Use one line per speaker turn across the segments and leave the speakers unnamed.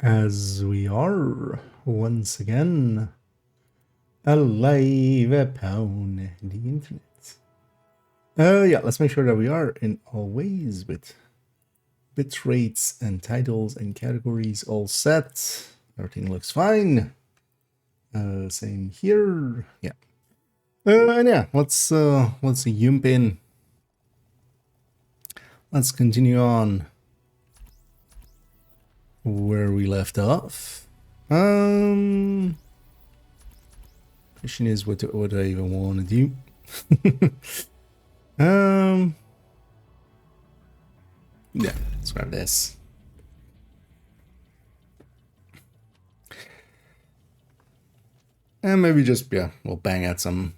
As we are once again alive upon the internet. Yeah, let's make sure that we are in all ways with bit rates and titles and categories all set. Everything looks fine. Same here. Yeah. And yeah, let's jump in. Let's continue on where we left off. Question is, what do I even want to do? Yeah, let's grab this. And maybe just, yeah, we'll bang out some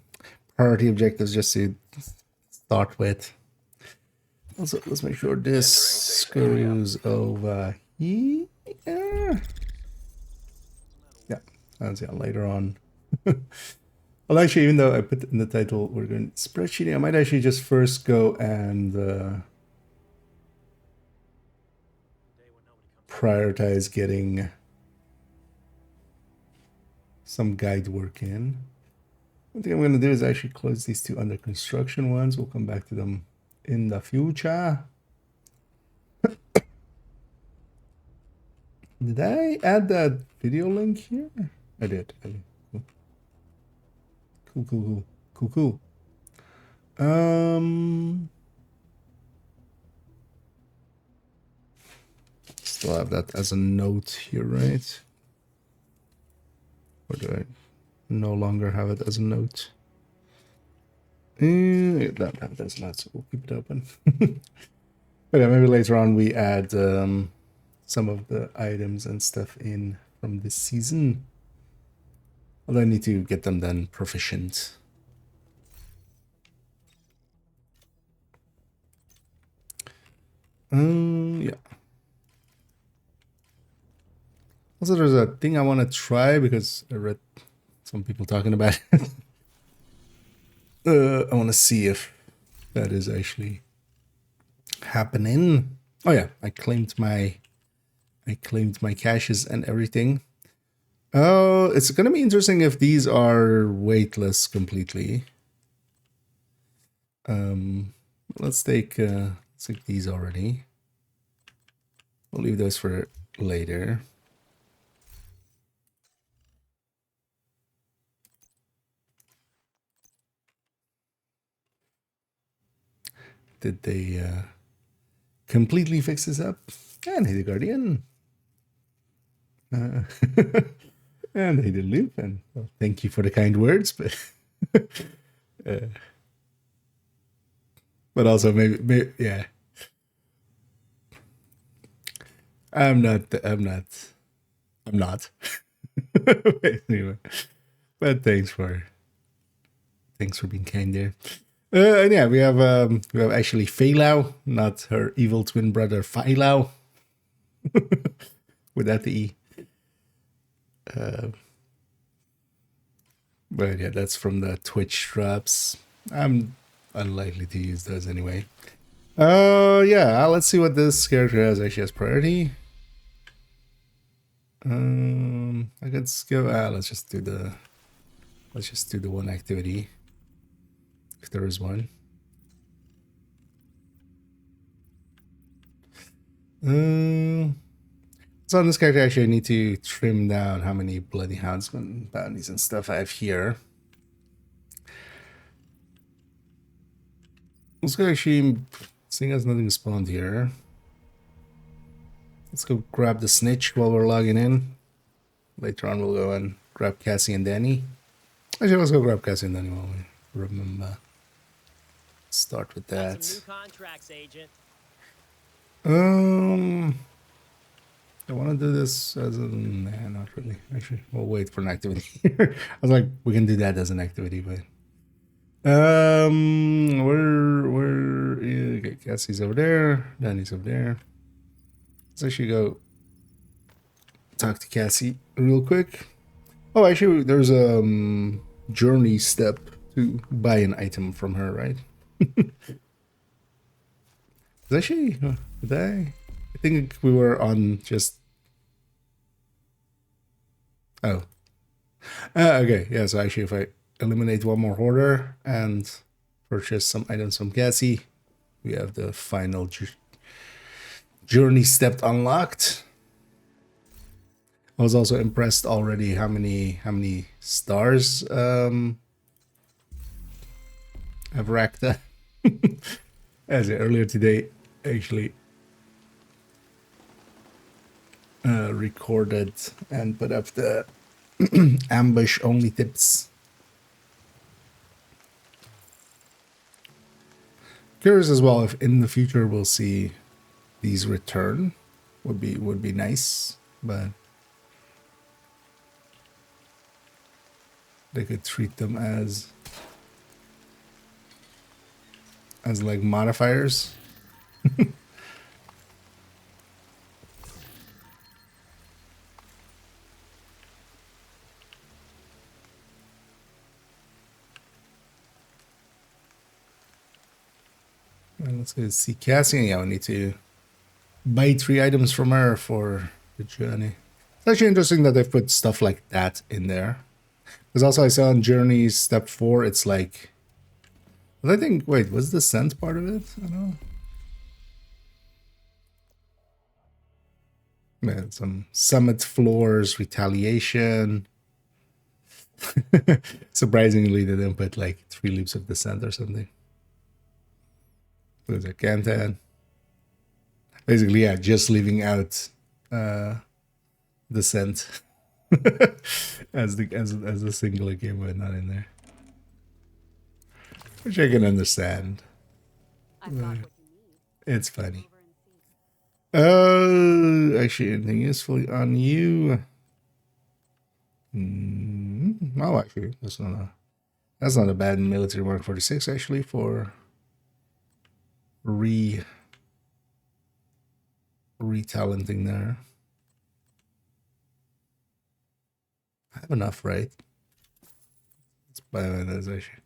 priority objectives just to start with. Also, let's make sure this goes over here. Yeah, I'll see later on. Well, actually, even though I put in the title, we're going spreadsheeting, I might actually just first go and prioritize getting some guide work in. One thing I'm going to do is actually close these two under construction ones. We'll come back to them in the future. Did I add that video link here? I did. Cool. Still have that as a note here, right? Or do I no longer have it as a note? Don't have it as a note, so we'll keep it open. But yeah, maybe later on we add some of the items and stuff in from this season. Although I need to get them then proficient. Yeah. Also, there's a thing I want to try because I read some people talking about it. I want to see if that is actually happening. Oh yeah, I claimed my caches and everything. Oh, it's gonna be interesting if these are weightless completely. Let's take these already. We'll leave those for later. Did they completely fix this up? And hey, the Guardian. And hey, the Loop. And well, thank you for the kind words, but but also maybe yeah. I'm not. Anyway, but thanks for being kind there. And yeah, we have actually Feilau, not her evil twin brother Feilau, without the E. But yeah, that's from the Twitch drops. I'm unlikely to use those anyway. Yeah, let's see what this character has actually as priority. I could skip. Let's just do the one activity, if there is one. So on this character, actually, I need to trim down how many Bloody Houndsman bounties and stuff I have here. Let's go actually, seeing as nothing spawned here. Let's go grab the snitch while we're logging in. Later on, we'll go and grab Cassie and Danny. Actually, let's go grab Cassie and Danny while we remember. Start with that.
Some new contracts, agent.
I want to do this as a... Nah, not really. Actually, we'll wait for an activity. I was like, we can do that as an activity, but... Okay, Cassie's over there. Danny's over there. Let's actually go talk to Cassie real quick. Oh, actually, there's a journey step to buy an item from her, right? Is she? Did I think we were on just Oh. Okay, yeah, so actually if I eliminate one more hoarder and purchase some items from Cassie, we have the final journey step unlocked. I was also impressed already how many stars I've racked up. As earlier today, actually recorded and put up the ambush only tips. Curious as well if in the future we'll see these return. Would be nice, but they could treat them as like modifiers. And let's go see Cassie. Yeah, we need to buy 3 items from her for the journey. It's actually interesting that they've put stuff like that in there. Because also I saw in Journey Step 4, it's like... I think, wait, was the scent part of it? I don't know. Man, some summit floors, retaliation. Surprisingly, they didn't put like 3 leaps of descent or something. What is it, Kantan? Basically, yeah, just leaving out descent as the singular game, but not in there. Which I can understand. It's funny. Actually, anything useful on you? Oh, actually, that's not a bad military mark 46 actually for re-talenting there. I have enough, right? Let's buy one of those actually.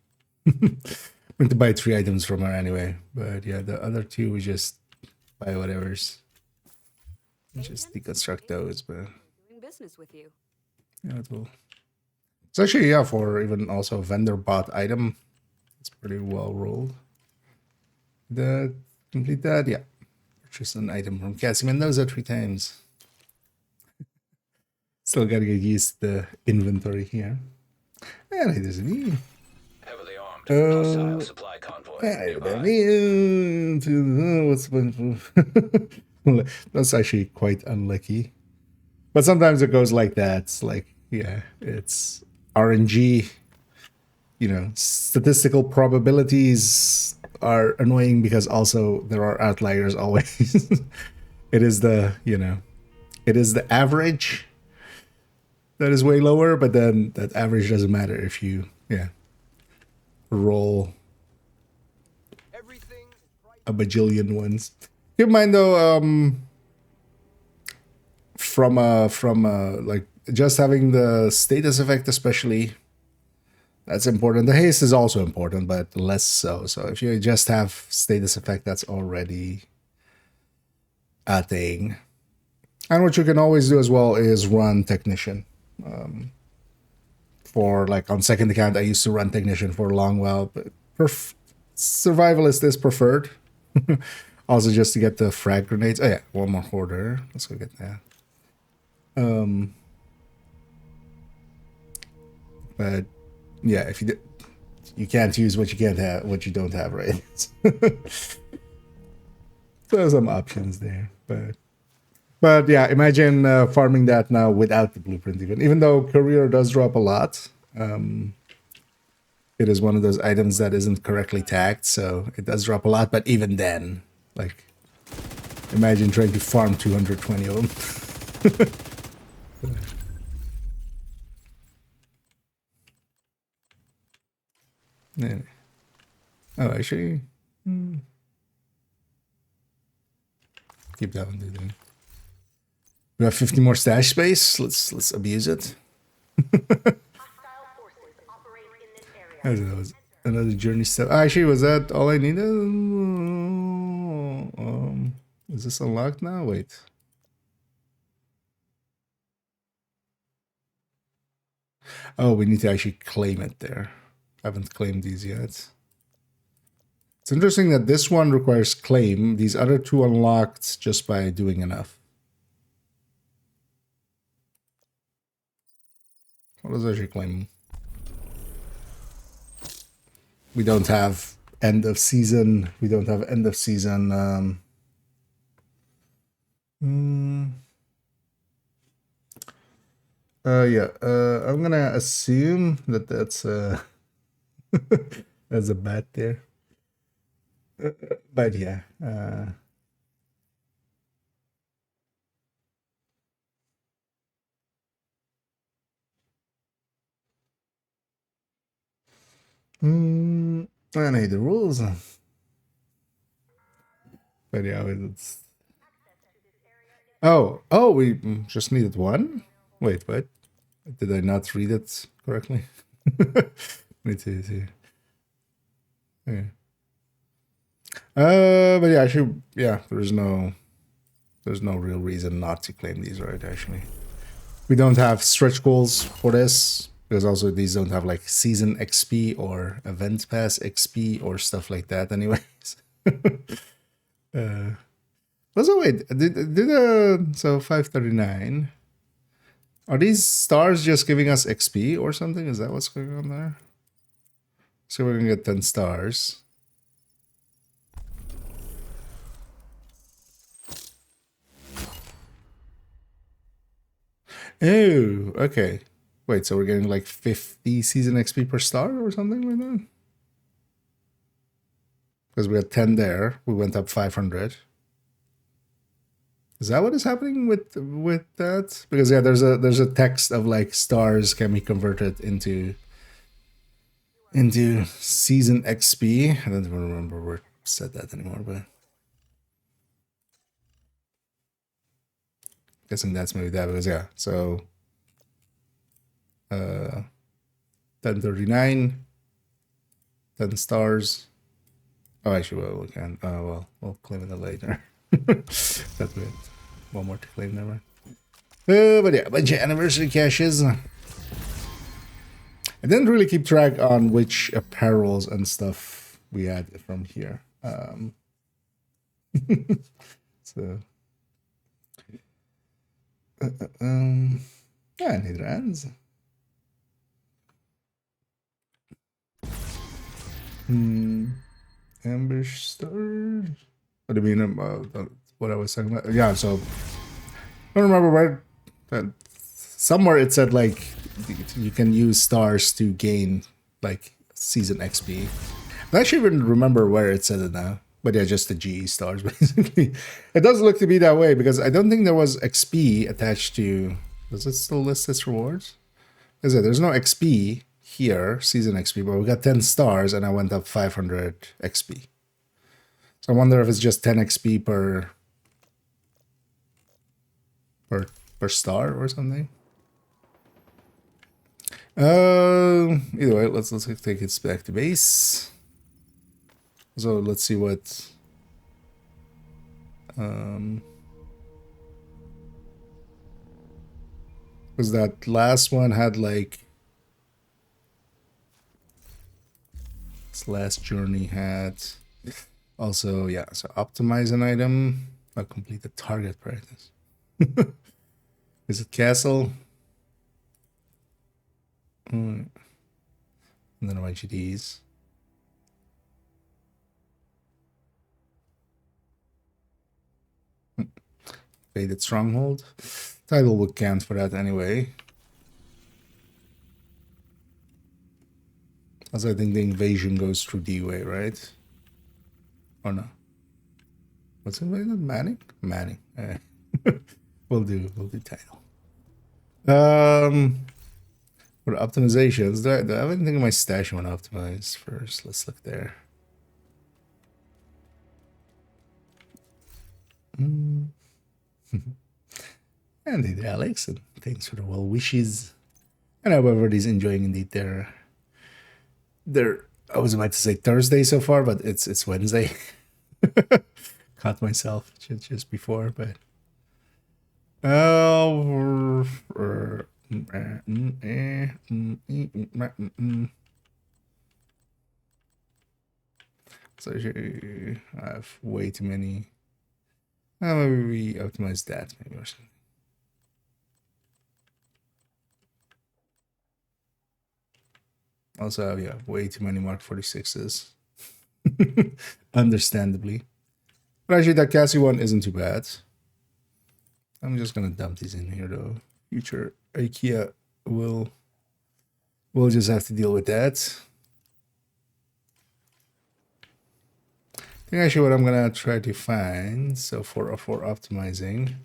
I'm going to buy 3 items from her anyway, but yeah, the other 2 we just buy whatever's. Just deconstruct those, but
business with you.
Yeah, it will. It's actually, yeah, for even also a vendor bought item, it's pretty well rolled. Complete that, yeah. Purchase an item from Cassie Mendoza 3 times. Still gotta get used to the inventory here. And it is me.
Heavily armed. Hostile supply convoy.
What's that's actually quite unlucky. But sometimes it goes like that. It's like, yeah, it's RNG. You know, statistical probabilities are annoying because also there are outliers always. It is the average that is way lower, but then that average doesn't matter if you, roll a bajillion ones. Keep in mind though, from like just having the status effect especially, that's important. The haste is also important, but less so. So if you just have status effect, that's already a thing. And what you can always do as well is run technician. For like on second account, I used to run technician for a long while, but survivalist is preferred. Also, just to get the frag grenades. Oh yeah, one more hoarder. Let's go get that. But yeah, if you can't use what you can't have, what you don't have, right? So there's some options there, but yeah, imagine farming that now without the blueprint even though career does drop a lot. It is one of those items that isn't correctly tagged, so it does drop a lot, but even then, like, imagine trying to farm 220 of them. Yeah. Oh, actually, keep that one, dude. We have 50 more stash space. Let's abuse it. Another journey step. Actually, was that all I needed? Is this unlocked now? Wait. Oh, we need to actually claim it there. I haven't claimed these yet. It's interesting that this one requires claim. These other two unlocked just by doing enough. What is actually claiming? We don't have end of season. We don't have end of season. Yeah. I'm gonna assume that that's that's a bat there. But yeah. I know the rules. But yeah, it's. Oh, we just needed one? Wait, what? Did I not read it correctly? Me too. Yeah. But yeah, actually, yeah, there's no real reason not to claim these, right? Actually, we don't have stretch goals for this because also these don't have like season XP or event pass XP or stuff like that. Anyways. Also, wait, so 539. Are these stars just giving us XP or something? Is that what's going on there? So we're gonna get 10 stars. Oh, okay. Wait, so we're getting like 50 season XP per star or something like that? Because we had 10 there, we went up 500. Is that what is happening with that? Because yeah, there's a text of like stars can be converted into season XP. I don't even remember where it said that anymore, but guessing that's maybe that because yeah, so 1039, 10 stars. Oh, actually, well, we can. Well, we'll claim it later. That's good. One more to claim, never mind. But yeah, a bunch of anniversary caches. I didn't really keep track on which apparels and stuff we had from here. So, yeah, neither ends. Ambush stars. What do you mean about what I was talking about? Yeah, so I don't remember where. Somewhere it said like you can use stars to gain like season XP. I actually even remember where it said it now. But yeah, just the GE stars basically. It does look to be that way because I don't think there was XP attached to. Does it still list its rewards? Is it? There's no XP here, season XP, but we got 10 stars and I went up 500 XP. So I wonder if it's just 10 XP per star or something. Either way, let's take it back to base. So let's see what because that last one had like this last journey had also, yeah, so optimize an item. I'll complete the target practice. Is it castle? And then a bunch of these. Faded stronghold. Title would count for that anyway. Also, I think the invasion goes through D-Way, right? Or no? What's invaded? Manning? Manning. We'll do title. For optimizations, do I have anything in my stash I want to optimize first? Let's look there. Indeed, Alex, and thanks for the well wishes. And I hope everybody's enjoying indeed their I was about to say Thursday so far, but it's Wednesday. Caught myself just before, but So I have way too many. Maybe we optimize that maybe or something. Also, yeah, way too many Mark 46s. Understandably. But actually, that Cassie one isn't too bad. I'm just gonna dump these in here though. Future IKEA will we'll just have to deal with that. I think actually what I'm gonna try to find, so for optimizing,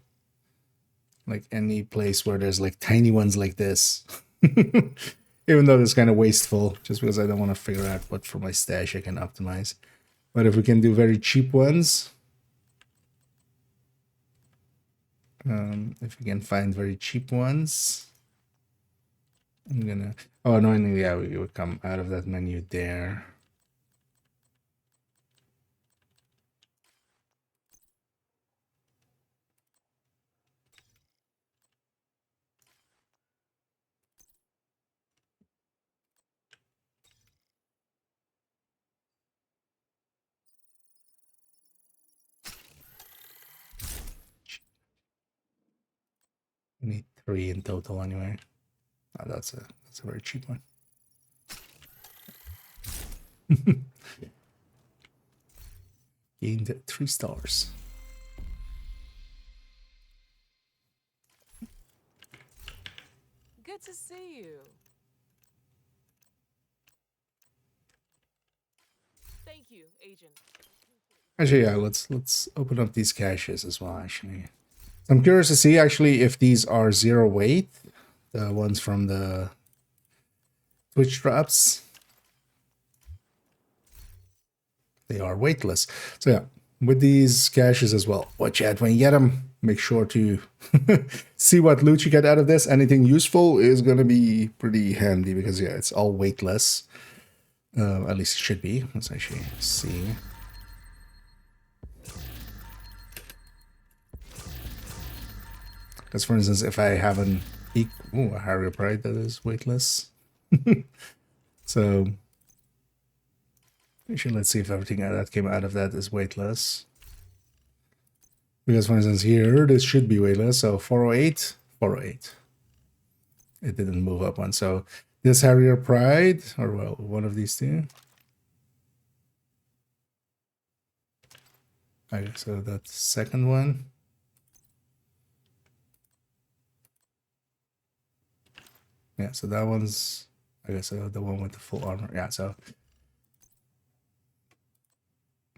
like any place where there's like tiny ones like this. Even though it's kind of wasteful, just because I don't want to figure out what for my stash I can optimize. But if we can do very cheap ones, if we can find very cheap ones, I'm gonna. Oh no, yeah, we would come out of that menu there. We need 3 in total anyway. Oh, that's a very cheap one. Gained 3 stars.
Good to see you. Thank you, Agent.
Actually, yeah, let's open up these caches as well. Actually, I'm curious to see actually if these are 0 weight, the ones from the Twitch traps. They are weightless. So yeah, with these caches as well, watch out when you get them. Make sure to see what loot you get out of this. Anything useful is going to be pretty handy because yeah, it's all weightless. At least it should be. Let's actually see. Because for instance, if I have a Harrier Pride that is weightless. So actually, let's see if everything that came out of that is weightless. Because for instance here, this should be weightless. So 408, 408. It didn't move up one. So this Harrier Pride, or well, one of these two. Okay, so that second one. Yeah, so that one's, I guess, the one with the full armor. Yeah, so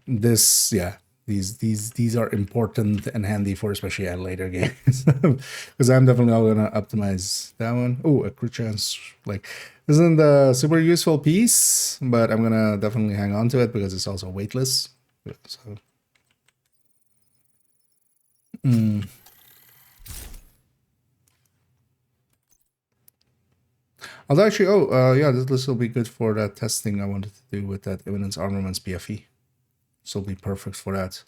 this, yeah, these are important and handy for especially at later games, because I'm definitely all gonna optimize that one. Oh, a crit chance, like, isn't a super useful piece, but I'm gonna definitely hang on to it because it's also weightless. So. Although actually, yeah, this will be good for that testing I wanted to do with that Eminence Armaments BFE. This will be perfect for that.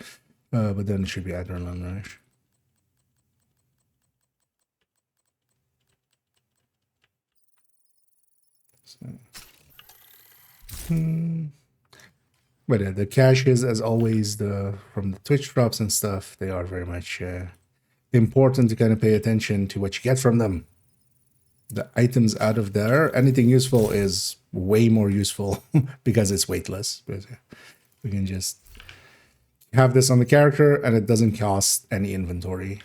But then it should be Adrenaline Rush. So. But yeah, the caches, as always, from the Twitch drops and stuff, they are very much important to kind of pay attention to what you get from them. The items out of there, anything useful is way more useful because it's weightless. But we can just have this on the character and it doesn't cost any inventory.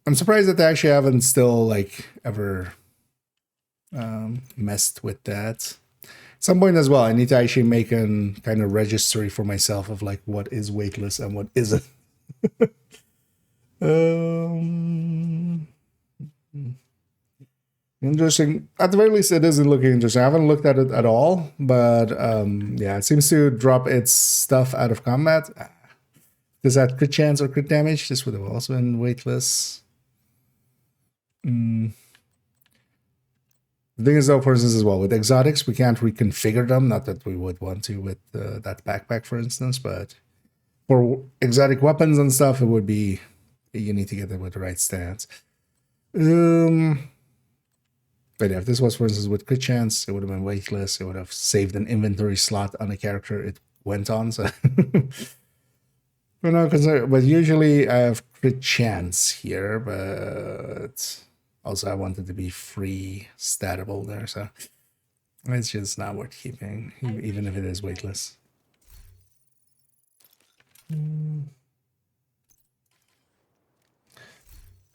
I'm surprised that they actually haven't still like ever messed with that. At some point as well, I need to actually make a kind of registry for myself of like what is weightless and what isn't. Interesting. At the very least, it isn't looking interesting. I haven't looked at it at all, but yeah, it seems to drop its stuff out of combat. Does that crit chance or crit damage? This would have also been weightless. The thing is, though, for instance, as well, with exotics, we can't reconfigure them. Not that we would want to with that backpack, for instance, but for exotic weapons and stuff, it would be, you need to get them with the right stance. But yeah, if this was, for instance, with crit chance, it would have been weightless. It would have saved an inventory slot on a character it went on. So, but usually I have crit chance here, but also I wanted to be free statable there. So it's just not worth keeping, even if it is weightless.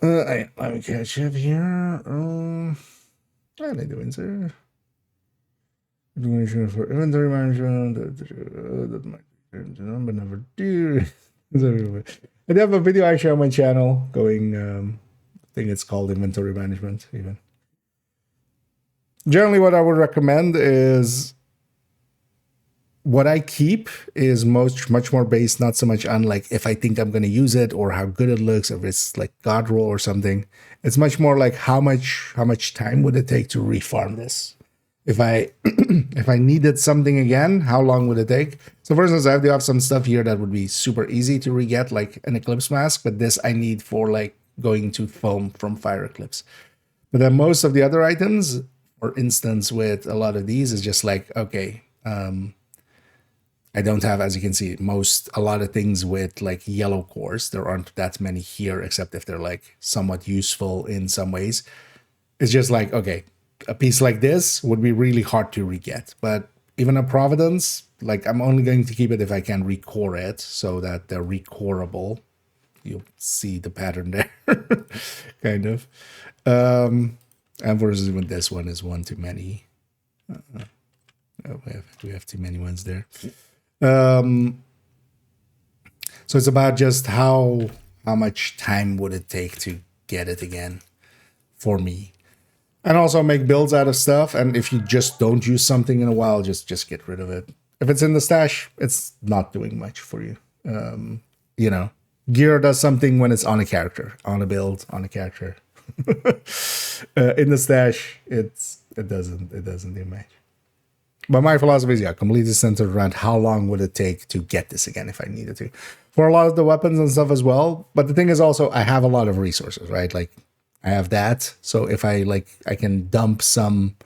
Let me catch up here. How are they doing, sir? Information for inventory management. That might be but never do. I do have a video actually on my channel going. I think it's called inventory management. Even generally, what I would recommend is what I keep is much more based not so much on like if I think I'm going to use it or how good it looks, if it's like God roll or something. It's much more like how much time would it take to refarm this? If I if I needed something again, how long would it take? So for instance, I do have some stuff here that would be super easy to re-get, like an Eclipse Mask, but this I need for like going to foam from Fire Eclipse. But then most of the other items, for instance, with a lot of these is just like, okay, I don't have, as you can see, a lot of things with like yellow cores. There aren't that many here, except if they're like somewhat useful in some ways. It's just like, okay, a piece like this would be really hard to re-get. But even a Providence, like I'm only going to keep it if I can recore it so that they're recorable. You'll see the pattern there, kind of. And versus with this one is one too many. Oh, we have too many ones there. So it's about just how much time would it take to get it again for me. And also make builds out of stuff. And if you just don't use something in a while, just get rid of it. If it's in the stash, it's not doing much for you. You know, gear does something when it's on a character, on a build, on a character. In the stash, it doesn't do much. But my philosophy is, yeah, completely centered around how long would it take to get this again if I needed to. For a lot of the weapons and stuff as well. But the thing is also, I have a lot of resources, right? Like, I have that. So if I can dump some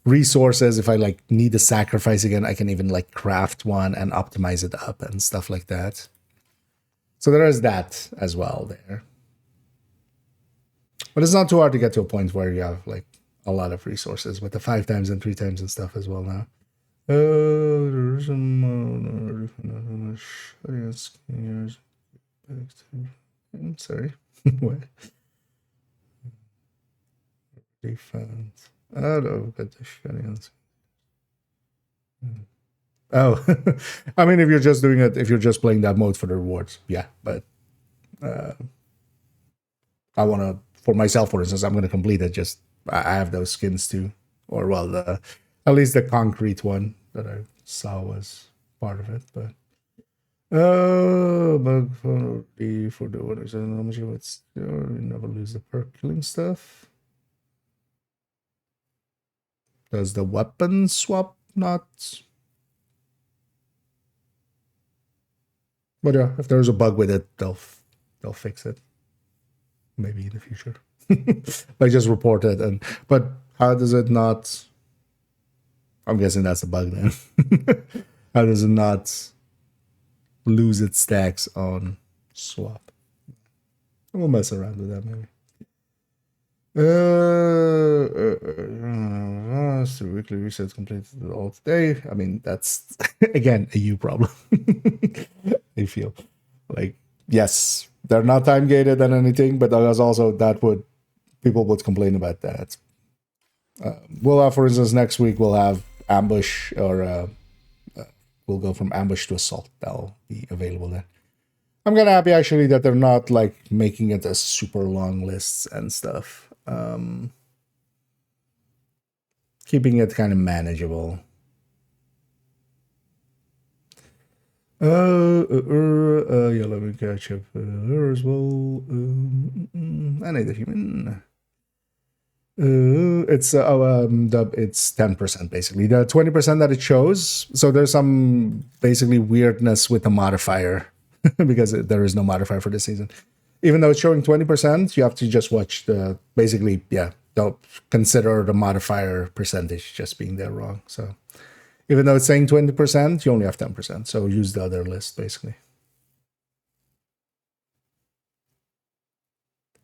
resources. If I like need to sacrifice again, I can even like craft one and optimize it up and stuff like that. So there is that as well there. But it's not too hard to get to a point where you have like a lot of resources with the 5 times and 3 times and stuff as well now. There's some I'm sorry. What? Defense. Oh, no, but the shotguns. Oh, I mean, if you're just doing it, if you're just playing that mode for the rewards, yeah. But I want to, for myself, for instance, I'm going to complete it. Just I have those skins too, or well, at least the concrete one that I saw was part of it. But bug for the winners. I don't know how much of it's never lose the perk killing stuff. Does the weapon swap not? But yeah, if there's a bug with it, they'll fix it. Maybe in the future. Like just report it. But how does it not? I'm guessing that's a bug then. How does it not lose its stacks on swap? We'll mess around with that maybe. So weekly resets completed all today. I mean, that's again a you problem. I feel like yes, they're not time gated and anything, but there's also people would complain about that. We'll have, for instance, next week we'll have ambush or we'll go from ambush to assault. That'll be available then. I'm kind of happy actually that they're not like making it a super long lists and stuff. Keeping it kind of manageable. Yeah, let me catch up there as well. I need a human. It's 10% basically. The 20% that it shows. So there's some basically weirdness with the modifier because there is no modifier for this season. even though it's showing 20%, you have to just watch the, basically, yeah, don't consider the modifier percentage just being there wrong. So even though it's saying 20%, you only have 10%. So use the other list, basically.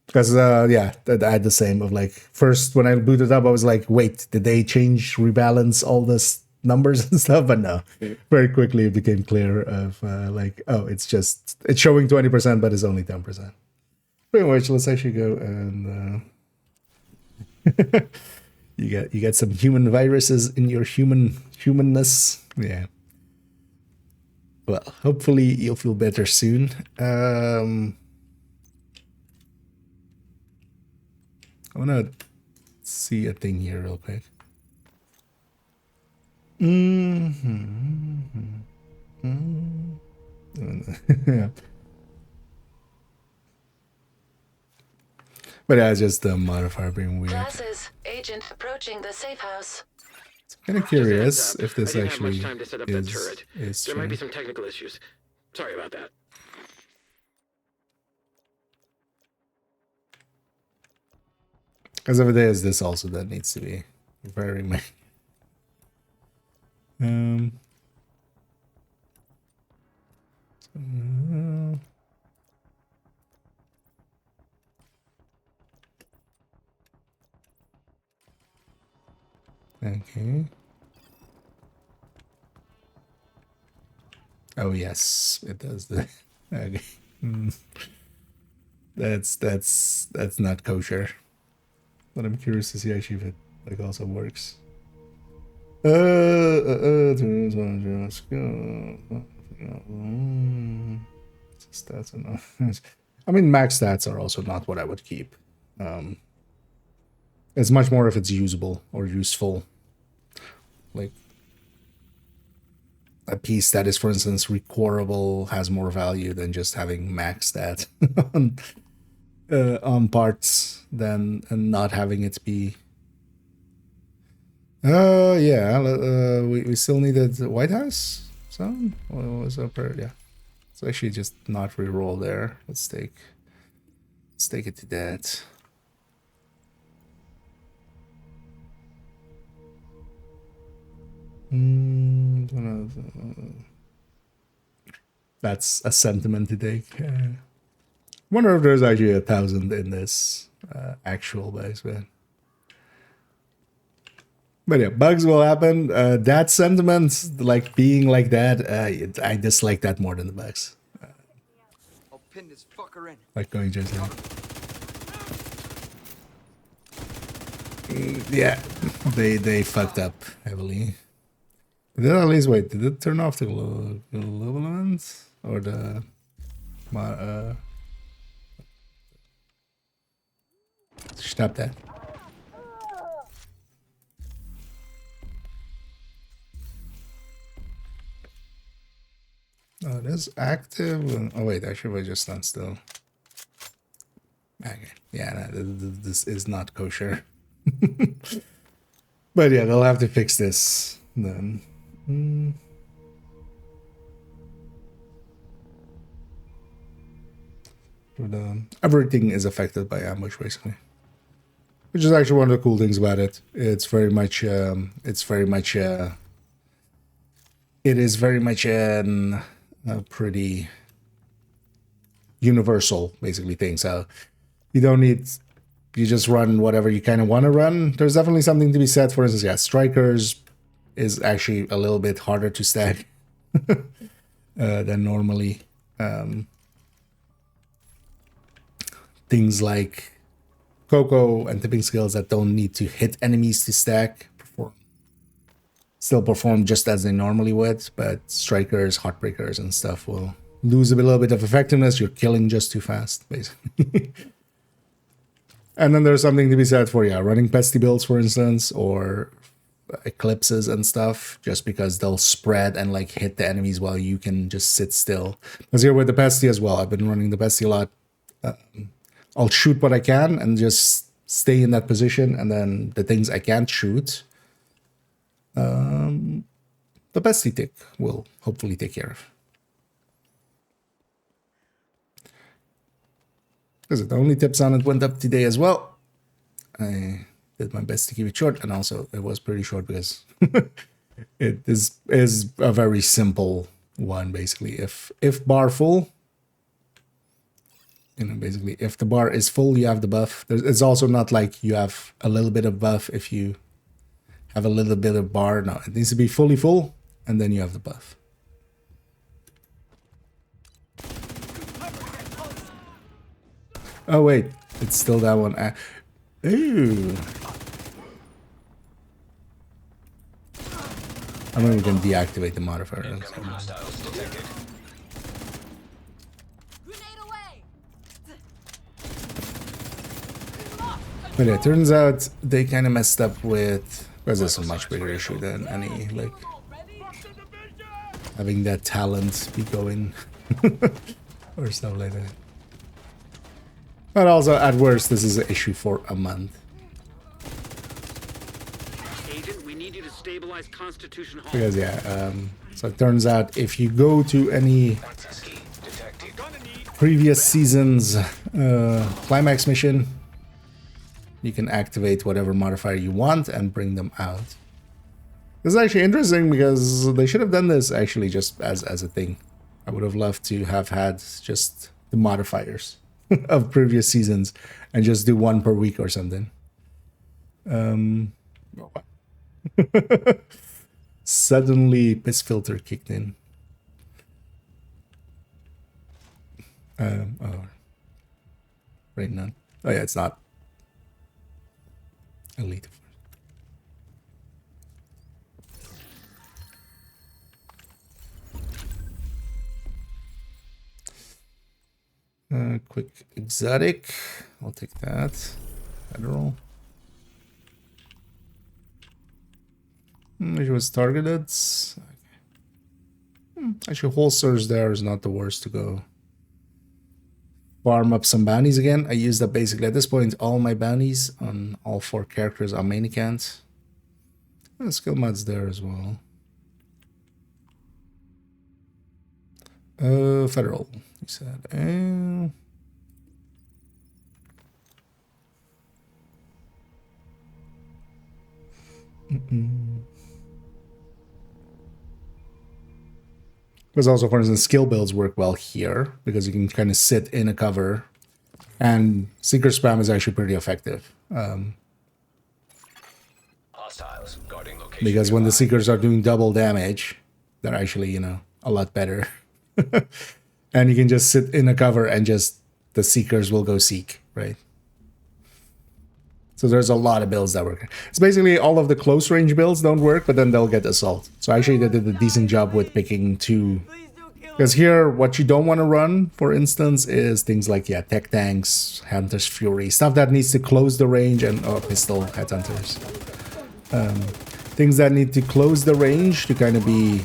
Because, yeah, I had the same of like, first when I booted up, I was like, wait, did they change, rebalance all this numbers and stuff? But no, very quickly it became clear of like, oh, it's showing 20%, but it's only 10%. Pretty much, let's actually go and you get some human viruses in your humanness. Yeah. Well, hopefully you'll feel better soon. I want to see a thing here real quick. Yeah. But yeah, it's just the modifier being weird.
Classes, agent approaching the safe house.
Kind of curious if this
I didn't
actually
have much time to set up that turret.
is
There
true.
might be some technical issues. Sorry about that.
Because if it is, this also that needs to be very much. Okay. Oh yes, it does the. Okay. That's not kosher. But I'm curious to see actually if it like also works. Stats are not. I mean, max stats are also not what I would keep. It's much more if it's usable or useful. Like a piece that is, for instance, recorable has more value than just having max stat on parts than and not having it be. Yeah. We still needed the White House zone. What was up there? Yeah. It's actually just not re-roll there. Let's take it to that. That's a sentiment to take. Wonder if there's actually 1,000 in this actual base, man. But yeah, bugs will happen. That sentiment, like being like that, I dislike that more than the bugs.
I'll pin this fucker in.
Like going just now. Yeah, they fucked up heavily. Did at least wait? Did it turn off the global elements or the stop that? Oh, it is active. Oh wait, actually, we're just stand still. Okay, yeah, no, this is not kosher. But yeah, they'll have to fix this then. But, everything is affected by ambush, basically, which is actually one of the cool things about it. It is very much a pretty universal, basically, thing. So you don't need, you just run whatever you kind of want to run. There's definitely something to be said. For instance, yeah, strikers is actually a little bit harder to stack than normally. Things like Coco and tipping skills that don't need to hit enemies to stack still perform just as they normally would, but strikers, heartbreakers, and stuff will lose a little bit of effectiveness. You're killing just too fast, basically. And then there's something to be said for, yeah, running pesty builds, for instance, or eclipses and stuff, just because they'll spread and like hit the enemies while you can just sit still. Because here with the pesty as well, I've been running the pesty a lot. I'll shoot what I can and just stay in that position, and then the things I can't shoot, the pesty tick will hopefully take care of. Because the only tips on it went up today as well. I did my best to keep it short, and also it was pretty short because it is a very simple one. Basically, if bar full, basically if the bar is full, you have the buff. It's also not like you have a little bit of buff if you have a little bit of bar. No, it needs to be fully full, and then you have the buff. Oh wait, it's still that one. Ooh. I mean, we can deactivate the modifier.
Incoming hostiles detected.
But yeah, it turns out they kind of messed up with, because this is a much bigger issue than any, like, having that talent be going or stuff like that. But also, at worst, this is an issue for a month.
Agent, we need you to stabilize Constitution Hall.
Because, yeah, so it turns out if you go to any previous season's climax mission, you can activate whatever modifier you want and bring them out. This is actually interesting because they should have done this actually just as a thing. I would have loved to have had just the modifiers of previous seasons and just do one per week or something. Suddenly piss filter kicked in. Oh, right now. Oh yeah, it's not elite. Quick exotic. I'll take that. Federal. It was targeted. Okay. Actually, holsters there is not the worst to go. Farm up some bounties again. I used up basically at this point all my bounties on all 4 characters on main account. Skill mods there as well. Federal, you said. Because also, for instance, skill builds work well here because you can kind of sit in a cover, and Seeker Spam is actually pretty effective.
Hostiles guarding location
Because when the
nearby.
Seekers are doing double damage, they're actually, a lot better. And you can just sit in a cover and just the Seekers will go seek, right? So there's a lot of builds that work. It's basically all of the close range builds don't work, but then they'll get assault. So actually they did a decent job with picking 2. Because here, what you don't want to run, for instance, is things like, tech tanks, Hunter's Fury, stuff that needs to close the range, and pistol headhunters. Things that need to close the range to kind of be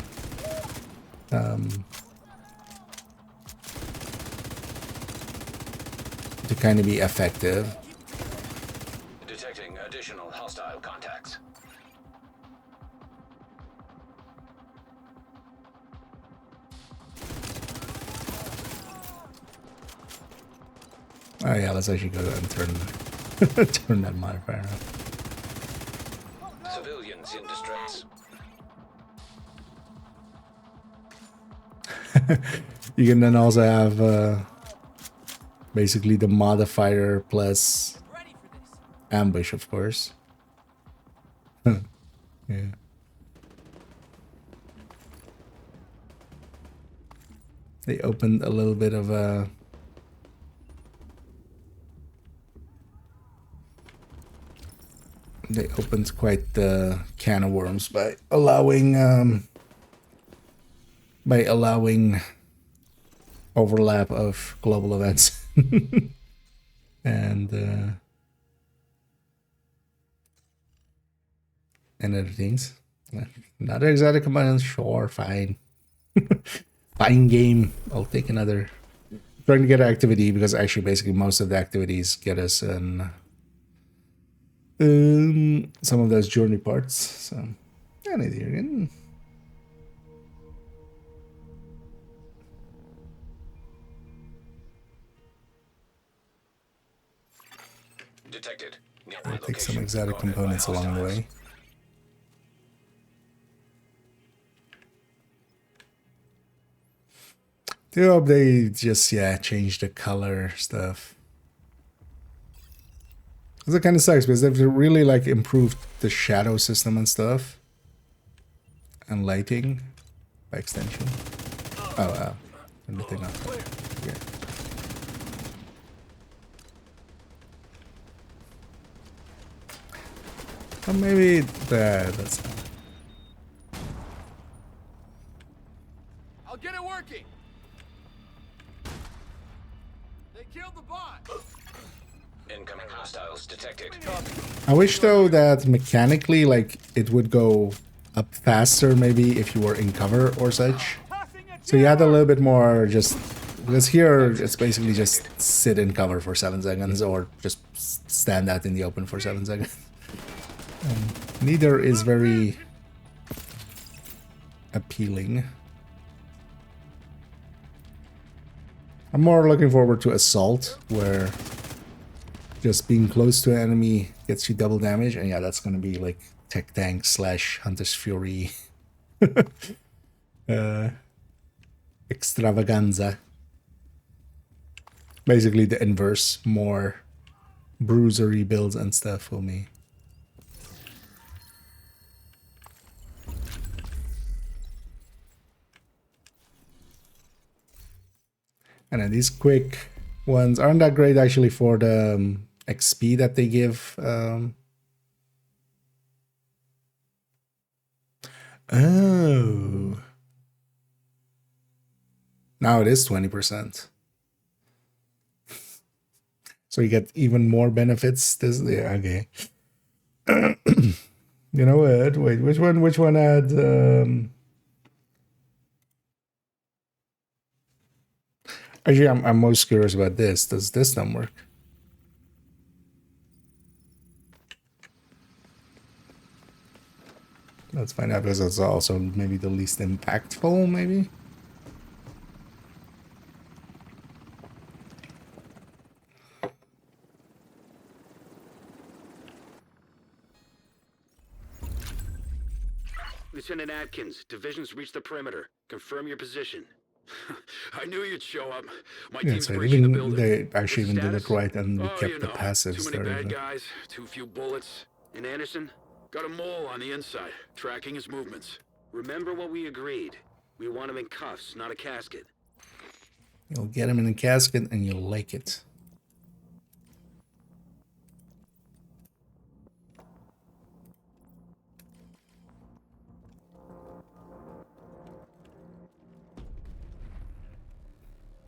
effective.
Detecting additional hostile contacts.
Oh yeah, let's actually go and turn turn that modifier up.
Civilians in distress.
You can then also have basically the modifier plus ambush, of course. Yeah. They opened a little bit of a... They opened quite the can of worms by allowing overlap of global events and other things. Another exotic command, sure, fine. Fine game. I'll take another. Trying to get activity because actually basically most of the activities get us in some of those journey parts. So anything.
detected. Nearby
I'll take some
location.
exotic
Guarded by
components along the
hostiles.
way. Do hope they just change the color stuff. Because it kind of sucks because they've really like improved the shadow system and stuff. And lighting by extension. Oh wow. Everything up. Yeah. Or maybe that's not.
I'll get it working. They killed the bot.
Incoming hostiles detected.
I wish though that mechanically like it would go up faster maybe if you were in cover or such. So you had a little bit more just because here it's basically just sit in cover for 7 seconds or just stand out in the open for 7 seconds. Neither is very appealing. I'm more looking forward to Assault, where just being close to an enemy gets you double damage, and yeah, that's gonna be like Tech Tank / Hunter's Fury extravaganza. Basically the inverse, more bruisery builds and stuff for me. And then these quick ones aren't that great actually for the XP that they give. Oh. Now it is 20%. So you get even more benefits. This, yeah, okay. You know what? Wait, which one had actually I'm most curious about this. Does this not work? Let's find out because it's also maybe the least impactful, maybe.
Lieutenant Atkins, divisions reached the perimeter. Confirm your position. I knew you'd show up. My
Yeah,
team's
so
breaching the
even
building.
they actually
What's
even
the
did it
status?
right and we
Oh,
kept
you
the
know,
passives
too many
there.
bad guys, too few bullets. And Anderson, got a mole on the inside, tracking his movements. Remember what we agreed. We want him in cuffs, not a casket.
You'll get him in a casket and you'll like it.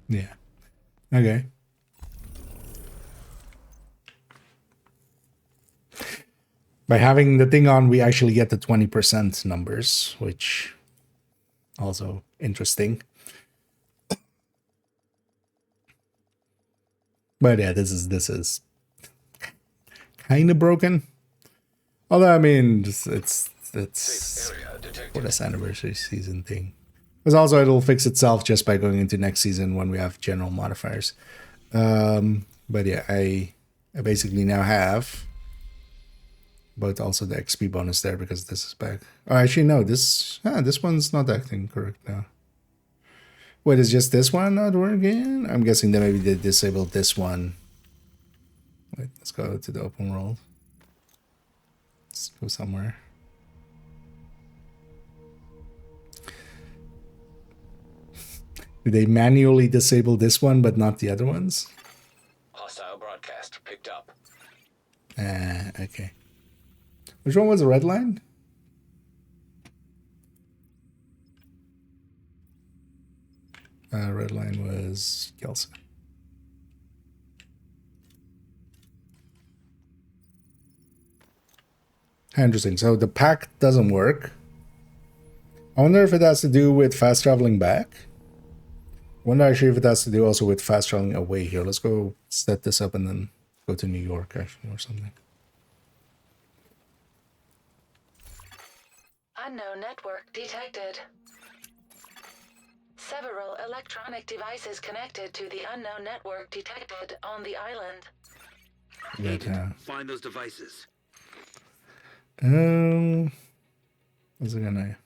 Yeah. Okay. By having the thing on, we actually get the 20% numbers, which also interesting. But yeah, this is kind of broken. Although I mean, it's
Safe area
for
detected.
this anniversary season thing. Because also it'll fix itself just by going into next season when we have general modifiers. But yeah, I basically now have, but also the XP bonus there because this is back. Oh, actually no, this one's not acting correct now. Wait, is just this one not working? I'm guessing that maybe they disabled this one. Wait, let's go to the open world. Let's go somewhere. Did they manually disable this one but not the other ones?
Hostile broadcast picked up.
Okay. Which one was the red line? Red line was Kelsa. Interesting. So the pack doesn't work. I wonder if it has to do with fast traveling back. I wonder actually if it has to do also with fast traveling away here. Let's go set this up and then go to New York actually or something.
Unknown network detected. Several electronic devices connected to the unknown network detected on the island.
Agent, find those devices.
What's it gonna?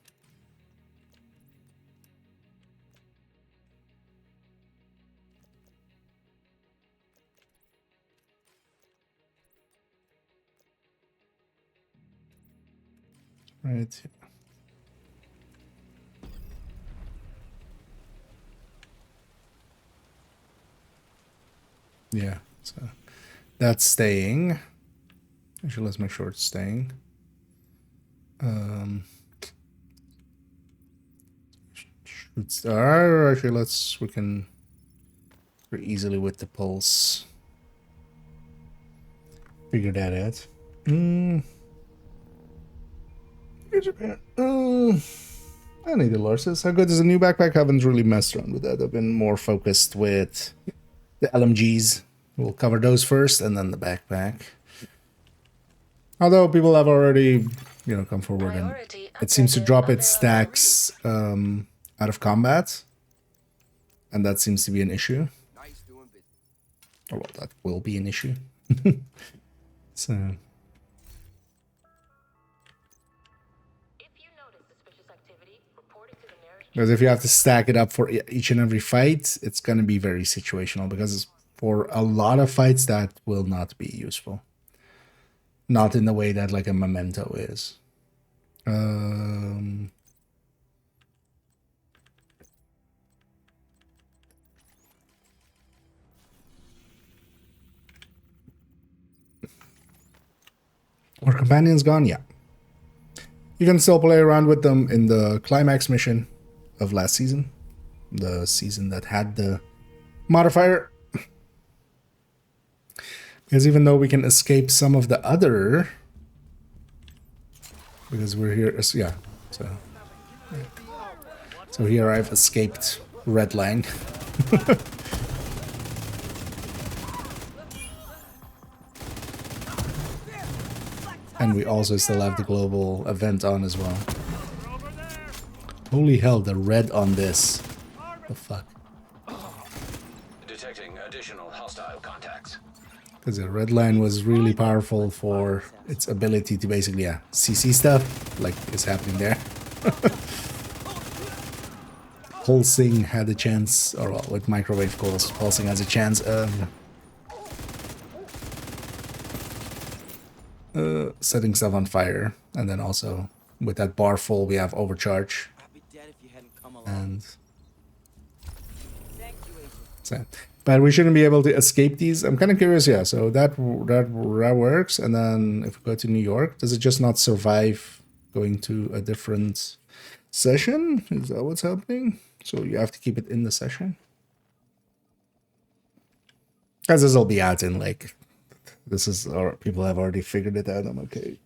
Right here. Yeah, so that's staying. Actually, let's make sure it's staying. Should start. Actually, we can pretty easily with the pulse figure that out. Japan. I need the Larsis. How good is the new backpack? I haven't really messed around with that. I've been more focused with the LMGs. We'll cover those first and then the backpack. Although people have already, come forward and it seems to drop its stacks out of combat. And that seems to be an issue.
Nice doing business.
Oh, well, that will be an issue. So... Because if you have to stack it up for each and every fight, it's going to be very situational. Because for a lot of fights, that will not be useful. Not in the way that like a memento is. Our companion's gone? Yeah. You can still play around with them in the climax mission of last season. The season that had the modifier. Because even though we can escape some of the other... Because we're here... Yeah. So here I've escaped Redline. And we also still have the global event on as well. Holy hell, the red on this. The fuck?
Detecting additional hostile contacts.
Because the red line was really powerful for its ability to basically, CC stuff, like is happening there. Pulsing had a chance, or well, with microwave calls, Pulsing has a chance of setting stuff on fire. And then also, with that bar full, we have overcharge. And so, but we shouldn't be able to escape these. I'm kind of curious, yeah. So that works. And then if we go to New York, does it just not survive going to a different session? Is that what's happening? So you have to keep it in the session. As this will be out in like, this is, or people have already figured it out. I'm okay.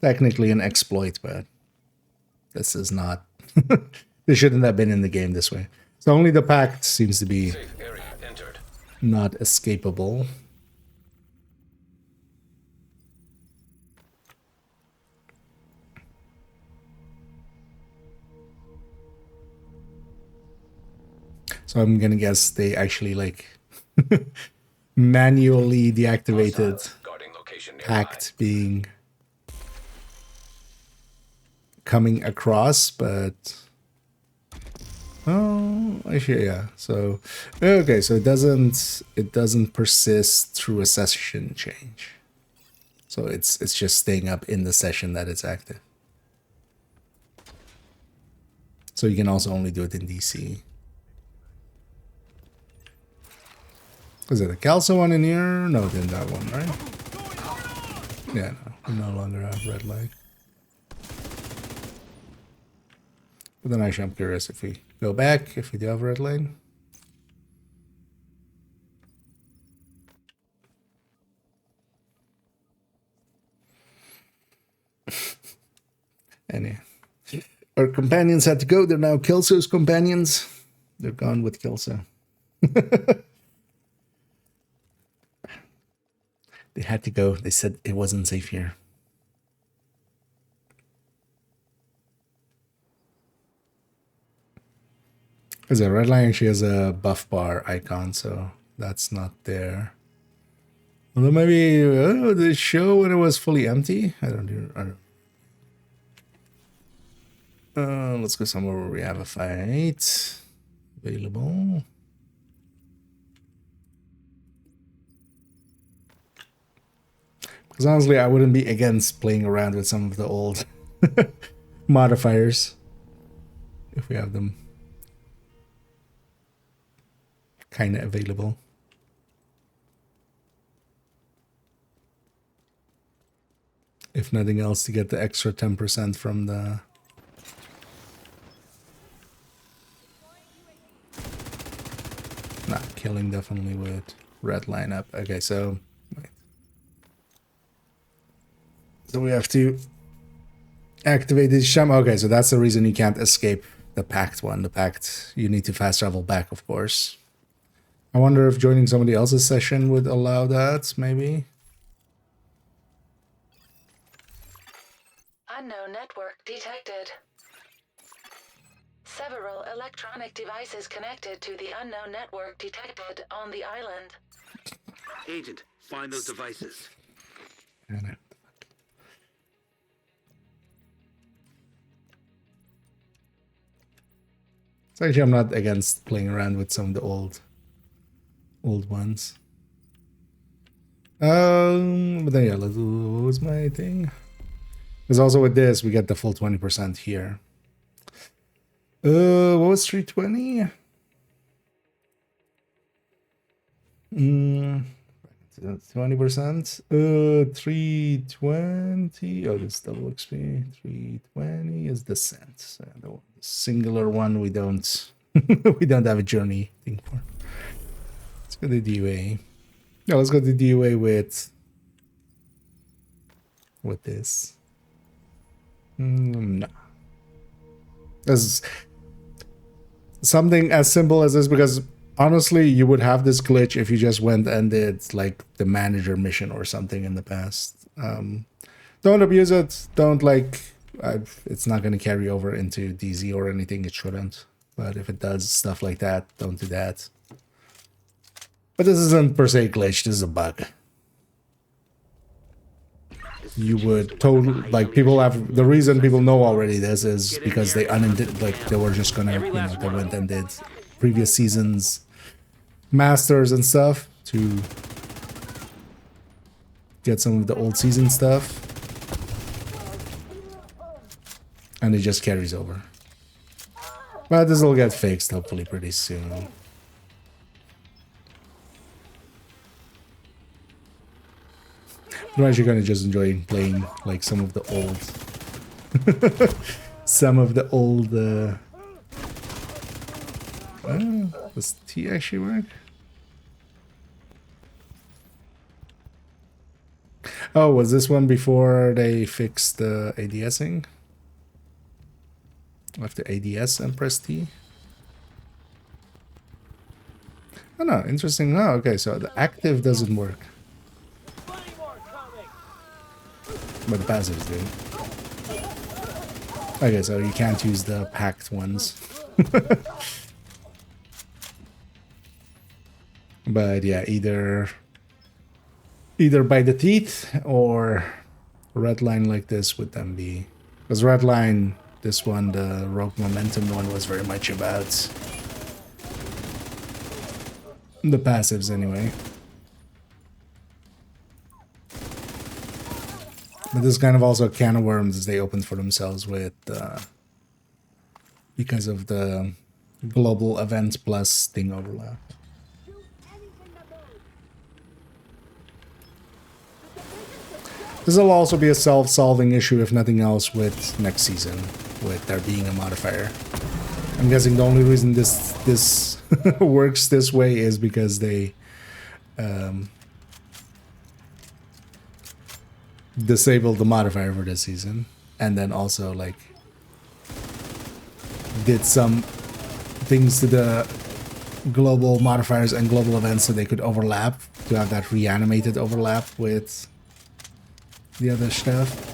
Technically an exploit, but this is not. This shouldn't have been in the game this way. So only the pact seems to be
Safe area entered.
not escapable. So I'm gonna guess they actually like manually deactivated
Guarding location nearby.
pact being coming across, but oh, actually, yeah. So okay, so it doesn't persist through a session change. So it's just staying up in the session that it's active. So you can also only do it in DC. Is it the Calso one in here? No, then that one, right? Yeah, no, we no longer have red light. But then actually I'm curious if we go back, if we do have red lane. And yeah. Our companions had to go. They're now Kelso's companions. They're gone with Kelso. They had to go. They said it wasn't safe here. Because the red line actually has a buff bar icon, so that's not there. Although maybe the show when it was fully empty. I don't. Let's go somewhere where we have a fight available. Because honestly, I wouldn't be against playing around with some of the old modifiers if we have them kind of available. If nothing else, to get the extra 10% from the... Not killing, definitely with red lineup. Okay, so... Wait. So we have to activate this sham. Okay, so that's the reason you can't escape the packed one. The packed, you need to fast travel back, of course. I wonder if joining somebody else's session would allow that, maybe?
Unknown network detected. Several electronic devices connected to the unknown network detected on the island.
Agent, find those devices.
I know. So actually, I'm not against playing around with some of the old ones. But then yeah, let's do, what was my thing? Because also with this, we get the full 20% here. What was 320? 20%. 320. Oh, this double XP. 320 is the cent. So the singular one we don't we don't have a journey thing for. Let's go to DUA. Yeah, let's go to DUA with this. No. There's something as simple as this, because honestly, you would have this glitch if you just went and did like the manager mission or something in the past. Don't abuse it. Don't it's not going to carry over into DZ or anything. It shouldn't. But if it does stuff like that, don't do that. But this isn't per se glitch. This is a bug. You would totally people have the reason people know already this is because they they were just gonna they went and did previous seasons masters and stuff to get some of the old season stuff, and it just carries over. But this will get fixed hopefully pretty soon. I'm actually gonna just enjoy playing like some of the old does T actually work? Oh, was this one before they fixed the ADSing? I have to ADS and press T. Oh no, interesting. Oh, okay, so the active doesn't work. But the passives do. Okay, so you can't use the packed ones. But yeah, either by the teeth or red line like this would then be... Because red line, this one, the rogue momentum one, was very much about the passives anyway. But this is kind of also a can of worms they opened for themselves with because of the global events plus thing overlap. This will also be a self-solving issue, if nothing else, with next season, with there being a modifier. I'm guessing the only reason this works this way is because they disabled the modifier for this season, and then also like did some things to the global modifiers and global events so they could overlap, to have that reanimated overlap with the other stuff.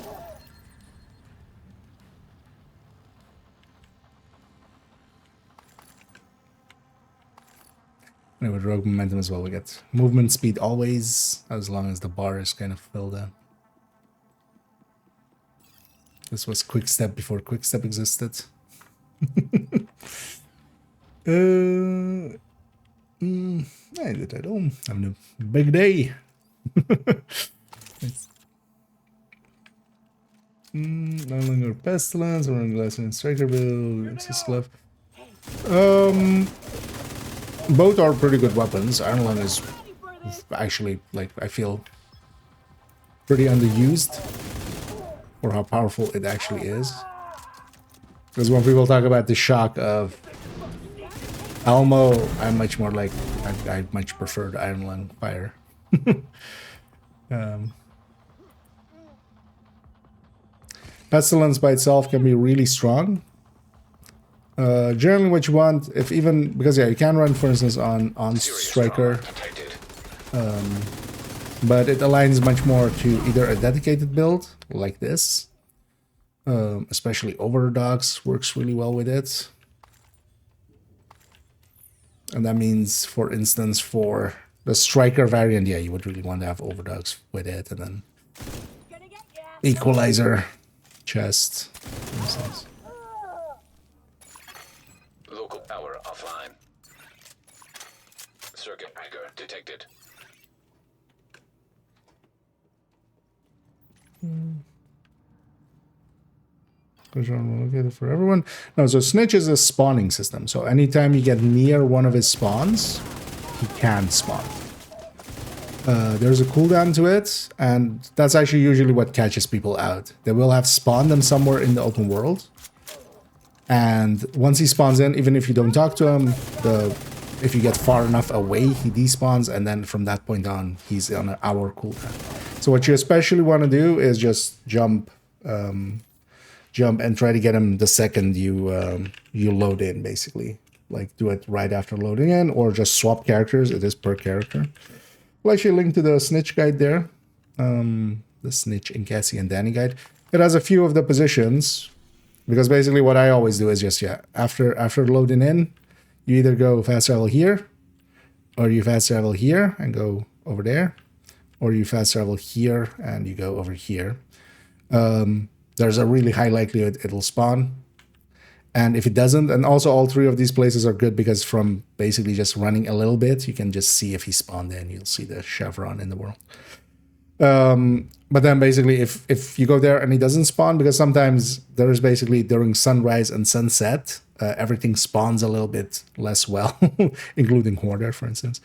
Anyway, with rogue momentum as well, we get movement speed always, as long as the bar is kind of filled up. This was quick step before quick step existed. I did at home. Having a big day. No longer pestilence, or glass and striker build, access glove. Both are pretty good weapons. Iron Lung is actually, like, I feel pretty underused for how powerful it actually is. Because when people talk about the shock of Elmo, I'm much more like, I much prefer the Iron Lung fire. Pestilence by itself can be really strong. Generally what you want, if even, because yeah, you can run, for instance, on Striker, but it aligns much more to either a dedicated build, like this, especially Overdogs works really well with it. And that means, for instance, for the Striker variant, yeah, you would really want to have Overdogs with it, and then Equalizer, chest, for instance.
Local power offline. Circuit breaker detected.
Located for everyone. No, so Snitch is a spawning system. So anytime you get near one of his spawns, he can spawn. There's a cooldown to it, and that's actually usually what catches people out. They will have spawned them somewhere in the open world, and once he spawns in, even if you don't talk to him, if you get far enough away, he despawns, and then from that point on, he's on an hour cooldown. So what you especially want to do is just jump and try to get him the second you load in, basically. Like, do it right after loading in, or just swap characters. It is per character. I'll actually link to the Snitch guide there. The Snitch and Cassie and Danny guide. It has a few of the positions, because basically what I always do is just, yeah, after loading in, you either go fast travel here, or you fast travel here and go over there, or you fast travel here and you go over here. There's a really high likelihood it'll spawn. And if it doesn't, and also all three of these places are good because from basically just running a little bit, you can just see if he spawned in. You'll see the chevron in the world. But then basically if you go there and he doesn't spawn, because sometimes there is basically during sunrise and sunset, everything spawns a little bit less well, including Hoarder, for instance.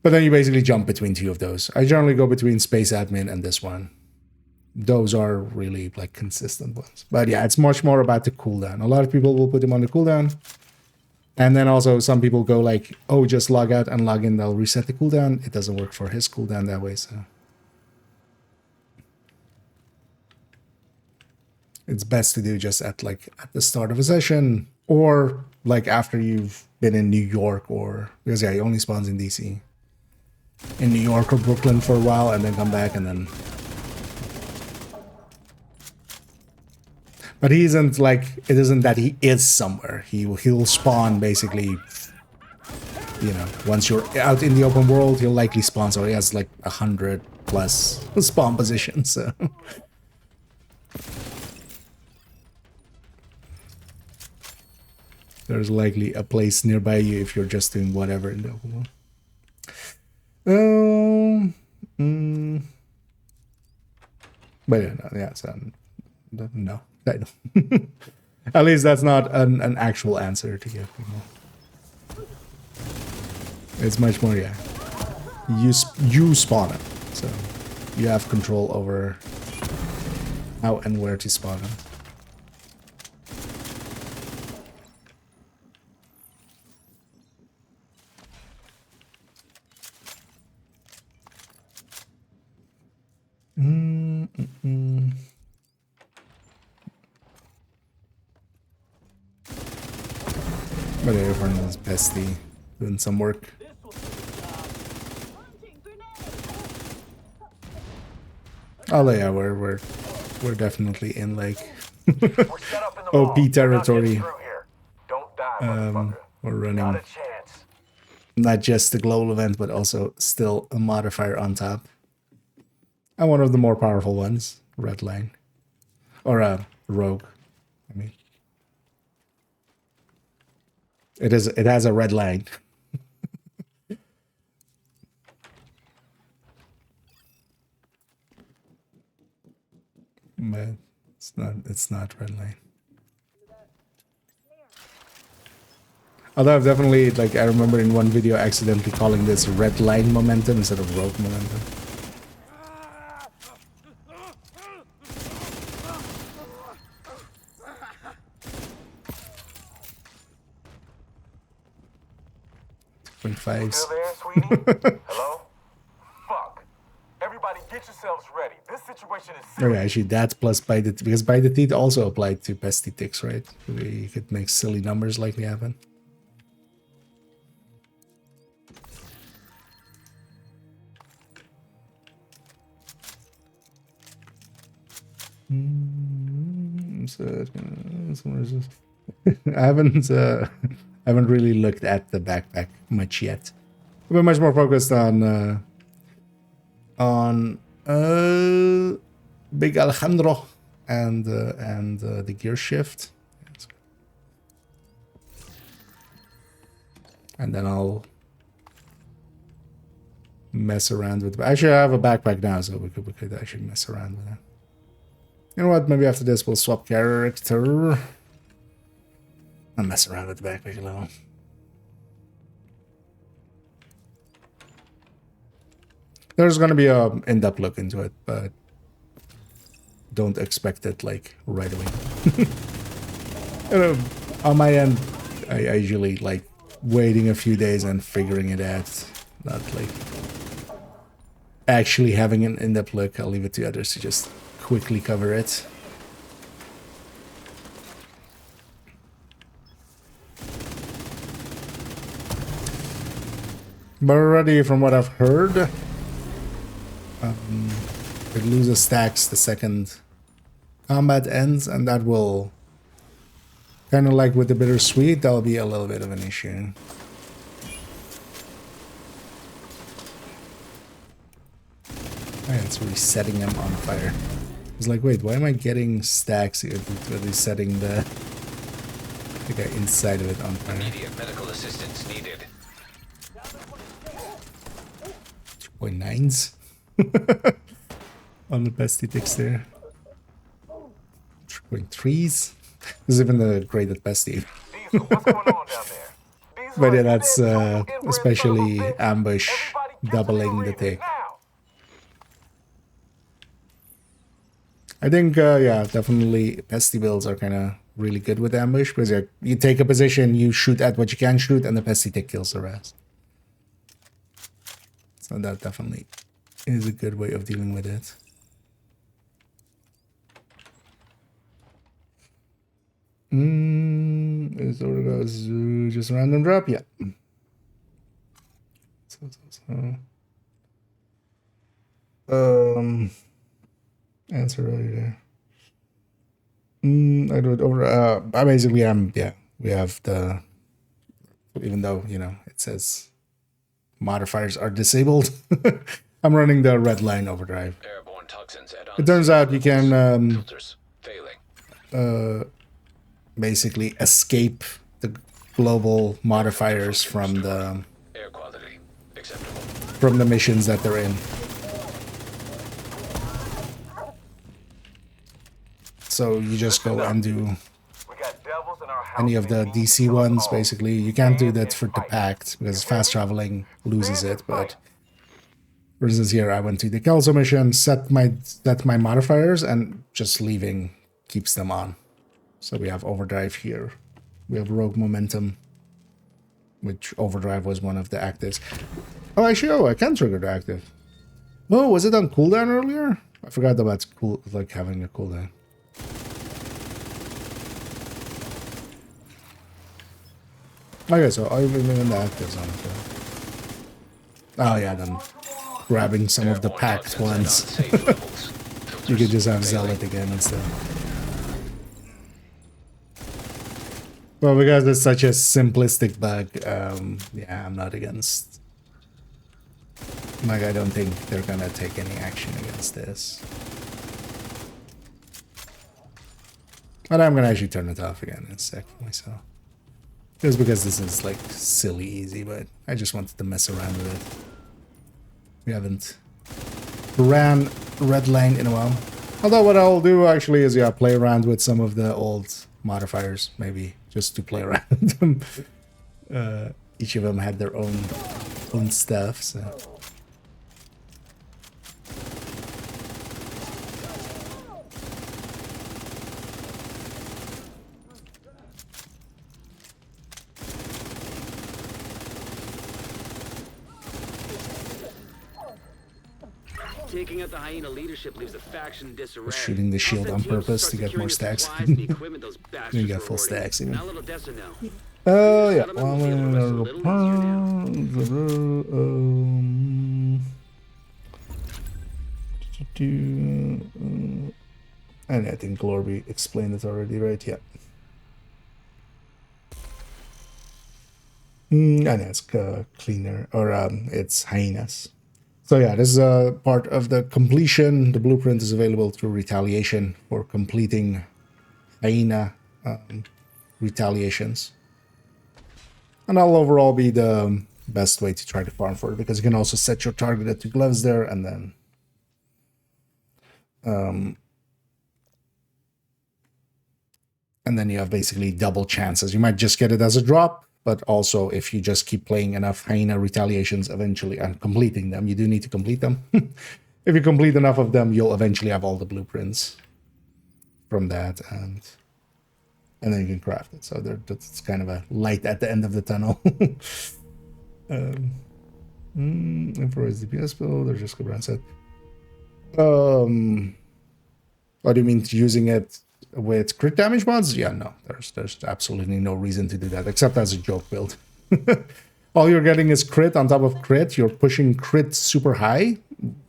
But then you basically jump between two of those. I generally go between Space Admin and this one. Those are really like consistent ones. But yeah, it's much more about the cooldown. A lot of people will put him on the cooldown. And then also some people go like, oh, just log out and log in, they'll reset the cooldown. It doesn't work for his cooldown that way, so. It's best to do just at the start of a session, or like after you've been in New York, or because yeah, he only spawns in DC. In New York or Brooklyn for a while and then come back and then. But he isn't like, it isn't that he is somewhere. He'll spawn basically, you know, once you're out in the open world, he'll likely spawn. So he has like 100 plus spawn positions. So. There's likely a place nearby you if you're just doing whatever in the open world. But yeah, no, yeah, so no. At least that's not an actual answer to give people. It's much more, yeah. You spawn it, so you have control over how and where to spawn it. But everyone is bestie doing some work. Oh yeah, we're definitely in like OP territory.
Don't die,
We're running Not just the global event, but also still a modifier on top. And one of the more powerful ones, red line. Or a rogue, I mean. It has a red line. But it's not red line. Although I've definitely, like, I remember in one video accidentally calling this red line momentum instead of rogue momentum. .5s.
Still there, sweetie? Hello? Fuck. Everybody get yourselves ready. This situation is
Oh
serious.
yeah, actually that's plus by the, because by the teeth also applied to pesty ticks, right? You could make silly numbers like they happen. I haven't really looked at the backpack much yet. I've been much more focused on Big Alejandro and the gear shift, and then I'll mess around with. Actually, I have a backpack now, so we could actually mess around with it. You know what? Maybe after this we'll swap character. I'll mess around with the backpack a little. There's gonna be a in-depth look into it, but don't expect it like right away. You know, on my end, I usually like waiting a few days and figuring it out, not like actually having an in-depth look. I'll leave it to others to just quickly cover it. But already from what I've heard, it loses stacks the second combat ends, and that will, kind of like with the bittersweet, that'll be a little bit of an issue. And it's resetting them on fire. It's like, wait, why am I getting stacks if it's resetting the guy inside of it on fire?
Immediate medical assistance needed.
2.9s on the pesty ticks there. 3.3s. This is even the graded pesty.
Diesel, what's going on down there? Diesel,
But yeah,
are you
that's
there? Get ready, son of a
especially
bitch.
ambush
Everybody get
doubling
to
the
your
tick.
now.
I think, yeah, definitely pesty builds are kind of really good with ambush because you take a position, you shoot at what you can shoot, and the pesty tick kills the rest. So that definitely is a good way of dealing with it. Is order just a random drop? Yeah. Answer earlier there. I do it over. I basically am. Yeah, we have the. Even though you know it says modifiers are disabled, I'm running the red line overdrive.
Airborne toxins at
It turns out you can
filters failing.
basically escape the global modifiers from the
Air quality acceptable.
from the missions that they're in. So you just go and do
We got devils in our house.
any of the
They mean
DC
to
ones,
all.
basically. You can't do that
Stand
for
and
the
fight.
Pact, because fast traveling loses
Stand
it,
and
but
fight.
for instance here, I went to the Kelso mission, set my modifiers, and just leaving keeps them on. So we have overdrive here. We have rogue momentum, which overdrive was one of the actives. Oh, actually, I can trigger the active. Oh, was it on cooldown earlier? I forgot about cool, like having a cooldown. Okay, so I'm in the actives on it. Oh yeah, then grabbing some of the
Airborne
packed
toxins at
ones.
unsafe levels.
You could just have
Filters failing.
Zealot again instead. Well, because it's such a simplistic bug, yeah, I'm not against. Like, I don't think they're gonna take any action against this. But I'm gonna actually turn it off again in a sec for myself. Just because this is like silly easy, but I just wanted to mess around with it. We haven't ran Red Lane in a while. Although what I'll do actually is, yeah, play around with some of the old modifiers, maybe just to play around with them. Each of them had their own stuff, so.
Taking out the hyena leadership leaves the faction in disarray.
Shooting the shield on purpose to get more stacks. You get full stacks even. Oh yeah. And I think Glorby explained it already, right? Yeah. I know it's cleaner, or it's hyenas. So yeah, this is a part of the completion. The blueprint is available through retaliation for completing hyena retaliations. And that'll overall be the best way to try to farm for it, because you can also set your targeted to gloves there, and then you have basically double chances. You might just get it as a drop, but also if you just keep playing enough hyena retaliations eventually and completing them, you do need to complete them. If you complete enough of them, you'll eventually have all the blueprints from that, and then you can craft it. So that's kind of a light at the end of the tunnel. Improvised DPS build, or just Cabran said. What do you mean using it with crit damage mods? Yeah, no, there's absolutely no reason to do that, except as a joke build. All you're getting is crit on top of crit. You're pushing crit super high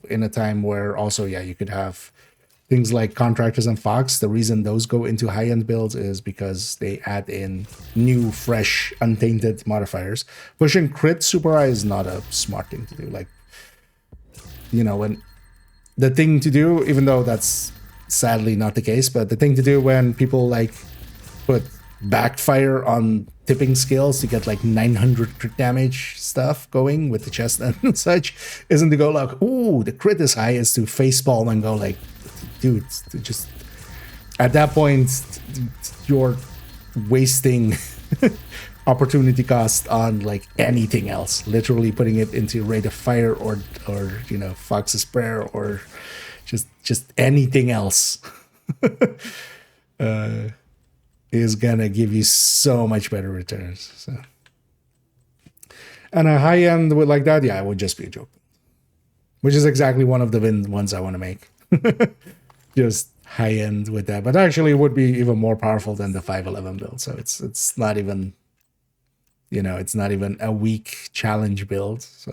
in a time where also, yeah, you could have things like Contractors and Fox. The reason those go into high-end builds is because they add in new, fresh, untainted modifiers. Pushing crit super high is not a smart thing to do. Like, you know, when the thing to do, even though that's sadly not the case, but the thing to do when people like put backfire on tipping skills to get like 900 crit damage stuff going with the chest and such isn't to go like, ooh, the crit is high, is to facepalm and go like, dude, just at that point you're wasting opportunity cost on like anything else, literally putting it into rate of fire or you know, Fox's prayer or just anything else is gonna give you so much better returns. So, and a high end with like that, yeah, it would just be a joke, which is exactly one of the ones I want to make. Just high end with that, but actually it would be even more powerful than the 511 build. So it's not even, you know, it's not even a weak challenge build. So,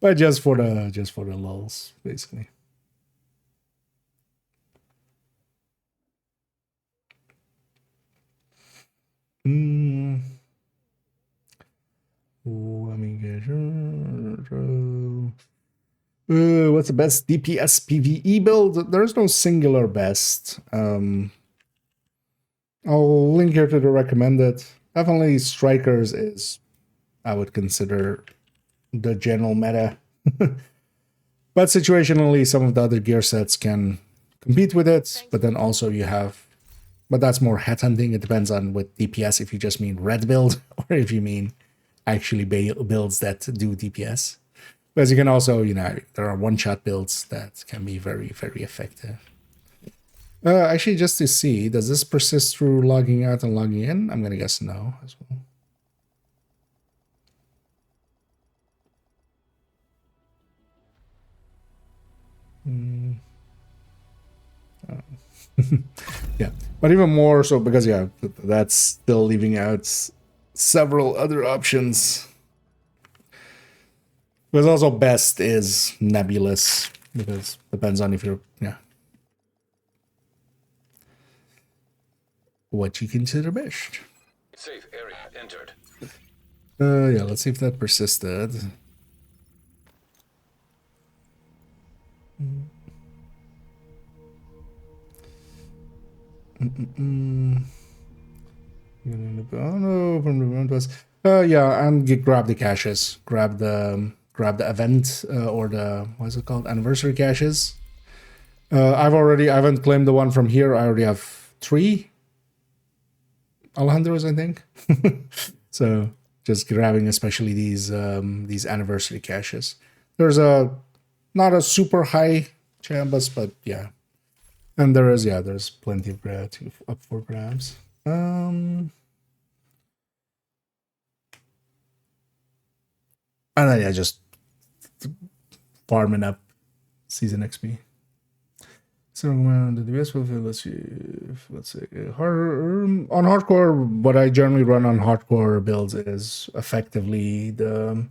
but just for the lulz, basically. Let me get what's the best DPS PvE build? There's no singular best. I'll link here to the recommended. Definitely Strikers is, I would consider, the general meta. But situationally, some of the other gear sets can compete with it, but then also you have, but that's more headhunting. It depends on what DPS, if you just mean red build or if you mean actually builds that do DPS. Because you can also, you know, there are one-shot builds that can be very, very effective. Actually, just to see, does this persist through logging out and logging in? I'm going to guess no as well. Yeah, but even more so because, yeah, that's still leaving out several other options. Because also best is nebulous, because depends on if you're, yeah, what you consider best.
Safe area entered.
Yeah, let's see if that persisted. Oh no, from the event was. Yeah, and grab the caches. Grab the event or the what's it called? Anniversary caches. I haven't claimed the one from here. I already have 3 Alejandros, I think. So just grabbing especially these anniversary caches. There's not a super high chambers, but yeah. And there's plenty of up for grabs. And then yeah, just farming up season XP. So around the US, let's see, on hardcore. What I generally run on hardcore builds is effectively the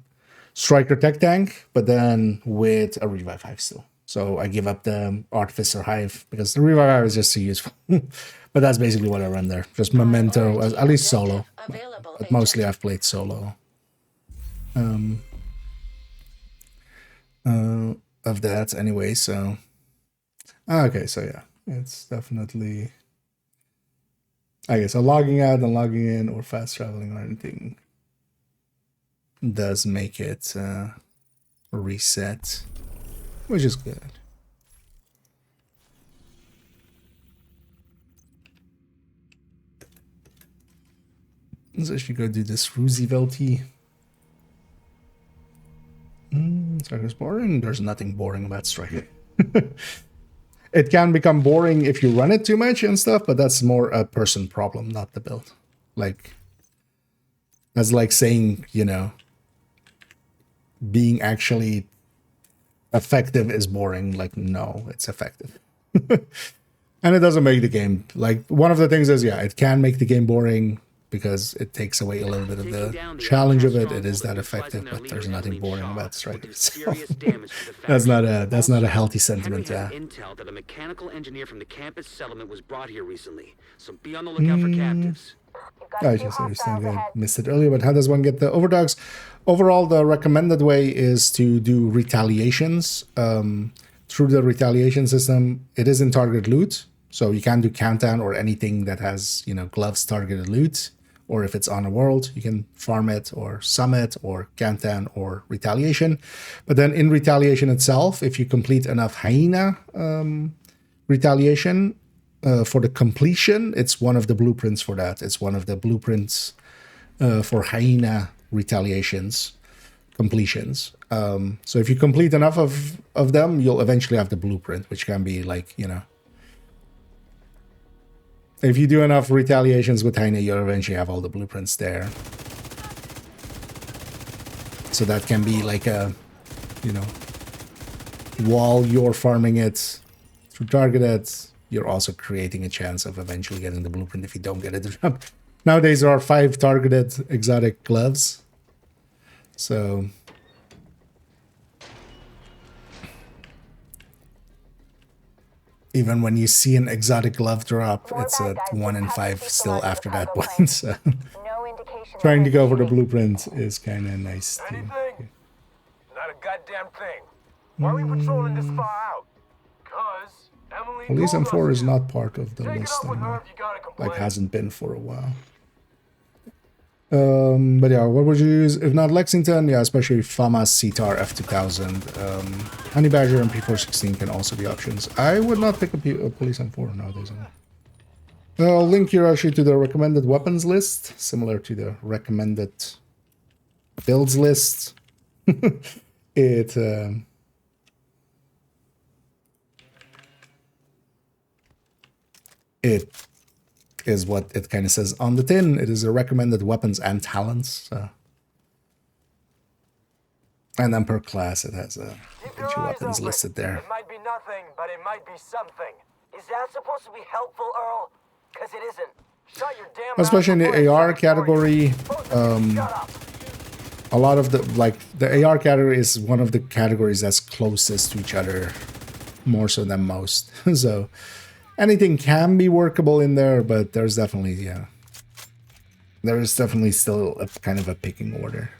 Striker Tech Tank, but then with a Revive Hive still. So I give up the Artificer Hive because the Revive Hive is just too useful. But that's basically what I run there. Just Memento, at least solo. But mostly I've played solo. Of that anyway, so... Okay, so yeah, it's definitely... I guess a logging out and logging in or fast traveling or anything does make it reset, which is good. Let's actually go do this Roosevelt. Striker's boring. There's nothing boring about Striker. It can become boring if you run it too much and stuff, but that's more a person problem, not the build. Like, that's like saying, you know, being actually effective is boring. Like, no, it's effective. And it doesn't make the game, like, one of the things is, yeah, it can make the game boring because it takes away a little bit of the challenge of it. It is that effective, but there's nothing boring about Striker itself. That's not a healthy sentiment. Yeah.
Intel that a mechanical engineer from the campus settlement was brought here recently, so be on the lookout for captives.
I just understand I missed it earlier, but how does one get the overdogs? Overall, the recommended way is to do retaliations. Through the retaliation system, it is in target loot, so you can do countdown or anything that has, you know, gloves targeted loot. Or if it's on a world, you can farm it or summit or countdown or retaliation. But then in retaliation itself, if you complete enough hyena retaliation for the completion, it's one of the blueprints for that. It's one of the blueprints for hyena retaliations completions. So if you complete enough of them, you'll eventually have the blueprint, which can be like, you know, if you do enough retaliations with hyena, you'll eventually have all the blueprints there. So that can be like a, you know, while you're farming it through targeted, you're also creating a chance of eventually getting the blueprint if you don't get it. Nowadays there are 5 targeted exotic gloves. So even when you see an exotic glove drop, it's a 1 in 5 still after that point. So trying to go for the blueprint is kind of nice too.
Anything? Not a goddamn thing. Why are we patrolling this far out? Cause Emily
Police
told
M4
us
is
to.
not part of the
Take it
list
up with her
anymore.
if you gotta complain.
Like, hasn't been for a while. But yeah, what would you use? If not Lexington, yeah, especially FAMAS, CTAR, F2000, Honey Badger, and P416 can also be options. I would not pick a Police M4 nowadays. I'll link here actually to the recommended weapons list, similar to the recommended builds list. It is what it kind of says on the tin. It is a recommended weapons and talents. So. And then per class, it has a bunch of weapons listed there.
It might be nothing, but it might be something. Is that supposed to be helpful, Earl? Because it isn't. Shut your damn
Especially in
mouth
the
before I
AR
shut it for you.
category,
Both of you, shut up.
a lot of the AR category is one of the categories that's closest to each other, more so than most. So anything can be workable in there, but there's definitely, yeah, there is definitely still a kind of a picking order.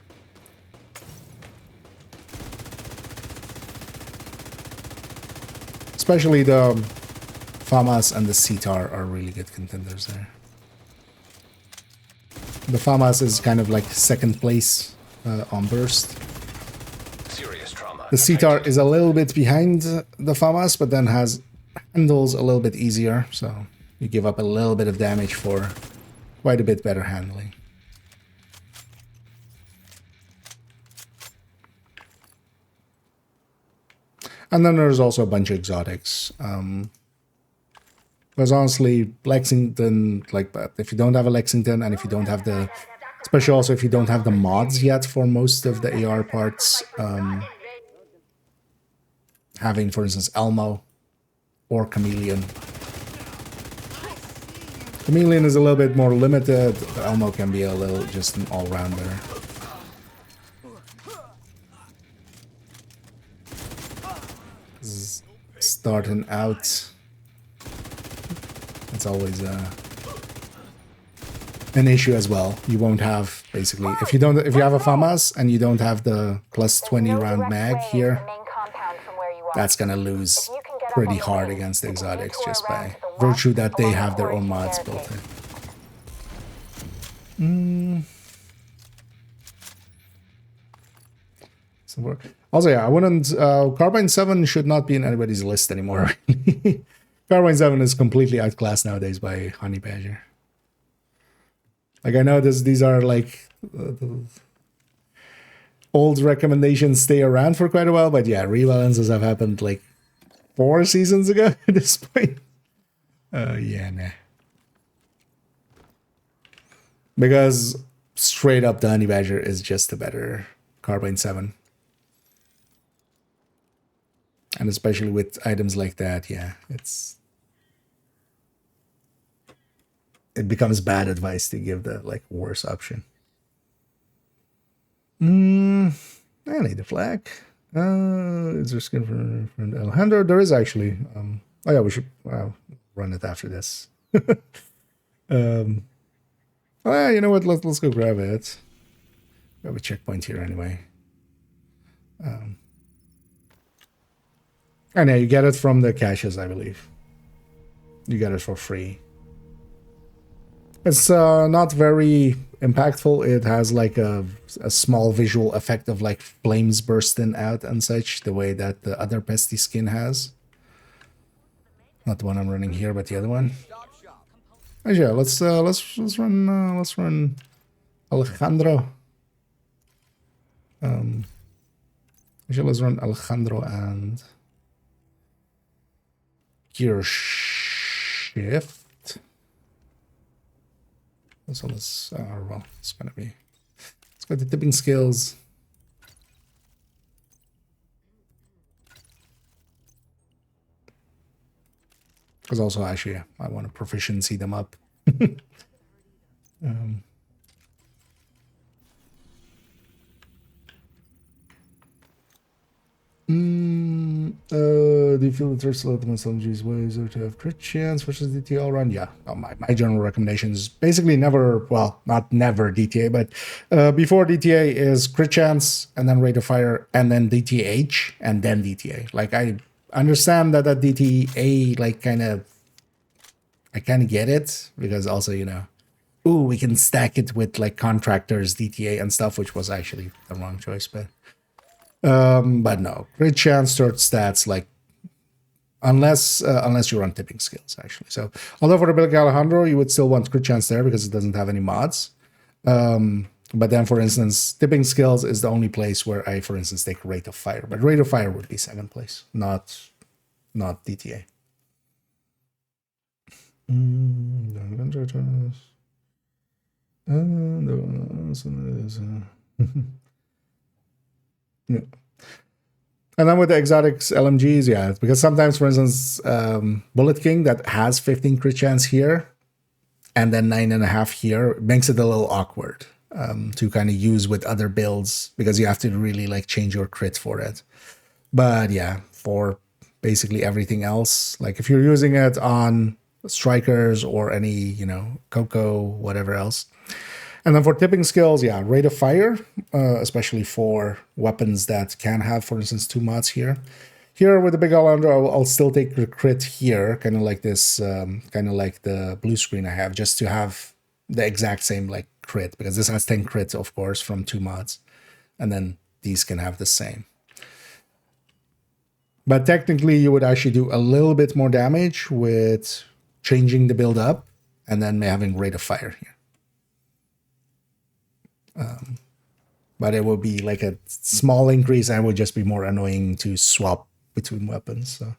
Especially the FAMAS and the CTAR are really good contenders there. The FAMAS is kind of like second place on burst.
Serious trauma.
The CTAR is a little bit behind the FAMAS, but then handles a little bit easier, so you give up a little bit of damage for quite a bit better handling. And then there's also a bunch of exotics. Because honestly, Lexington, like, if you don't have a Lexington and if you don't have the, especially also if you don't have the mods yet for most of the AR parts, having, for instance, Elmo or Chameleon. Chameleon is a little bit more limited. Elmo can be a little just an all-rounder. Starting out, it's always an issue as well. You won't have, basically, if you have a FAMAS and you don't have the plus 20 round mag here, that's gonna lose pretty hard against the exotics just by virtue that they have their own mods built in. So also, yeah, I wouldn't. Carbine 7 should not be in anybody's list anymore. Carbine 7 is completely outclassed nowadays by Honey Badger. Like, I know these are like old recommendations stay around for quite a while, but yeah, rebalances have happened like 4 seasons ago at this point. Yeah, nah. Because straight up, the Honey Badger is just a better Carbine 7. And especially with items like that, yeah, it becomes bad advice to give the like worse option. I need a flag. Is there skin for Alejandro? There is actually. Oh yeah, we should run it after this. You know what? Let's go grab it. We have a checkpoint here anyway. And yeah, you get it from the caches, I believe. You get it for free. It's not very impactful. It has like a small visual effect of like flames bursting out and such, the way that the other pesty skin has. Not the one I'm running here, but the other one. Actually, yeah, let's run Alejandro. Actually, let's run Alejandro and gear shift. So let's well, it's gonna be, let's go to tipping skills. Because also actually I want to proficiency them up. Do you feel that there's a lot of mythology's ways or to have crit chance versus DTA all run? Yeah. My general recommendation is basically never, well, not never DTA, but before DTA is crit chance and then rate of fire and then DTH and then DTA. Like, I understand that DTA, like, I kind of get it, because also, you know, ooh, we can stack it with like contractors DTA and stuff, which was actually the wrong choice, but no, crit chance third stats, like, unless you run tipping skills, actually. So although for the Bill Alejandro, you would still want crit chance there because it doesn't have any mods. But then, for instance, tipping skills is the only place where I, for instance, take rate of fire. But rate of fire would be second place, not DTA. Yeah. And then with the exotics LMGs, yeah, because sometimes, for instance, Bullet King that has 15 crit chance here and then 9.5 here makes it a little awkward to kind of use with other builds, because you have to really like change your crit for it. But yeah, for basically everything else, like if you're using it on strikers or any, you know, Coco, whatever else, And then for tipping skills, yeah, rate of fire, especially for weapons that can have, for instance, 2 mods here. Here with the big all-rounder, I'll still take the crit here, kind of like this, kind of like the blue screen I have, just to have the exact same like crit, because this has 10 crits, of course, from 2 mods. And then these can have the same. But technically, you would actually do a little bit more damage with changing the build up and then having rate of fire here. But it would be like a small increase and would just be more annoying to swap between weapons. So.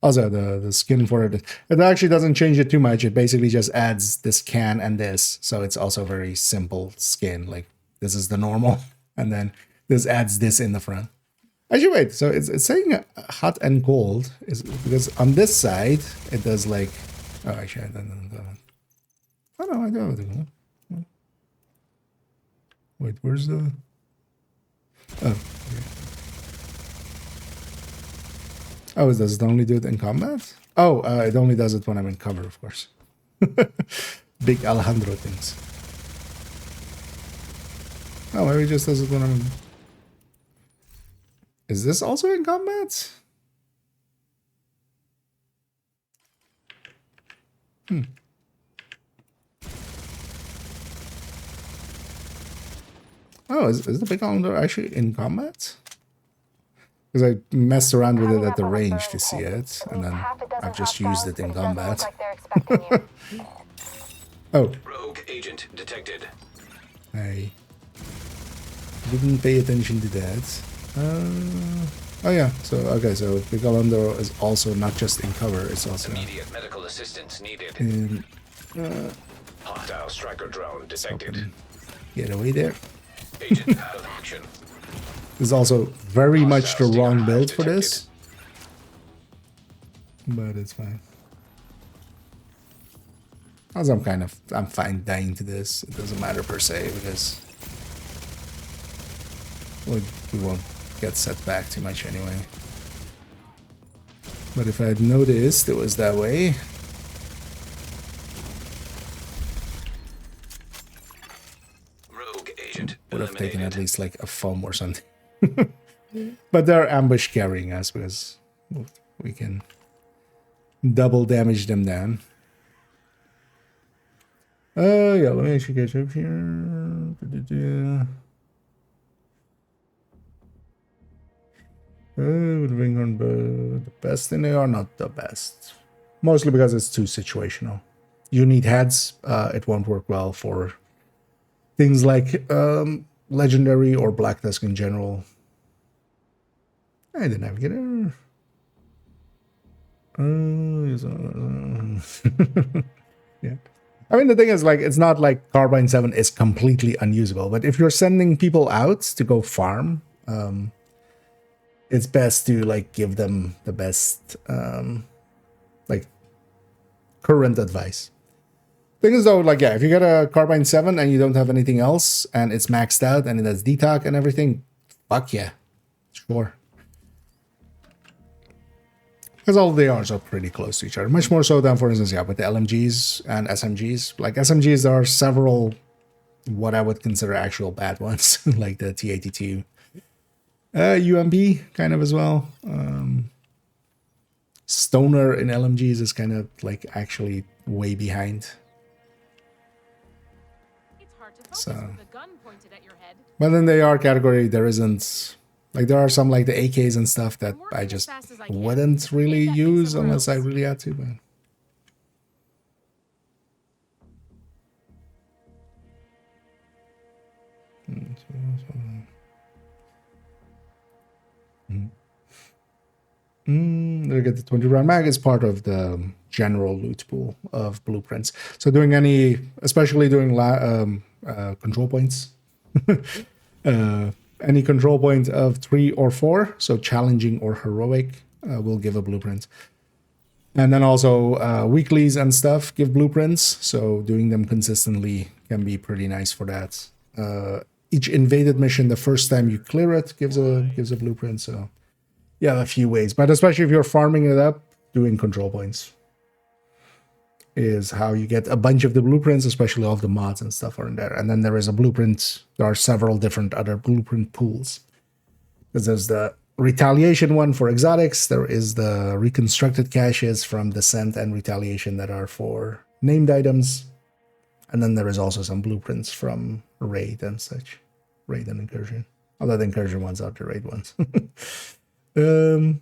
Also, the skin for it actually doesn't change it too much. It basically just adds this can and this. So it's also very simple skin. Like this is the normal. And then this adds this in the front. Actually, wait. So it's saying hot and cold is because on this side it does like. Oh, actually, I don't. Oh no, I don't. Wait, where's the? Oh. Okay. Oh, does it only do it in combat? Oh, it only does it when I'm in cover, of course. Big Alejandro things. Oh, maybe it just does it when I'm... Is this also in combat? Oh, is the big Alejandro actually in combat? Because I messed around with it at the range to see it, and then I've just used it in combat. Oh.
Rogue agent detected.
I didn't pay attention to that. Oh yeah, so okay, so Big Alejandro is also not just in cover, it's also
Immediate medical assistance needed.
in...
Hostile striker drone detected.
Get away there.
Agent out of action.
This is also very much the wrong build for this. But it's fine. As I'm fine dying to this. It doesn't matter per se because we won't get set back too much anyway. But if I had noticed it was that way.
Rogue agent
Would have taken at
eliminated.
least like a foam or something. But they're ambush carrying us because we can double damage them down. Yeah, let me actually get up here. Ringhorn, the best in there are not the best. Mostly because it's too situational. You need heads. It won't work well for things like Legendary or Black Tusk in general. I didn't navigator. Yeah. I mean, the thing is, like, it's not like Carbine 7 is completely unusable, but if you're sending people out to go farm, it's best to, like, give them the best, like, current advice. Thing is, though, like, yeah, if you get a Carbine 7 and you don't have anything else, and it's maxed out, and it has detox and everything, fuck yeah. Sure. Because all the ARs are pretty close to each other. Much more so than, for instance, yeah, with the LMGs and SMGs. Like, SMGs, there are several what I would consider actual bad ones, like the T-82. UMP, kind of as well. Stoner in LMGs is kind of, like, actually way behind.
It's hard to focus
So.
with a gun pointed at your head.
But in the AR category, there isn't... Like, there are some, like, the AKs and stuff that I just wouldn't really use unless I really had to, but... There get the 20 round mag is part of the general loot pool of blueprints. So doing any, especially doing control points, any control point of 3 or 4, so challenging or heroic, will give a blueprint. And then also weeklies and stuff give blueprints, so doing them consistently can be pretty nice for that. Each invaded mission, the first time you clear it, gives a blueprint. So yeah, a few ways, but especially if you're farming it up, doing control points. is how you get a bunch of the blueprints, especially all of the mods and stuff are in there. And then there is a blueprint. There are several different other blueprint pools. Because there's the retaliation one for exotics. There is the reconstructed caches from Descent and Retaliation that are for named items. And then there is also some blueprints from Raid and such. Raid and Incursion. Although the Incursion ones are the Raid ones. So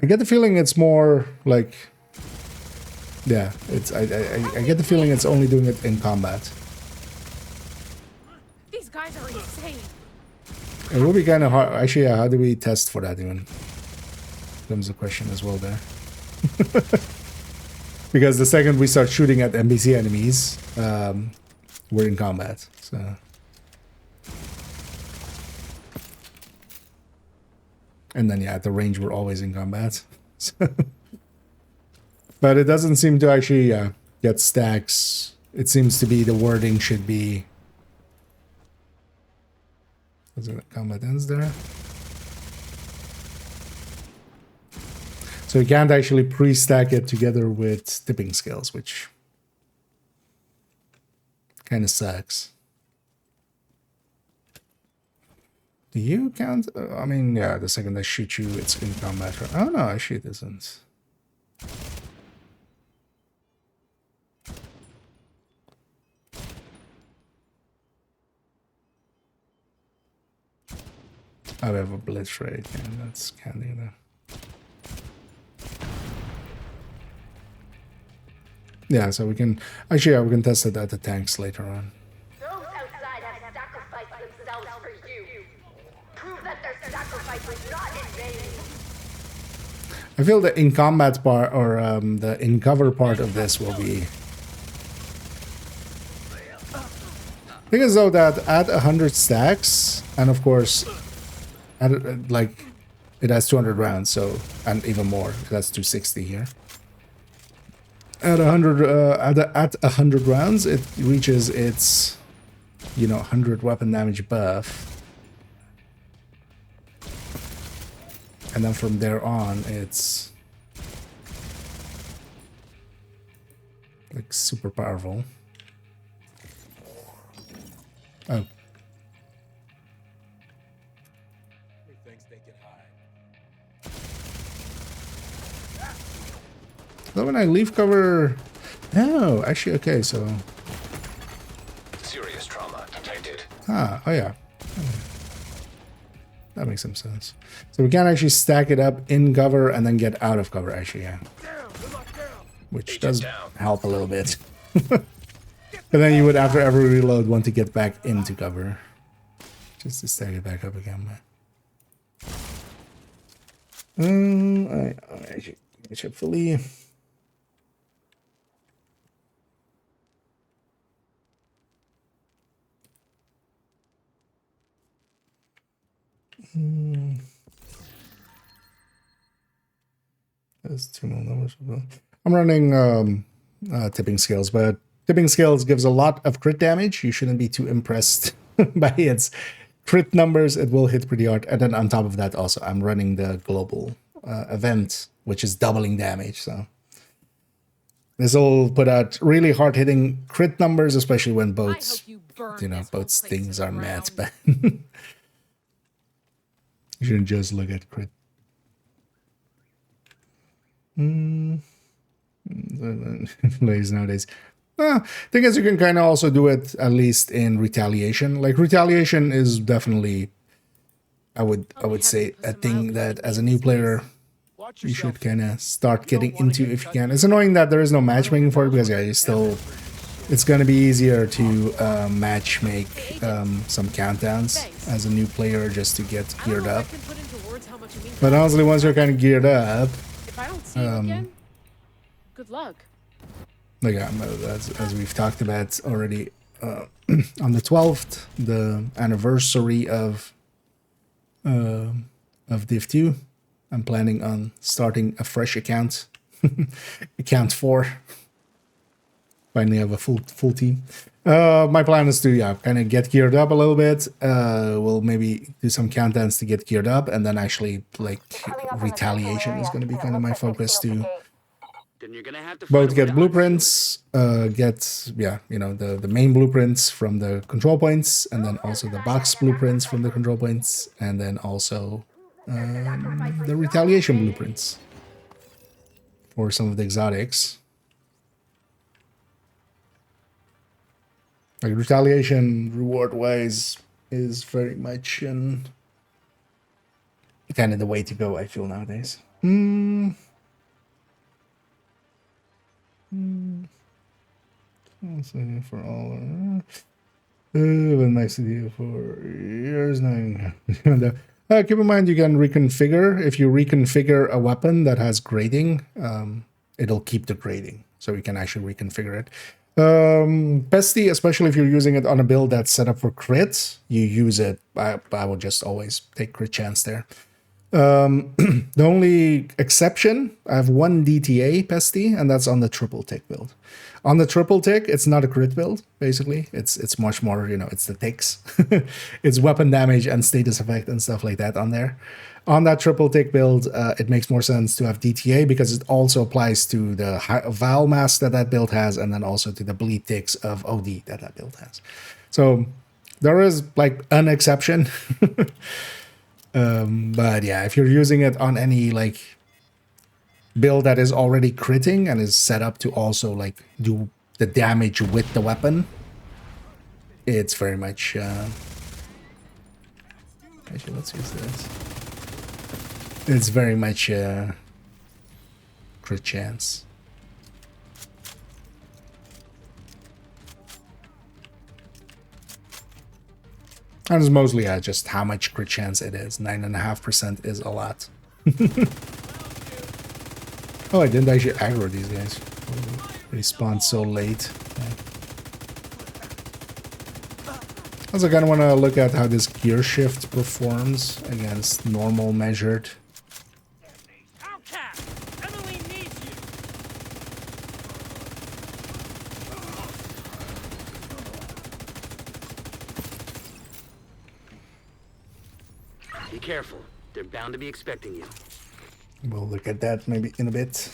I get the feeling it's more like, yeah, it's I get the feeling it's only doing it in combat.
These guys are insane.
It will be kind of hard. Actually, yeah, how do we test for that even? Comes a question as well there. Because the second we start shooting at NPC enemies, we're in combat. So. And then, yeah, at the range, we're always in combat. But it doesn't seem to actually get stacks. It seems to be the wording should be... Is it combat ends there? So you can't actually pre-stack it together with tipping scales, which kind of sucks. Do you count? I mean, yeah, the second I shoot you, it's in combat. Right? Oh, no, actually it isn't. I have a blitz rate, and that's counting there. Yeah, so we can... Actually, yeah, we can test it at the tanks later on.
Those outside have sacrificed themselves for you. Prove that their sacrifice was not in vain.
I feel the in combat part or the in cover part of this will be. Thing is though that at 100 stacks, and of course, at like it has 200 rounds, so and even more. That's 260 here. At 100 at 100 rounds, it reaches its 100 weapon damage buff. And then from there on, it's like super powerful. Oh. So when I leave cover... Oh, actually, okay, so...
Serious trauma detected.
Oh yeah. That makes some sense. So we can actually stack it up in cover and then get out of cover, actually, yeah. Which does help a little bit. But then you would, after every reload, want to get back into cover. Just to stack it back up again. I should fully... There's two more numbers. I'm running tipping scales, but tipping scales gives a lot of crit damage. You shouldn't be too impressed by its crit numbers. It will hit pretty hard. And then on top of that, also, I'm running the global event, which is doubling damage. So this will put out really hard hitting crit numbers, especially when boats, both things are mad bad. You shouldn't just look at crit. Plays nowadays. Thing is, you can kind of also do it at least in retaliation. Like retaliation is definitely, I would say, a thing that as a new player you should kind of start getting into if you can. It's annoying that there is no matchmaking for it because yeah, it's gonna be easier to match make some countdowns as a new player just to get geared up. But honestly, once you're kind of geared up,
if I don't see you again, good luck.
Like as we've talked about already, on the 12th, the anniversary of Div 2, I'm planning on starting a fresh account, account 4. Finally have a full team. My plan is to kind of get geared up a little bit. We'll maybe do some countdowns to get geared up, and then actually like retaliation is going to be kind of my focus to
Then you're gonna have to
both
find a way
get
to
blueprints, get the main blueprints from the control points, and then also the box blueprints from the control points, and then also the retaliation blueprints for some of the exotics. Like retaliation reward wise is very much kind of the way to go, I feel, nowadays. For all been nice to you for years now. Keep in mind you can reconfigure. If you reconfigure a weapon that has grading, it'll keep the grading, so you can actually reconfigure it. Pesty, especially if you're using it on a build that's set up for crits, you use it. I would just always take crit chance there. The only exception, I have one DTA Pesty, and that's on the triple tick build. On the triple tick, it's not a crit build, basically. It's much more, it's the ticks. It's weapon damage and status effect and stuff like that on there. On that triple tick build, it makes more sense to have DTA because it also applies to the Val mask that build has, and then also to the bleed ticks of OD that build has. So there is like an exception. But yeah, if you're using it on any like build that is already critting and is set up to also like do the damage with the weapon, it's very much actually, let's use this. It's very much crit chance. And it's mostly just how much crit chance it is. 9.5% is a lot. Oh, I didn't actually aggro these guys. They spawned so late. Also, I kind of want to look at how this gear shift performs against normal measured.
Be careful. They're bound to be expecting you.
We'll look at that maybe in a bit.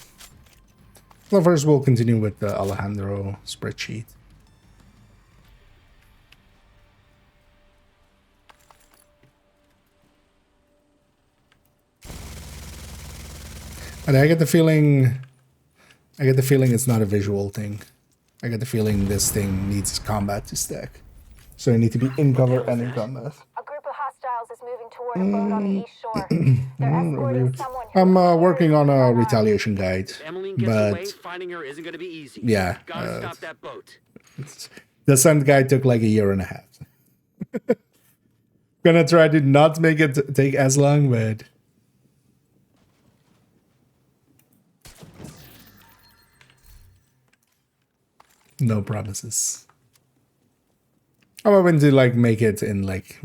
Well, first we'll continue with the Alejandro spreadsheet. And I get the feeling it's not a visual thing. I get the feeling this thing needs combat to stack. So you need to be in cover and in combat.
A group of hostiles is moving toward a boat on the east shore. They're escorting someone who
working on a retaliation guide,
Emily gets
but
away, finding her isn't going to be easy.
yeah,
Gotta stop that boat.
the Sun guide took like a year and a half. Gonna try to not make it take as long, but no promises. I'm hoping to like make it in like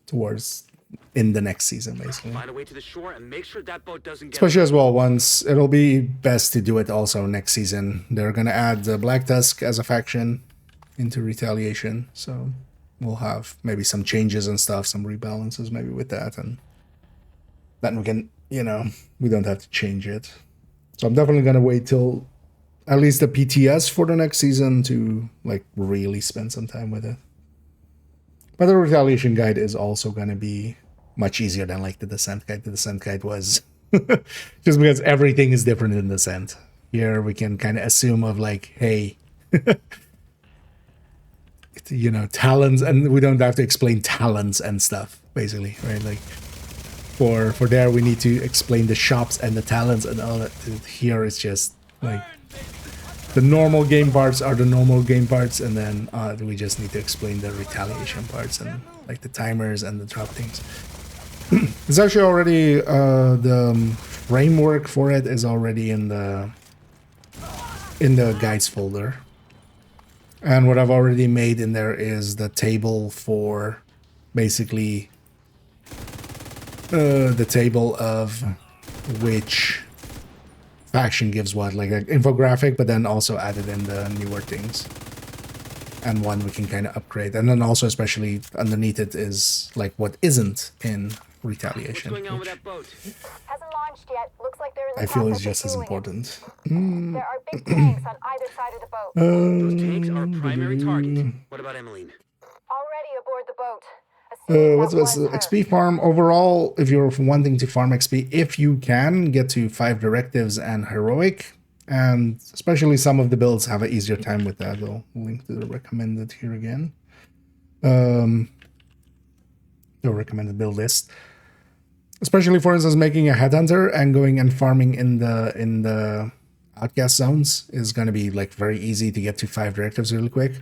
towards in the next season, basically.
Find a way to the shore and make sure that boat doesn't get
Especially as well, once it'll be best to do it also next season. They're gonna add the Black Tusk as a faction into retaliation, so we'll have maybe some changes and stuff, some rebalances maybe with that, and then we can, we don't have to change it. So I'm definitely gonna wait till at least the PTS for the next season to like really spend some time with it. But the retaliation guide is also gonna be much easier than like the descent guide. The descent guide was just because everything is different in descent. Here we can kind of assume of like, hey, talents, and we don't have to explain talents and stuff, basically, right? Like for there we need to explain the shops and the talents and all that. Here it's just like the normal game parts are the normal game parts, and then we just need to explain the retaliation parts and like the timers and the drop things. It's actually already the framework for it is already in the guides folder, and what I've already made in there is the table for basically the table of which faction gives what, like an infographic, but then also added in the newer things. and one we can kind of upgrade. And then also, especially underneath it, is like what isn't in Retaliation.
What's going on with that boat?
Hasn't launched yet. Looks like they're in the
I feel is
process of
just as
fueling it.
important.
There are big tanks on either side of the boat.
Those tanks are our primary target. What about Emmeline?
Already aboard the boat. Assuming
What's
that was
this?
her.
XP farm overall, if you're wanting to farm XP, if you can, get to 5 directives and heroic. And especially some of the builds have an easier time with that. I'll link to the recommended here again. The recommended build list. Especially, for instance, making a headhunter and going and farming in the outcast zones is going to be like very easy to get to 5 directives really quick.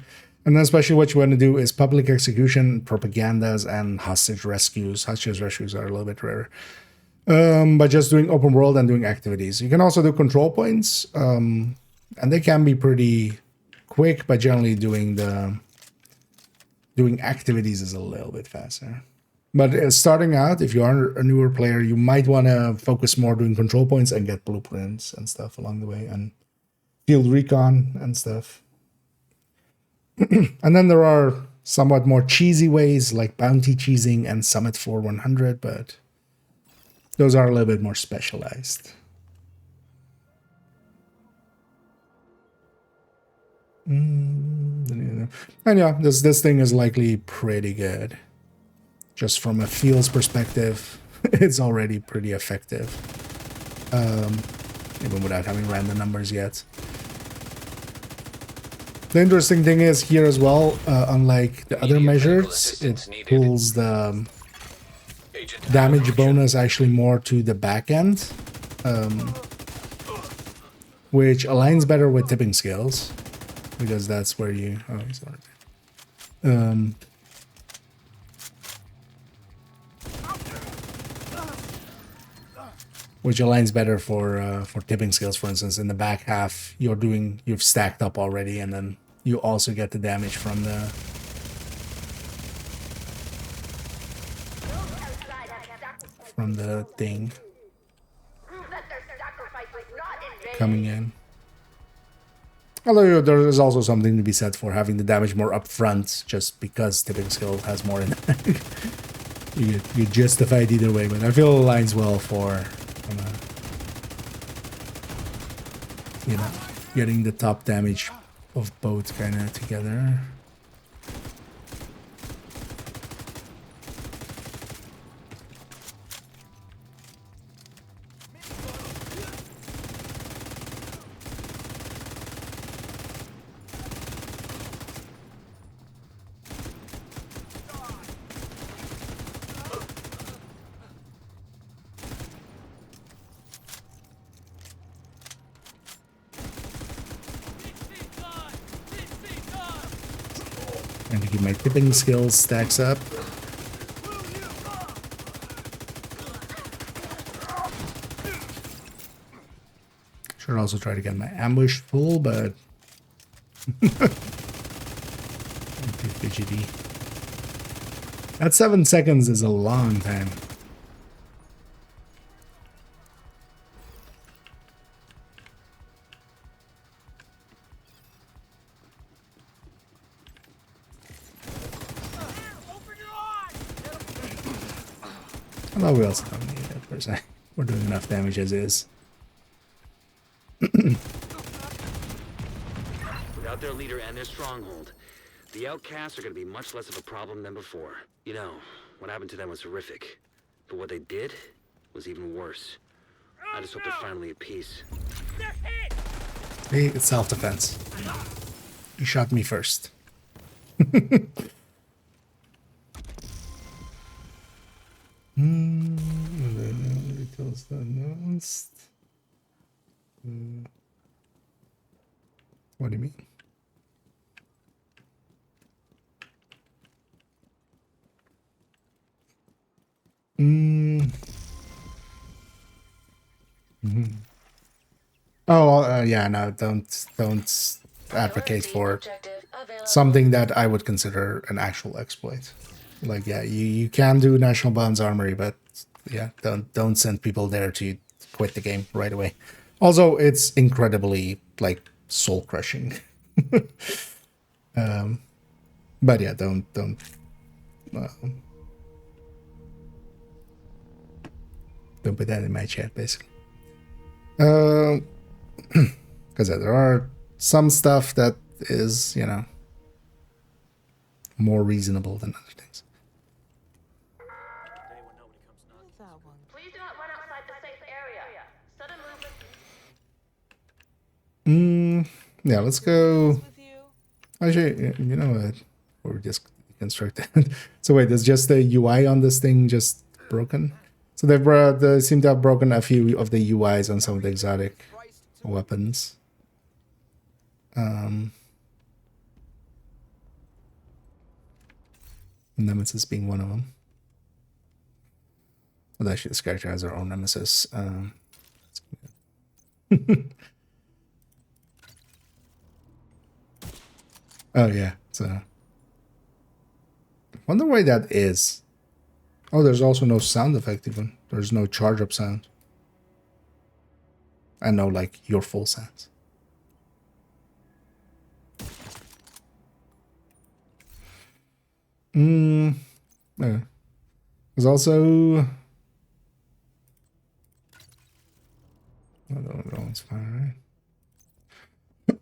And then especially what you want to do is public execution, propagandas, and hostage rescues. Hostage rescues are a little bit rarer. By just doing open world and doing activities. You can also do control points, and they can be pretty quick, but generally doing activities is a little bit faster. But starting out, if you are a newer player, you might want to focus more doing control points and get blueprints and stuff along the way, and field recon and stuff. And then there are somewhat more cheesy ways like bounty cheesing and summit for 100, but those are a little bit more specialized. And yeah, this thing is likely pretty good. Just from a feels perspective, it's already pretty effective. Even without having random numbers yet. The interesting thing is here as well, unlike the other measures, it pulls the damage bonus actually more to the back end, which aligns better with tipping skills, because that's where you which aligns better for tipping skills. For instance, in the back half, you've stacked up already, and then you also get the damage from the thing
Prove that their sacrifice was not in vain.
coming in. Although there is also something to be said for having the damage more upfront, just because tipping skill has more in it. you justify it either way, but I feel it aligns well for getting the top damage of both kind of together. And to keep my tipping skills stacks up. Should also try to get my ambush full, but I'm too fidgety. That 7 seconds is a long time. Although we also don't need it per se. We're doing enough damage as is.
Without their leader and their stronghold, the outcasts are going to be much less of a problem than before. You know, what happened to them was horrific. But what they did was even worse. I just hope they're finally at peace.
Hey, it's self-defense. You shot me first. Details announced. What do you mean? Oh, yeah, no, don't advocate for something that I would consider an actual exploit. Like, yeah, you can do National Bonds Armory, but yeah, don't send people there to quit the game right away. Also, it's incredibly, like, soul-crushing. But yeah, don't put that in my chat, basically. Because there are some stuff that is, you know, more reasonable than other things.
Please do not run outside the safe area. Sudden movement.
Yeah, let's go. Actually, you know what? Or just construct that. So wait, is just the UI on this thing just broken? So they seem to have broken a few of the UIs on some of the exotic weapons. Nemesis being one of them. Well, actually, this character has her own nemesis. Oh yeah, so wonder why that is. Oh, there's also no sound effect even. There's no charge up sound. And no like your full sounds. Yeah. There's also that one's fine, right?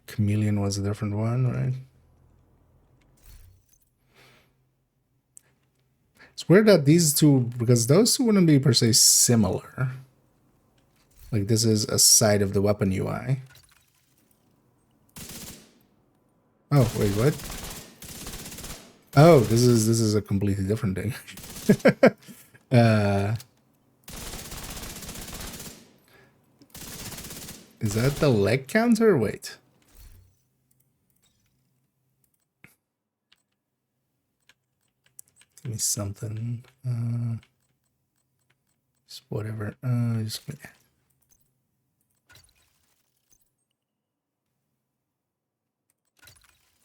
Chameleon was a different one, right? It's weird that these two, because those two wouldn't be per se similar. Like this is a side of the weapon UI. Oh, wait, what? Oh, this is a completely different thing. Is that the leg counter? Wait. Give me something. Just whatever. Just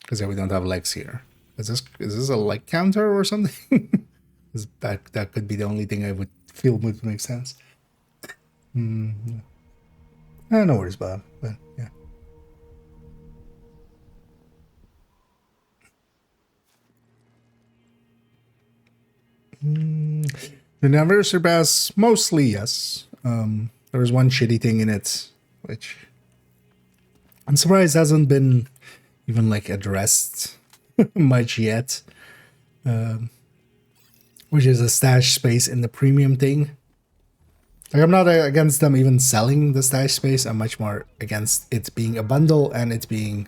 because yeah, we don't have legs here. Is this a leg counter or something? that could be the only thing I would feel would make sense. No worries, Bob. But yeah. The never surpass, mostly yes. There was one shitty thing in it, which I'm surprised hasn't been even like addressed much yet. Which is a stash space in the premium thing. Like I'm not against them even selling the stash space. I'm much more against it being a bundle and it being,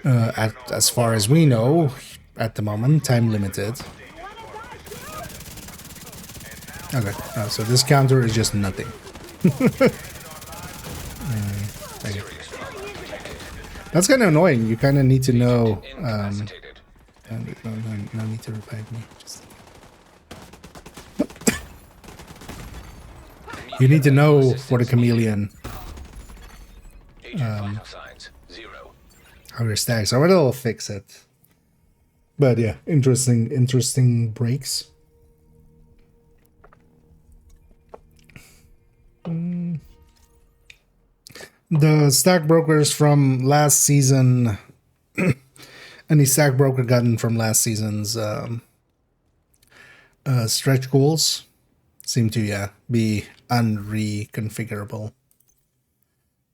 as far as we know, at the moment, time limited. Okay, so this counter is just nothing. That's kind of annoying. You kind of need to know. No need to revive me. You need to know for the chameleon how your stacks are. It'll fix it. But yeah, interesting breaks. The stack brokers from last season, any stack broker gotten from last season's stretch goals seem to be unreconfigurable.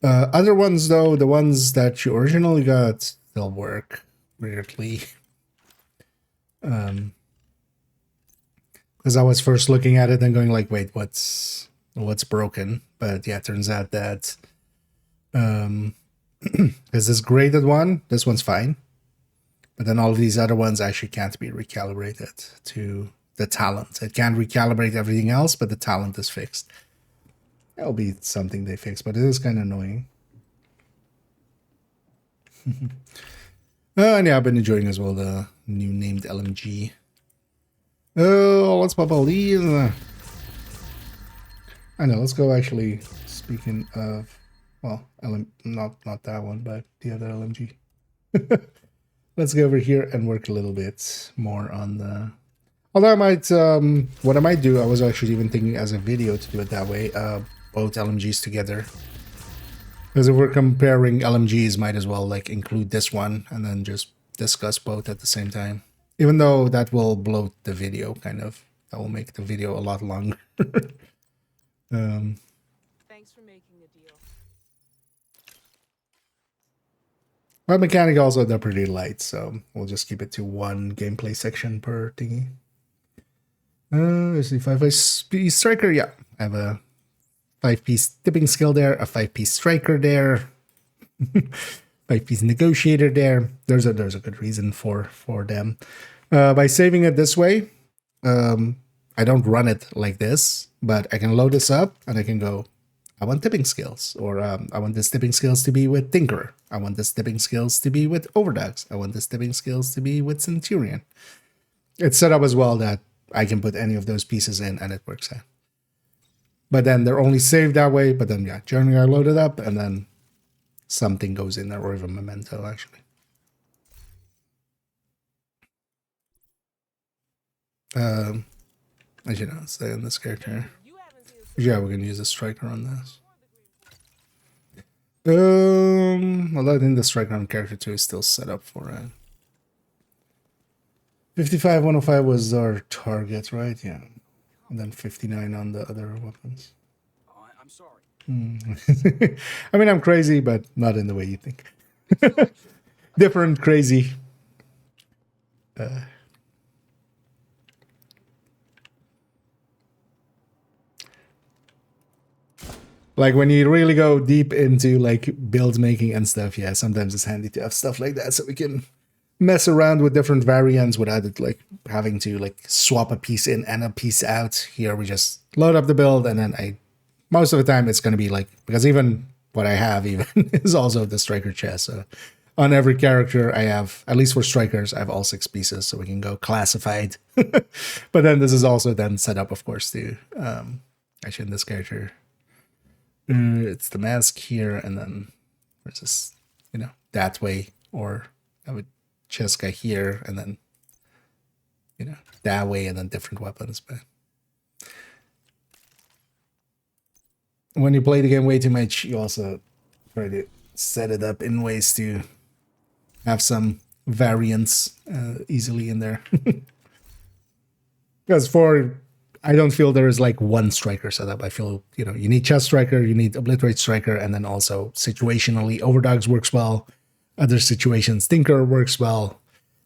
Other ones though, the ones that you originally got still work weirdly. Because I was first looking at it and going like, wait, what's broken? But yeah, it turns out that is this graded one? This one's fine. But then all of these other ones actually can't be recalibrated to the talent. It can't recalibrate everything else, but the talent is fixed. That'll be something they fix, but it is kind of annoying. And yeah, I've been enjoying as well the new named LMG. Oh, let's pop all these. I know, let's go actually, speaking of, well, not that one, but the other LMG. Let's go over here and work a little bit more on the... Although I might, what I might do, I was actually even thinking as a video to do it that way, both LMGs together. Because if we're comparing LMGs, might as well like include this one and then just discuss both at the same time. Even though that will bloat the video, kind of. That will make the video a lot longer.
Thanks for making the deal.
But mechanic also, they're pretty light, so we'll just keep it to one gameplay section per thingy. Let's see, 5-piece striker, yeah. I have a 5-piece tipping skill there, a 5-piece striker there, 5-piece negotiator there. There's a good reason for them. By saving it this way, I don't run it like this, but I can load this up and I can go, I want tipping skills, or I want this tipping skills to be with Tinkerer. I want this tipping skills to be with Overdogs. I want this tipping skills to be with Centurion. It's set up as well that I can put any of those pieces in and it works out. But then they're only saved that way, but then yeah, generally I load it up and then something goes in there, or even memento actually. As you know, stay in this character. Yeah, we're gonna use a striker on this. Although I think the striker on character 2 is still set up for it. 55, 105 was our target, right? Yeah. And then 59 on the other weapons.
Oh, I'm sorry.
I mean, I'm crazy, but not in the way you think. Different crazy. Like when you really go deep into like build making and stuff, yeah, sometimes it's handy to have stuff like that so we can mess around with different variants without it like having to like swap a piece in and a piece out. Here we just load up the build and then most of the time it's going to be like, because even what I have even is also the striker chest. So on every character I have, at least for strikers, I have all 6 pieces so we can go classified. But then this is also then set up, of course, to actually in this character. It's the mask here, and then there's this, you know, that way, or I would Cheska here, and then, you know, that way, and then different weapons. But when you play the game way too much, you also try to set it up in ways to have some variance easily in there. Because I don't feel there is like one striker setup. I feel, you know, you need chest striker, you need obliterate striker, and then also situationally Overdogs works well. Other situations, Tinker works well.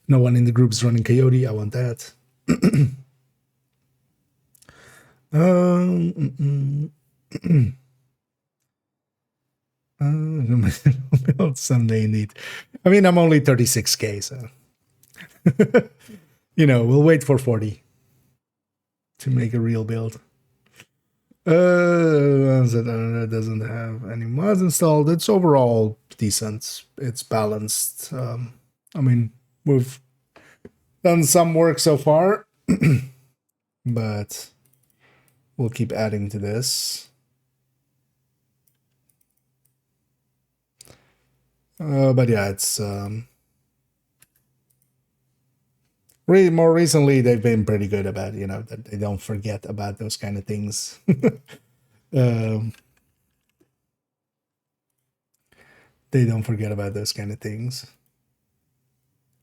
No one in the group is running Coyote. I want that. Someday indeed. I mean, I'm only 36k, so you know, we'll wait for 40 to make a real build. That doesn't have any mods installed. It's overall decent. It's balanced. I mean, we've done some work so far, but we'll keep adding to this. But yeah, it's really more recently they've been pretty good about, you know, that they don't forget about those kind of things. They don't forget about those kind of things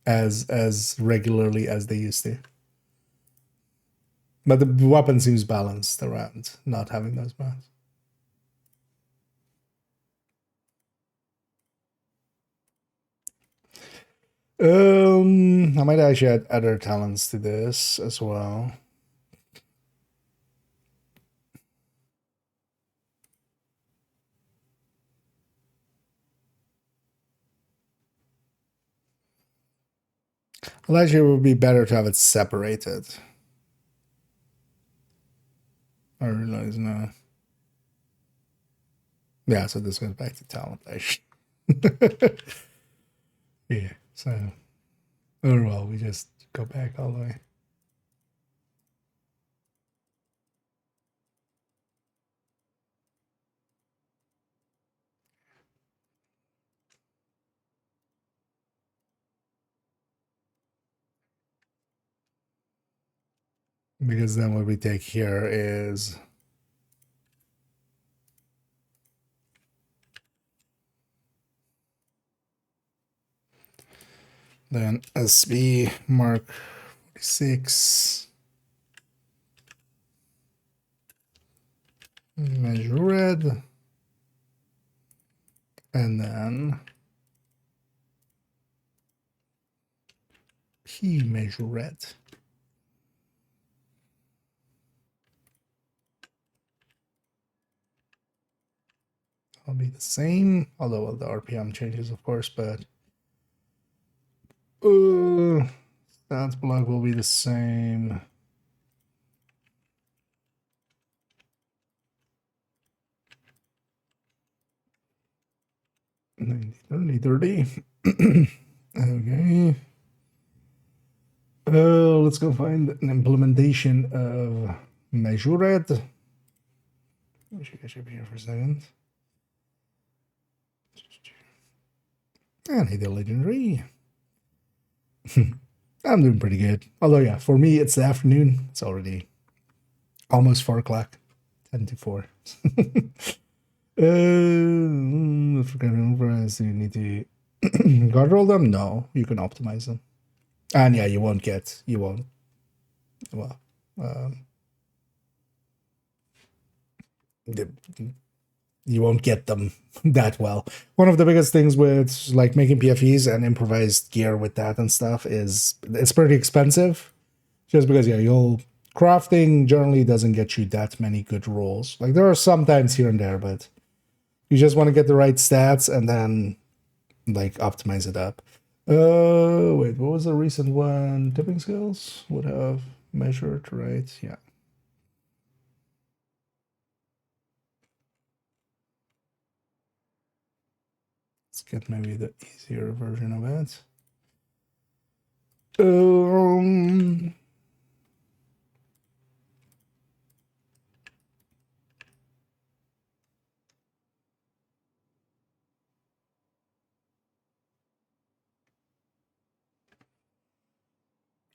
as regularly as they used to. But the weapon seems balanced around not having those mods. I might actually add other talents to this as well. Well, actually, it would be better to have it separated. I realize now. Yeah, so this goes back to talent, actually. Yeah, so. Oh, well, we just go back all the way. Because then what we take here is Then SB Mark 46. Measure red. And then P measure red. I'll be the same, although well, the RPM changes, of course, but stats block will be the same. $90, $30. Okay. Let's go find an implementation of measured. Let me catch up here for a second. And hit the legendary. I'm doing pretty good. Although, yeah, for me, it's the afternoon. It's already almost 4 o'clock. 10 to 4. So you need to guard roll them? No, you can optimize them. And yeah, you won't, well, you won't get them that well. One of the biggest things with like making PFEs and improvised gear with that and stuff is it's pretty expensive. Just because, yeah, crafting generally doesn't get you that many good rolls. Like there are some times here and there, but you just want to get the right stats and then like optimize it up. Wait, what was the recent one? Tipping skills would have measured, right? Yeah. Let's get maybe the easier version of it.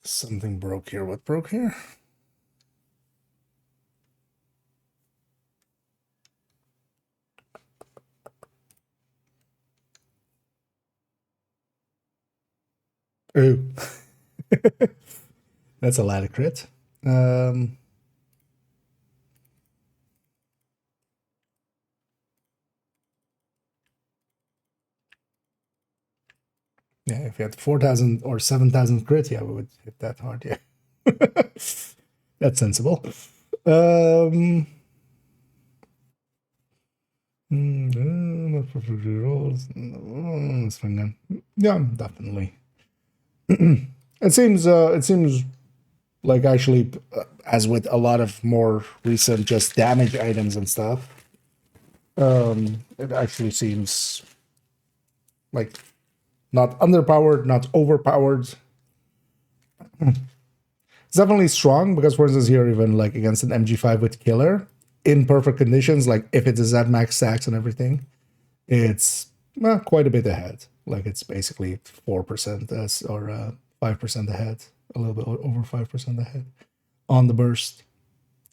Something broke here. What broke here? Oh. That's a lot of crit. Yeah, if you had 4,000 or 7,000 crit, yeah, we would hit that hard, yeah. That's sensible. Yeah, definitely. It seems like actually, as with a lot of more recent just damage items and stuff, it actually seems like not underpowered, not overpowered. It's definitely strong because, for instance, here even like against an MG5 with killer in perfect conditions, like if it is at max stacks and everything, it's quite a bit ahead. Like it's basically 4% or 5% ahead, a little bit over 5% ahead on the burst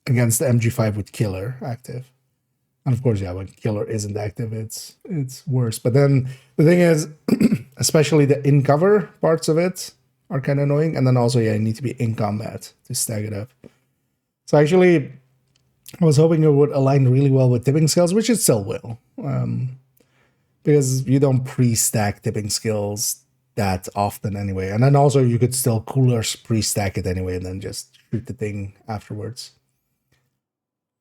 against the MG5 with killer active. And of course, yeah, when killer isn't active, it's worse. But then the thing is, especially the in cover parts of it are kind of annoying. And then also, yeah, you need to be in combat to stack it up. So actually, I was hoping it would align really well with tipping skills, which it still will. Because you don't pre-stack tipping skills that often anyway. And then also you could still coolers pre-stack it anyway and then just shoot the thing afterwards.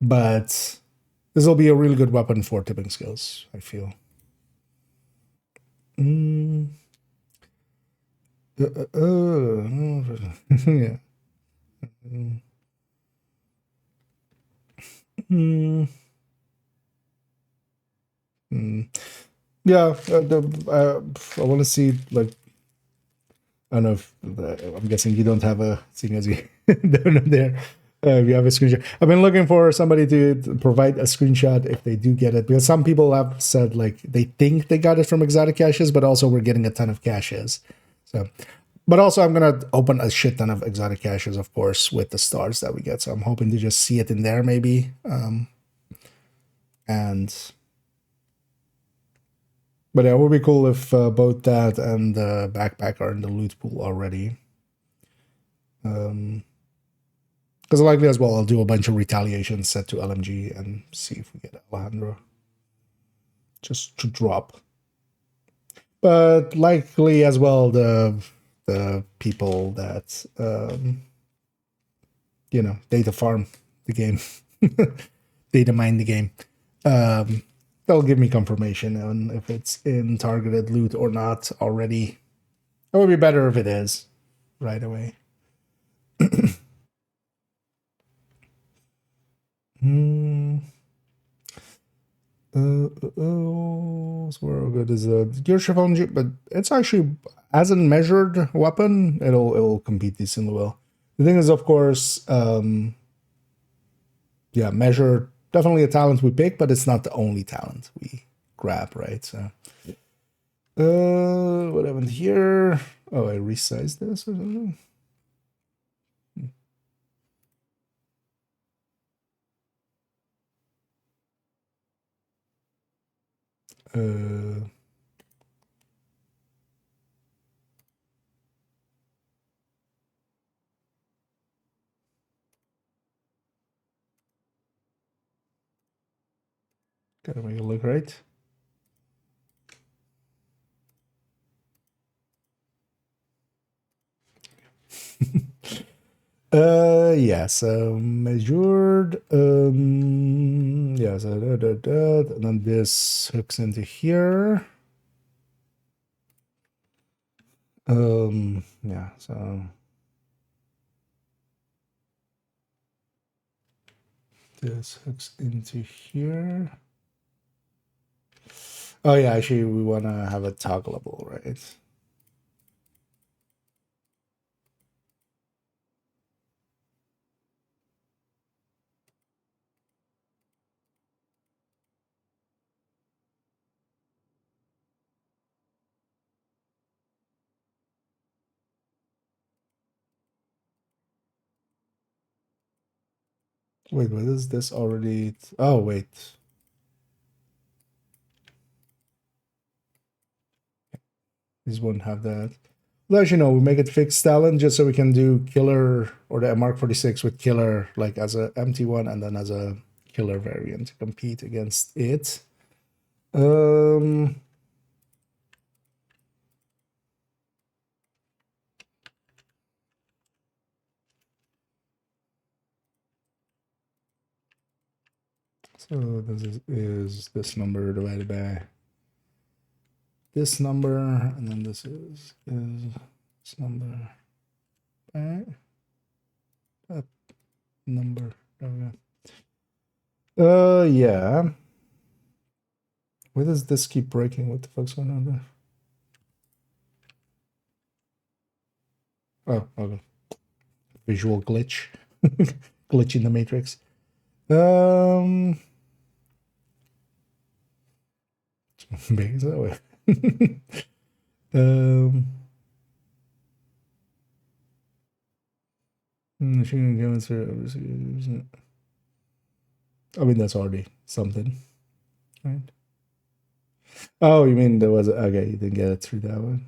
But this will be a really good weapon for tipping skills, I feel. Yeah. Yeah, I want to see, like, I don't know if, I'm guessing you don't have a, seeing as you don't know there, if you have a screenshot. I've been looking for somebody to provide a screenshot if they do get it, because some people have said, like, they think they got it from exotic caches, but also we're getting a ton of caches. So, but also I'm going to open a shit ton of exotic caches, of course, with the stars that we get. So I'm hoping to just see it in there maybe. And But yeah, it would be cool if both that and the backpack are in the loot pool already. Because likely as well, I'll do a bunch of retaliations set to LMG and see if we get Alejandro. Just to drop. But likely as well, the people that, you know, data farm the game, data mine the game, they'll give me confirmation on if it's in targeted loot or not already. It would be better if it is right away. So where good is a gear chiffon jeep, but it's actually as a measured weapon, it'll compete decently well. The thing is, of course, yeah, measure definitely a talent we pick, but it's not the only talent we grab, right? So, what happened here? Oh, I resized this or something. Gotta make it look right. Yeah, so measured, yeah, so and then this hooks into here. Yeah, so this hooks into here. Oh yeah, actually we want to have it toggleable, right? Wait, what is this already? Oh, wait. These won't have that. Well, as you know, we make it fixed talent just so we can do killer or the Mark 46 with killer like as a empty one and then as a killer variant to compete against it. So this is this number divided by this number, and then this is this number by that number. Yeah. Why does this keep breaking? What the fuck's going on there? Oh, okay. Visual glitch. Glitch in the matrix. Big that way. I mean, that's already something, right? Oh, you mean there was okay? You didn't get it through that one.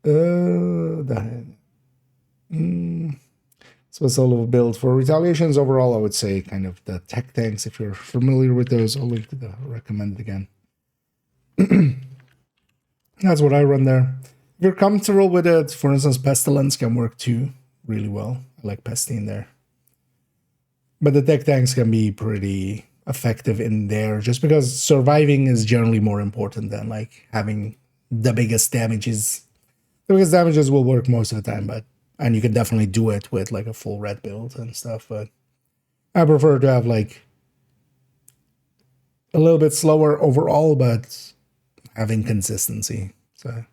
That. So it's a little build for retaliations. Overall, I would say kind of the tech tanks. If you're familiar with those, I'll link to the recommended again. That's what I run there. If you're comfortable with it, for instance, Pestilence can work too really well. I like Pesty in there. But the tech tanks can be pretty effective in there just because surviving is generally more important than like having the biggest damages. The biggest damages will work most of the time, and you can definitely do it with like a full red build and stuff, but I prefer to have like a little bit slower overall, but having consistency. So,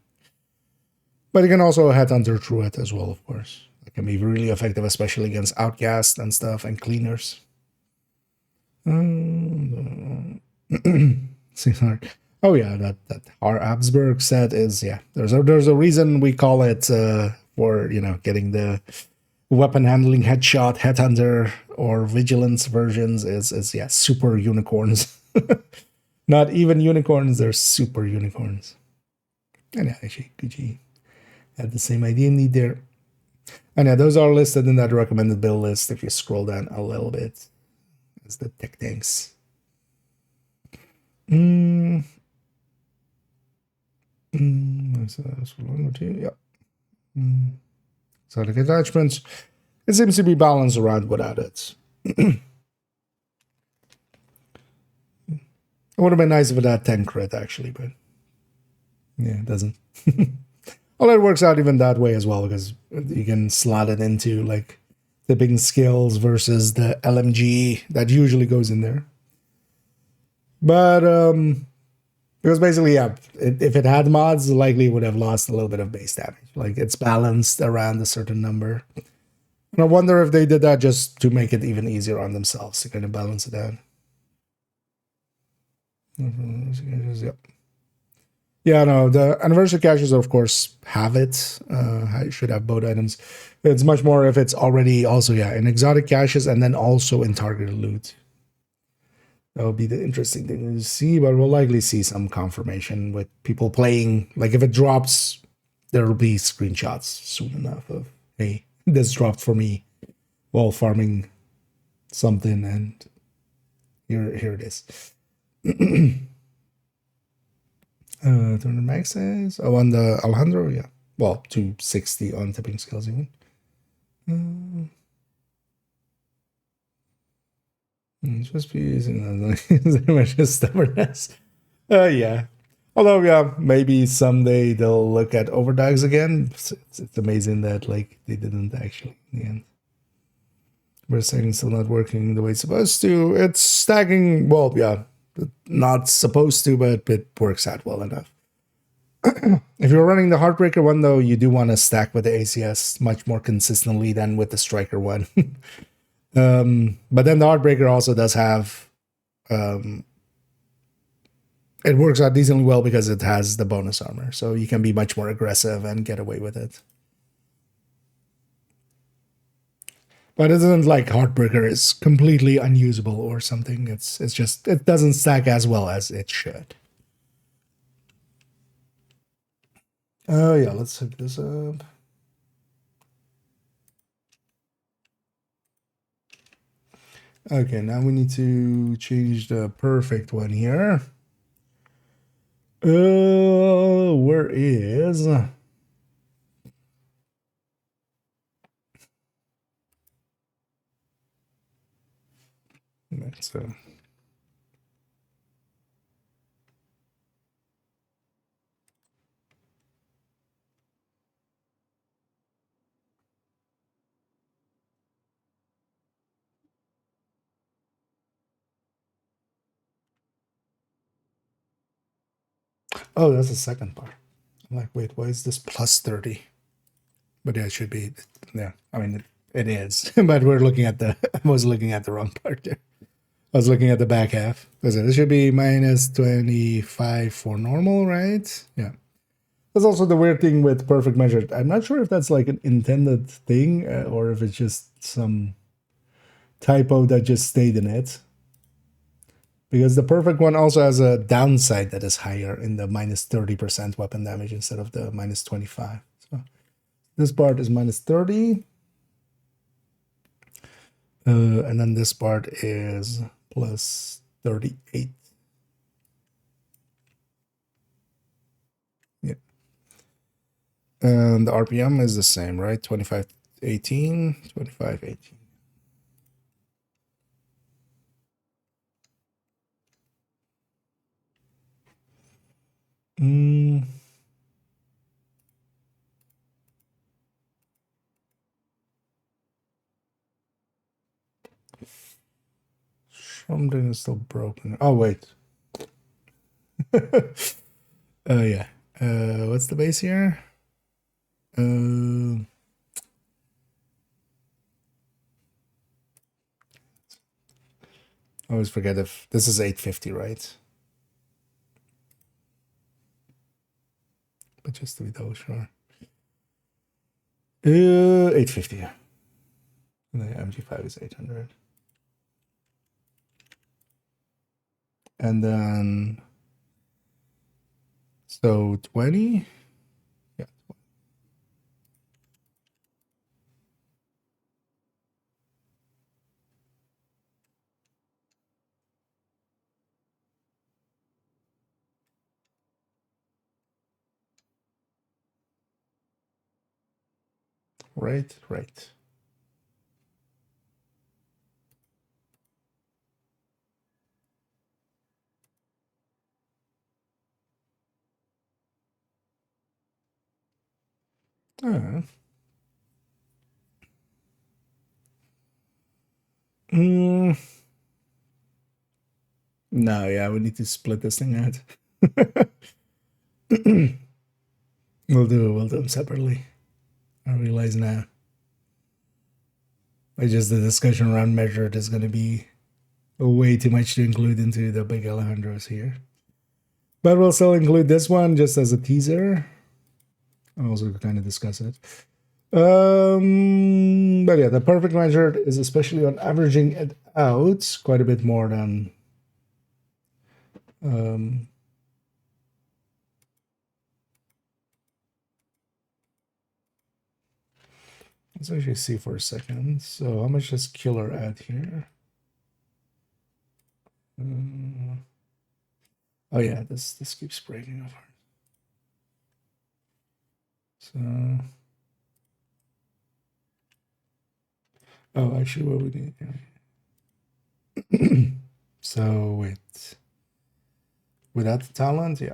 but you can also headhunter through it as well, of course. It can be really effective, especially against outcasts and stuff and cleaners. 600. Oh yeah, that our Habsburg set is There's a reason we call it for getting the weapon handling headshot, headhunter, or vigilance versions is super unicorns. Not even unicorns, they're super unicorns. And yeah, actually, Gucci had the same idea need there. And yeah, those are listed in that recommended build list if you scroll down a little bit. It's the tech tanks. So that's one or two, yeah. So the attachments, it seems to be balanced around without it. It would have been nice if it had 10 crit actually, but yeah, it doesn't. Well, it works out even that way as well because you can slot it into like the big skills versus the LMG that usually goes in there. But because basically, yeah, if it had mods, likely would have lost a little bit of base damage. Like it's balanced around a certain number. And I wonder if they did that just to make it even easier on themselves to kind of balance it out. Yep. Yeah, no, the anniversary caches, of course, have it. I should have both items. It's much more if it's already also, yeah, in exotic caches and then also in targeted loot. That would be the interesting thing to see, but we'll likely see some confirmation with people playing. Like if it drops, there will be screenshots soon enough of, hey, this dropped for me while farming something, and here it is. Turn the maxes. Oh, on the Alejandro, yeah. Well, 260 on tipping skills even. Just be using that much stubbornness. Yeah. Although, yeah, maybe someday they'll look at overdogs again. It's amazing that like they didn't actually in the end. We're saying still not working the way it's supposed to. It's stacking, well, yeah, not supposed to, but it works out well enough. If you're running the Heartbreaker one, though, you do want to stack with the ACS much more consistently than with the Striker one. But then the Heartbreaker also does have, it works out decently well because it has the bonus armor. So you can be much more aggressive and get away with it. But it isn't like Heartbreaker is completely unusable or something. It's just, it doesn't stack as well as it should. Oh yeah, let's hook this up. Okay, now we need to change the perfect one here. Where is... So oh, that's the second part. I'm like, wait, why is this plus 30? But yeah, it should be, yeah, I mean, it is. But we're looking at the, I was looking at the wrong part there. I was looking at the back half. This should be minus 25 for normal, right? Yeah. That's also the weird thing with perfect measure. I'm not sure if that's like an intended thing or if it's just some typo that just stayed in it. Because the perfect one also has a downside that is higher in the minus 30% weapon damage instead of the minus 25. So this part is minus 30. And then this part is plus 38. Yeah. And the RPM is the same, right? 2518, 2518. Something is still broken. Oh, wait. Yeah. What's the base here? I always forget if this is 850, right? But just to be double sure. 850. And the MG5 is 800. And then, so 20. Yeah. Right, right. Uh, mm, no, yeah, we need to split this thing out. We'll do them separately. I realize now. It's just the discussion around measured is going to be way too much to include into the big Alejandros here. But we'll still include this one just as a teaser. And also kind of discuss it. But yeah, the perfect measured is especially on averaging it out quite a bit more than let's actually see for a second. So how much does killer add here? Oh yeah, this keeps breaking over. So oh, actually, what we need. Yeah. So wait, without the talent, yeah.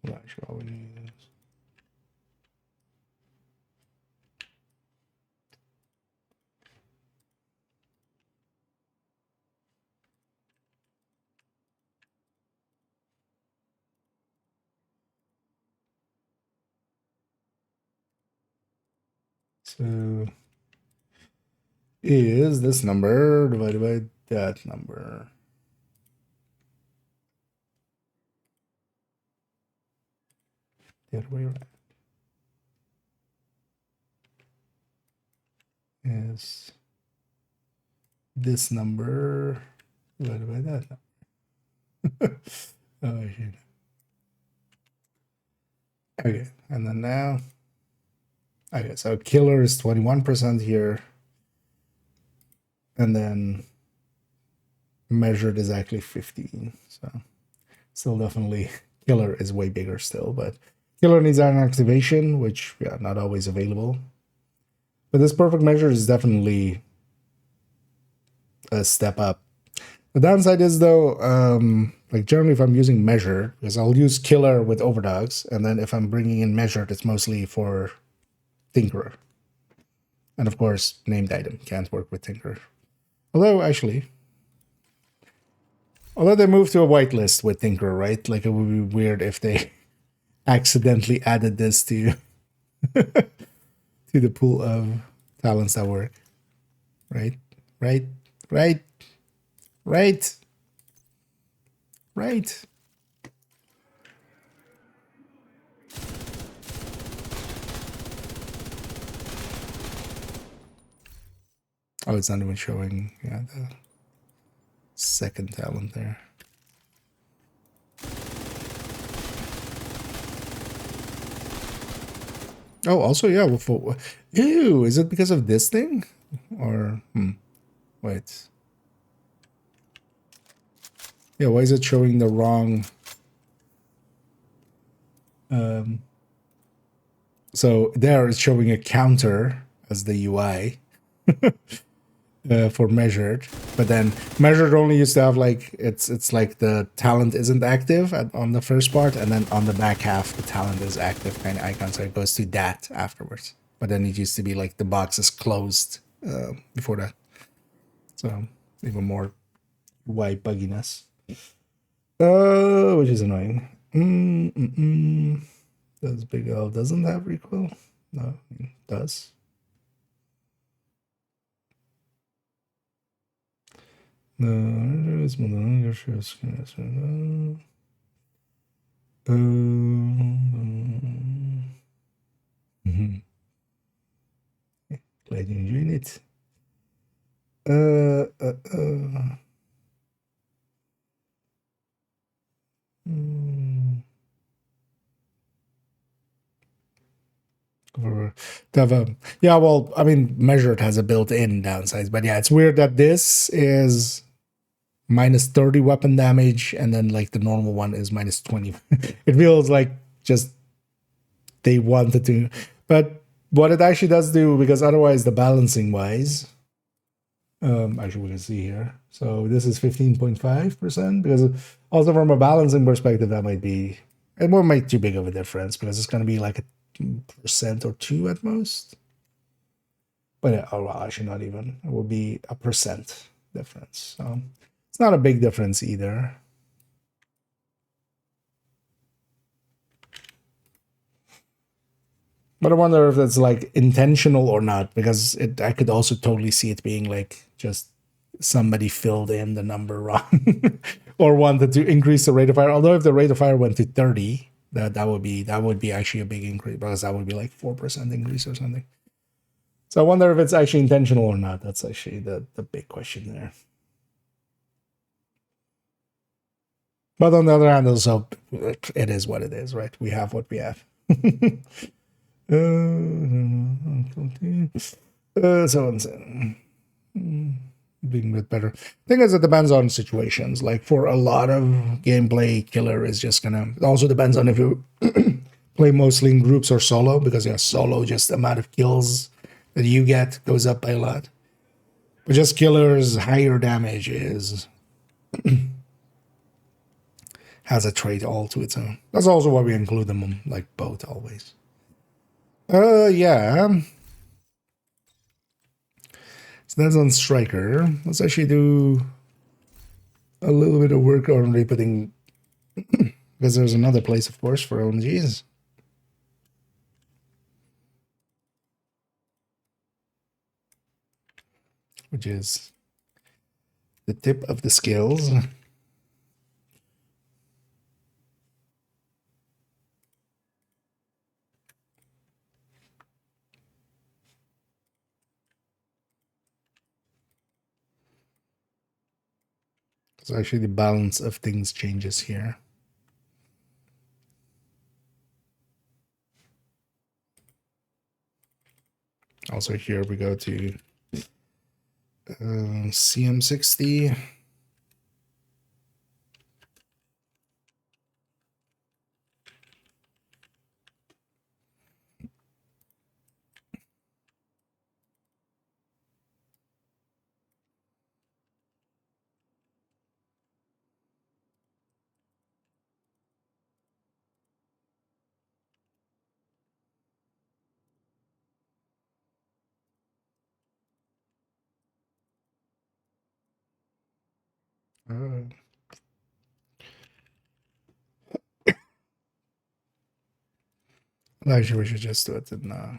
Well, actually, all we need is. So is this number divided by that number. The other way around. Is this number divided by that number. Oh shit. Okay, and then now. Okay, so killer is 21% here. And then measured is actually 15. So still definitely killer is way bigger still, but killer needs iron activation, which yeah, not always available. But this perfect measure is definitely a step up. The downside is though, like generally if I'm using measured, because I'll use killer with overdogs, and then if I'm bringing in measured, it's mostly for Tinkerer. And of course, named item can't work with Tinkerer. Although they moved to a whitelist with Tinkerer, right? Like it would be weird if they accidentally added this to to the pool of talents that work. Right? Right? Right? Right? Right? Oh, it's not even showing, yeah, the second talent there. Oh, also, yeah. Ew, is it because of this thing? Or, wait. Yeah, why is it showing the wrong... So there it's showing a counter as the UI for measured, but then measured only used to have like it's like the talent isn't active on the first part, and then on the back half the talent is active kind of icon, so it goes to that afterwards. But then it used to be like the box is closed before that, so even more UI bugginess, which is annoying. Does Big L doesn't have recoil? No, it does. Glad you enjoyed it. Yeah, well, I mean, measured has a built-in downside, but yeah, it's weird that this is minus 30 weapon damage, and then like the normal one is minus 20. It feels like just they wanted to, but what it actually does do, because otherwise the balancing wise, actually we can see here. So this is 15.5%, because also from a balancing perspective, that might be, it won't make too big of a difference because it's going to be like a percent or two at most. But yeah, oh, well, actually not even. It will be a percent difference. So it's not a big difference either. But I wonder if that's like intentional or not, because I could also totally see it being like just somebody filled in the number wrong or wanted to increase the rate of fire. Although if the rate of fire went to 30, that would be actually a big increase, because that would be like 4% increase or something. So I wonder if it's actually intentional or not. That's actually the big question there. But on the other hand, also, it is what it is, right? We have what we have. So being a bit better. Thing is, it depends on situations. Like for a lot of gameplay, killer is just gonna. It also depends on if you play mostly in groups or solo, because yeah, solo, just the amount of kills that you get goes up by a lot. But just killers, higher damage is has a trait all to its own. That's also why we include them on like both always. Yeah. So that's on Striker. Let's actually do a little bit of work on re-putting, because there's another place, of course, for OMGs. Which is the tip of the scales. So actually the balance of things changes here. Also here we go to CM60. Actually, we should just do it in yeah.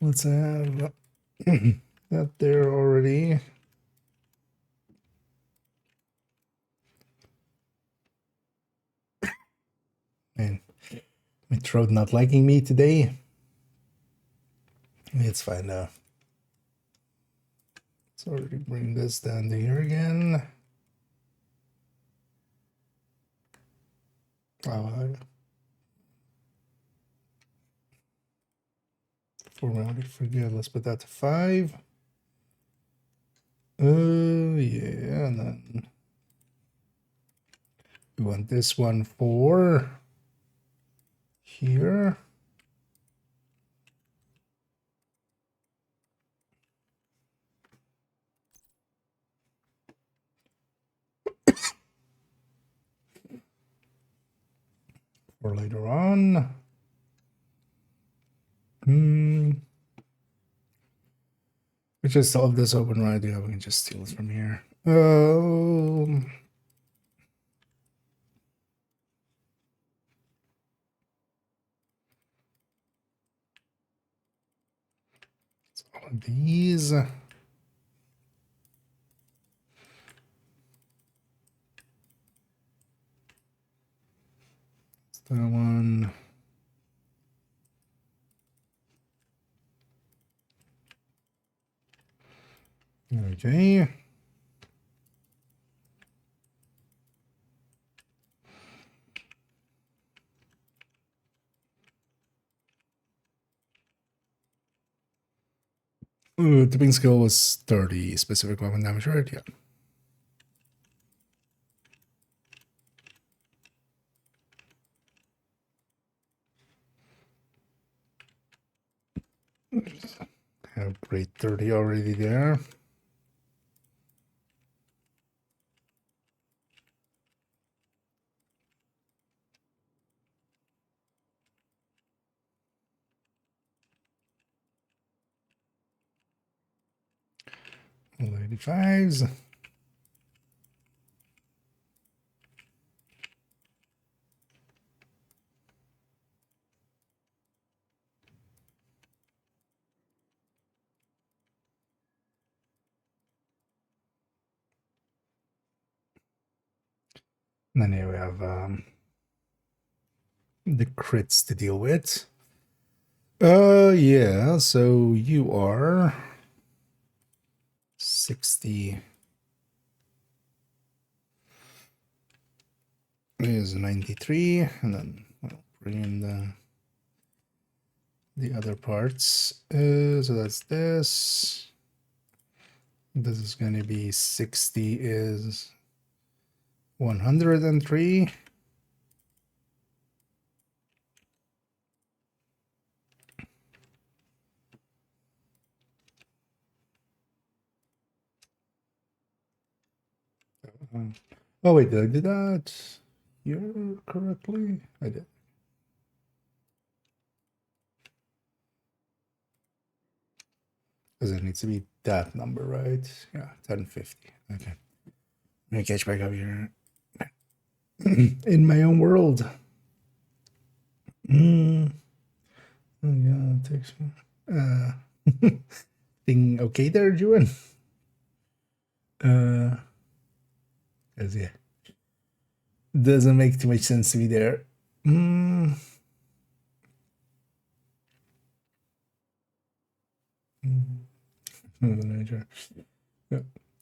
Let's have that there already. Man, my throat not liking me today. It's fine now. Let's already bring this down to here again. Oh, formality forget. Let's put that to 5. Yeah, and then we want this one for here. or later on. We just still have this open, right? Yeah, we can just steal it from here. It's all of these. It's that one. Okay. Ooh, tipping skill was 30 specific weapon damage, right? Yeah. Have grade 30 already there. All 85s. And then here we have the crits to deal with. Yeah, so you are 60 is 93, and then I'll bring in the other parts. So that's this. This is going to be 60 is 103. Oh wait, did I do that here correctly? I did. Because it needs to be that number, right? Yeah, 1050. Okay. Let me catch back up here. In my own world. Oh yeah, it takes me. Thing okay there, Juan? Cause yeah. Doesn't make too much sense to be there. Yeah.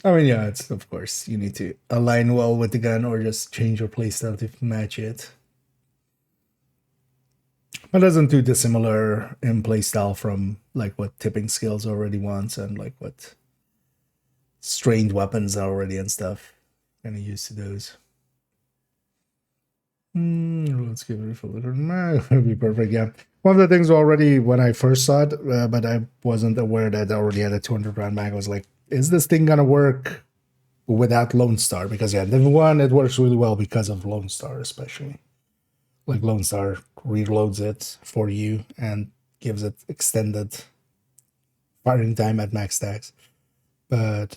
I mean, yeah, it's of course you need to align well with the gun or just change your playstyle to match it. But it doesn't too dissimilar in playstyle from like what tipping skills already wants and like what strained weapons are already and stuff. Kind of used to those. Let's give it a little. That'd be perfect. Yeah, one of the things already when I first saw it, but I wasn't aware that I already had a 200 round mag. I was like, is this thing gonna work without Lone Star? Because yeah, the one it works really well because of Lone Star, especially. Like Lone Star reloads it for you and gives it extended firing time at max stacks. But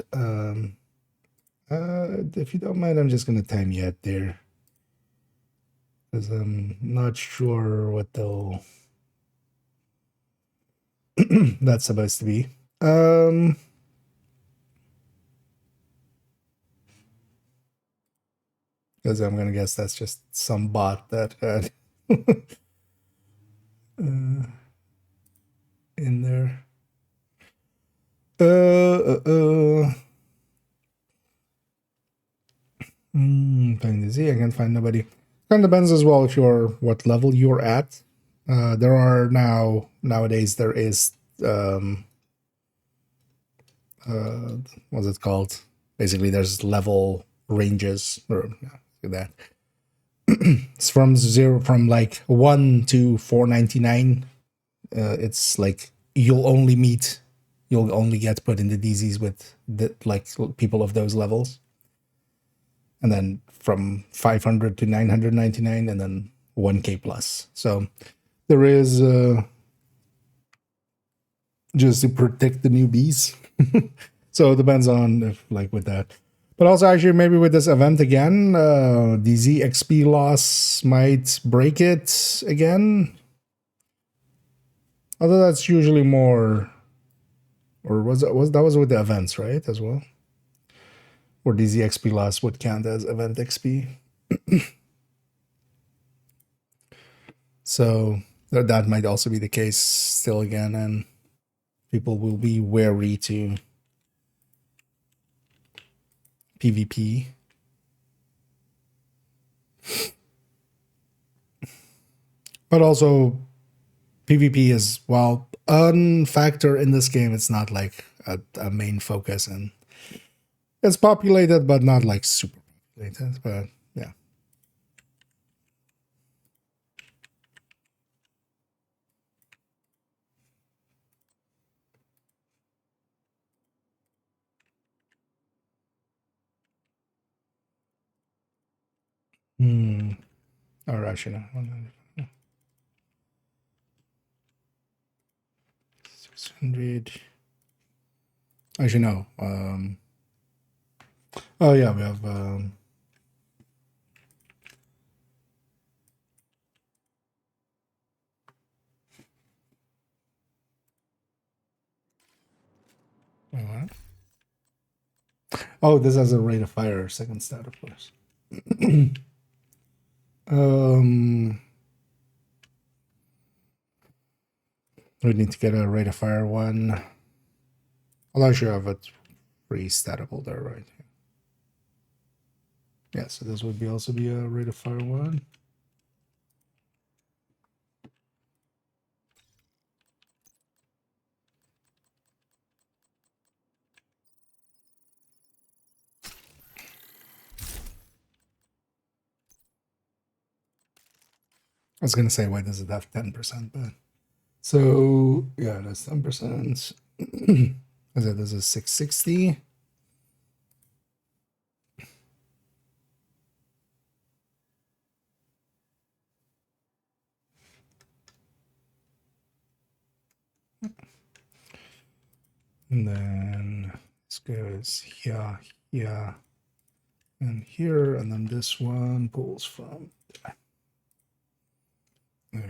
if you don't mind, I'm just gonna time you out there. Because I'm not sure what they'll that's supposed to be. Because I'm gonna guess that's just some bot that had in there. Trying to see, I can't find nobody. Kind of depends as well if you're what level you're at. There are nowadays there is what's it called? Basically, there's level ranges or that. It's from like 1 to 499. It's like you'll only get put in the DZs with the like people of those levels. And then from 500 to 999, and then 1K plus. So there is just to protect the newbies. So it depends on if, like with that. But also actually maybe with this event again, the ZXP loss might break it again. Although that's usually more, or was that was with the events, right, as well? Or the ZXP loss would count as event XP. So that might also be the case still again, and people will be wary to PvP. But also PvP is, well, a factor in this game. It's not like a main focus, and it's populated but not like super populated. But yeah. Or actually no. 600. Actually no. Oh yeah, we have what? Oh, this has a rate of fire second stat, of course. We need to get a rate of fire one. I'll actually have a free statable there, right? Yeah, so this would also be a rate of fire one. I was gonna say, why does it have 10%? But so yeah, that's 10%. As this is 660. And then this goes here, here, and here, and then this one pulls from there.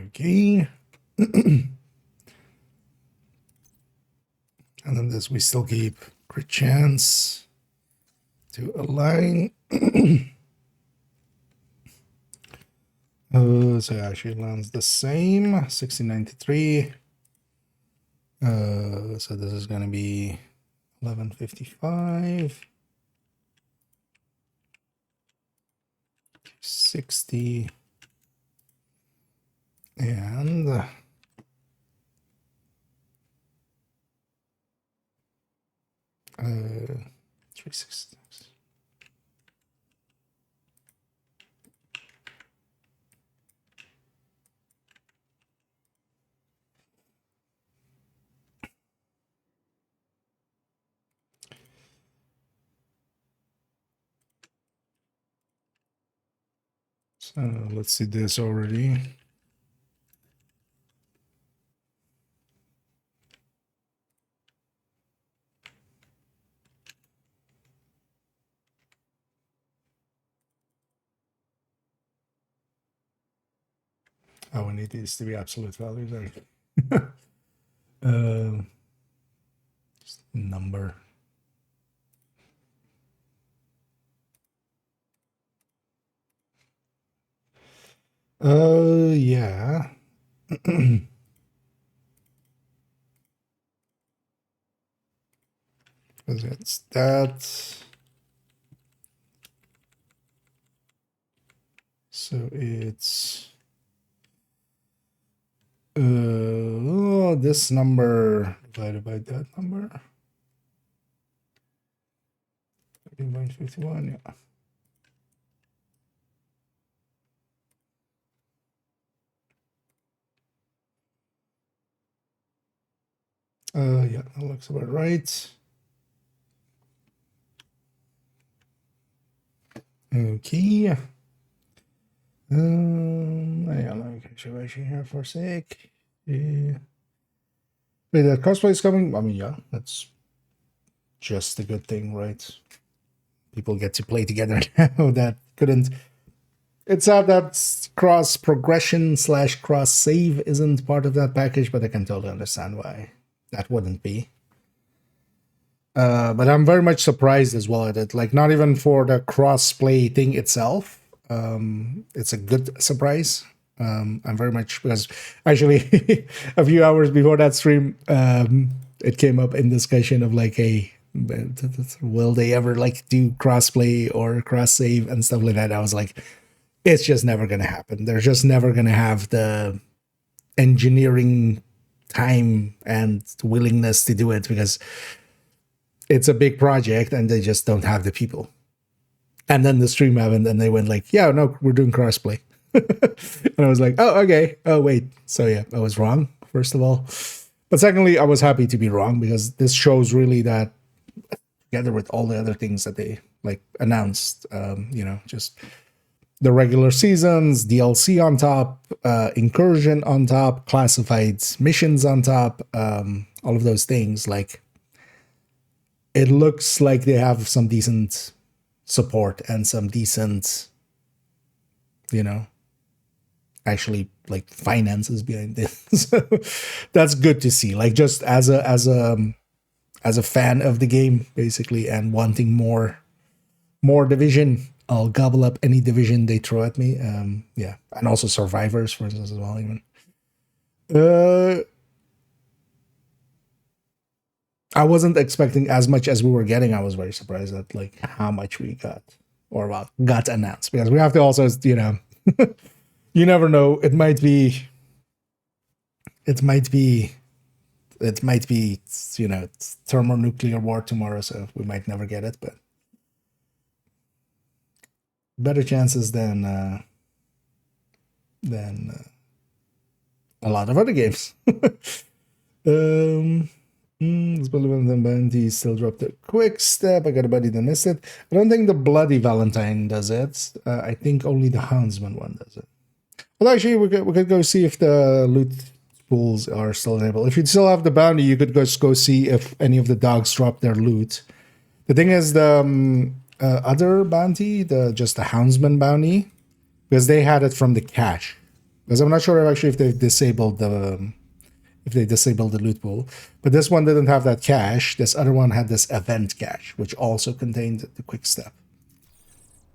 Okay. And then this we still keep crit chance to align. So actually it lands the same, 1693. So this is gonna be 1155. 60. And 366. So let's see this already. Oh, we need these to be absolute values. Number. Yeah. Because it's that. So it's this number divided by that number. 13.51, yeah. Yeah, that looks about right. Okay. Yeah, let me catch you here for a sec. Yeah. Wait, that cosplay is coming? I mean, yeah, that's just a good thing, right? People get to play together now that couldn't. It's sad that cross progression / cross save isn't part of that package, but I can totally understand why that wouldn't be. But I'm very much surprised as well at it. Like, not even for the cross-play thing itself. It's a good surprise. I'm very much, because actually a few hours before that stream, it came up in discussion of like, hey, will they ever like do crossplay or cross save and stuff like that? I was like, it's just never going to happen. They're just never going to have the engineering time and willingness to do it, because it's a big project and they just don't have the people. And then the stream happened and they went like, yeah, no, we're doing crossplay. And I was like, oh, okay. Oh, wait. So yeah, I was wrong, first of all. But secondly, I was happy to be wrong, because this shows really that, together with all the other things that they like announced, just the regular seasons, DLC on top, incursion on top, classified missions on top, all of those things, like, it looks like they have some decent support and some decent, actually like finances behind this. So that's good to see. Like, just as a fan of the game, basically, and wanting more Division, I'll gobble up any Division they throw at me. Yeah, and also Survivors, for instance, as well. Even. I wasn't expecting as much as we were getting. I was very surprised at like how much we got, or got announced, because we have to also, you never know. It might be, thermonuclear war tomorrow, so we might never get it, but better chances than a lot of other games. Let's believe them bounty still dropped a quick step. I got a buddy that missed it. I don't think the Bloody Valentine does it. I think only the Houndsman one does it. Well, actually, we could go see if the loot pools are still enabled. If you still have the bounty, you could just go see if any of the dogs drop their loot. The thing is, the other bounty, just the Houndsman bounty, because they had it from the cache. Because I'm not sure actually if they've disabled the loot pool, but this one didn't have that cache. This other one had this event cache, which also contained the quick step.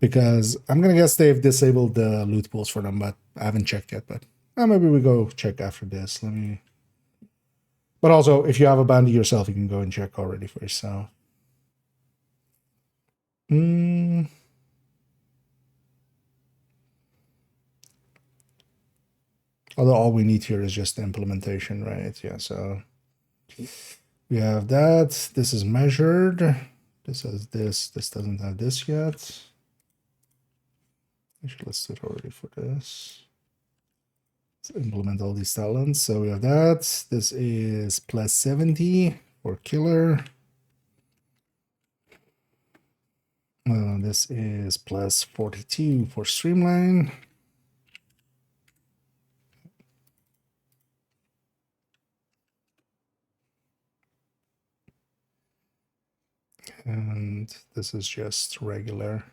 Because I'm gonna guess they've disabled the loot pools for them, but I haven't checked yet. But maybe we go check after this. But also, if you have a bounty yourself, you can go and check already for yourself. Although all we need here is just the implementation, right? Yeah, so we have that. This is measured. This has this. This doesn't have this yet. Actually, let's do it already for this. Let's implement all these talents. So we have that. This is plus 70 for killer. This is plus 42 for streamline. And this is just regular.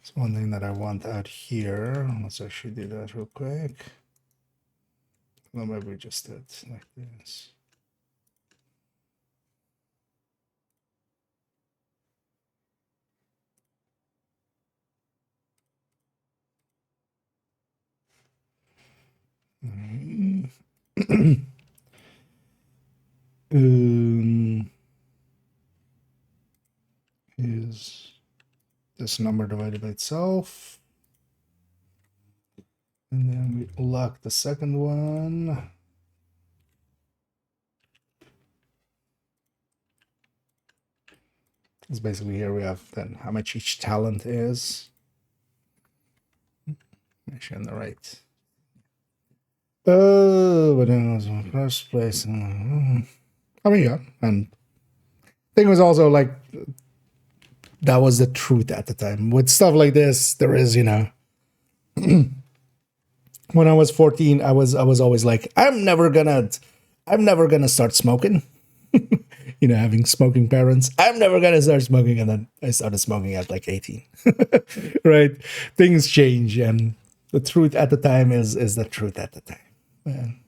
So one thing that I want out here, let's actually do that real quick. Well, maybe we just did like this. Is this number divided by itself, and then we lock the second one. It's basically here we have then how much each talent is. Actually on the right. What else? First place. I mean, yeah, and thing was also like that was the truth at the time. With stuff like this, there is, you know, when I was 14, I was always like, I'm never gonna start smoking. You know, having smoking parents, I'm never gonna start smoking, and then I started smoking at like 18. Right? Things change, and the truth at the time is the truth at the time. Man.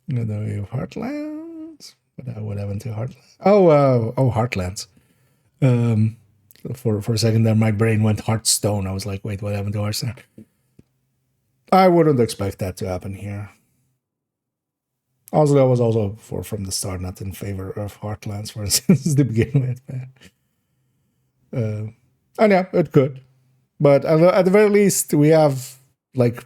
You know, the way of Heartlands. What happened to Heartlands? Oh, Heartlands. For a second there, my brain went Hearthstone. I was like, wait, what happened to Hearthstone? I wouldn't expect that to happen here. Also, I was also from the start not in favor of Heartlands, for instance, to begin with. And yeah, it could. But at the very least, we have, like,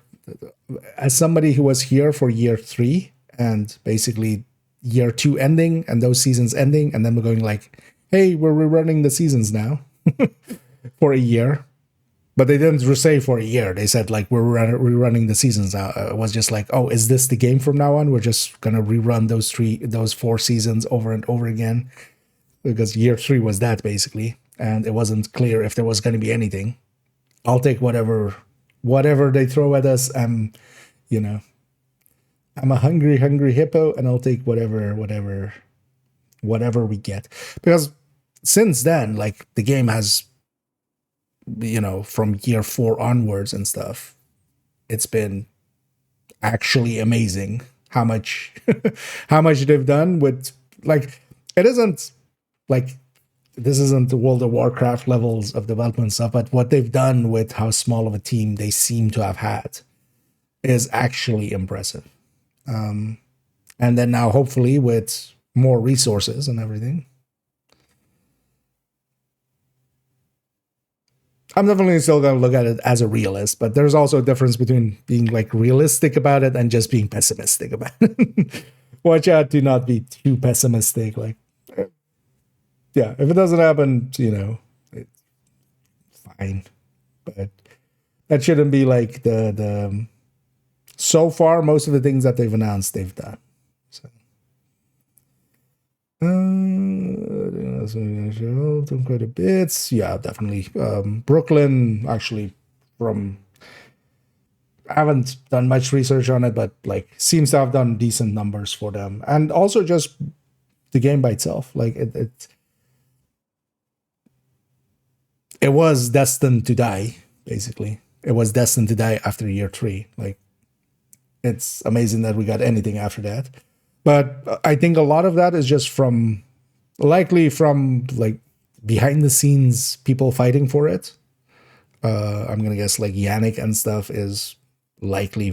as somebody who was here for year 3 and basically year 2 ending and those seasons ending, and then we're going like, hey, we're rerunning the seasons now for a year. But they didn't say for a year. They said, like, we're rerunning the seasons now. It was just like, oh, is this the game from now on? We're just going to rerun those 4 seasons over and over again. Because year 3 was that, basically. And it wasn't clear if there was going to be anything. I'll take whatever they throw at us. I'm a hungry hippo, and I'll take whatever we get. Because since then, like, the game has, you know, from year 4 onwards and stuff, it's been actually amazing how much they've done with, like, it isn't like, this isn't the World of Warcraft levels of development stuff, but what they've done with how small of a team they seem to have had is actually impressive. And then now, hopefully, with more resources and everything, I'm definitely still going to look at it as a realist, but there's also a difference between being, like, realistic about it and just being pessimistic about it. Watch out to not be too pessimistic. Like, yeah, if it doesn't happen, you know, it's fine. But that shouldn't be like the so far, most of the things that they've announced, they've done. So. Done quite a bit. Yeah, definitely. Brooklyn, actually, I haven't done much research on it, but, like, seems to have done decent numbers for them. And also just the game by itself. Like, it was destined to die, basically. It was destined to die after year 3. Like, it's amazing that we got anything after that. But I think a lot of that is just likely from like behind the scenes people fighting for it. I'm gonna guess like Yannick and stuff is likely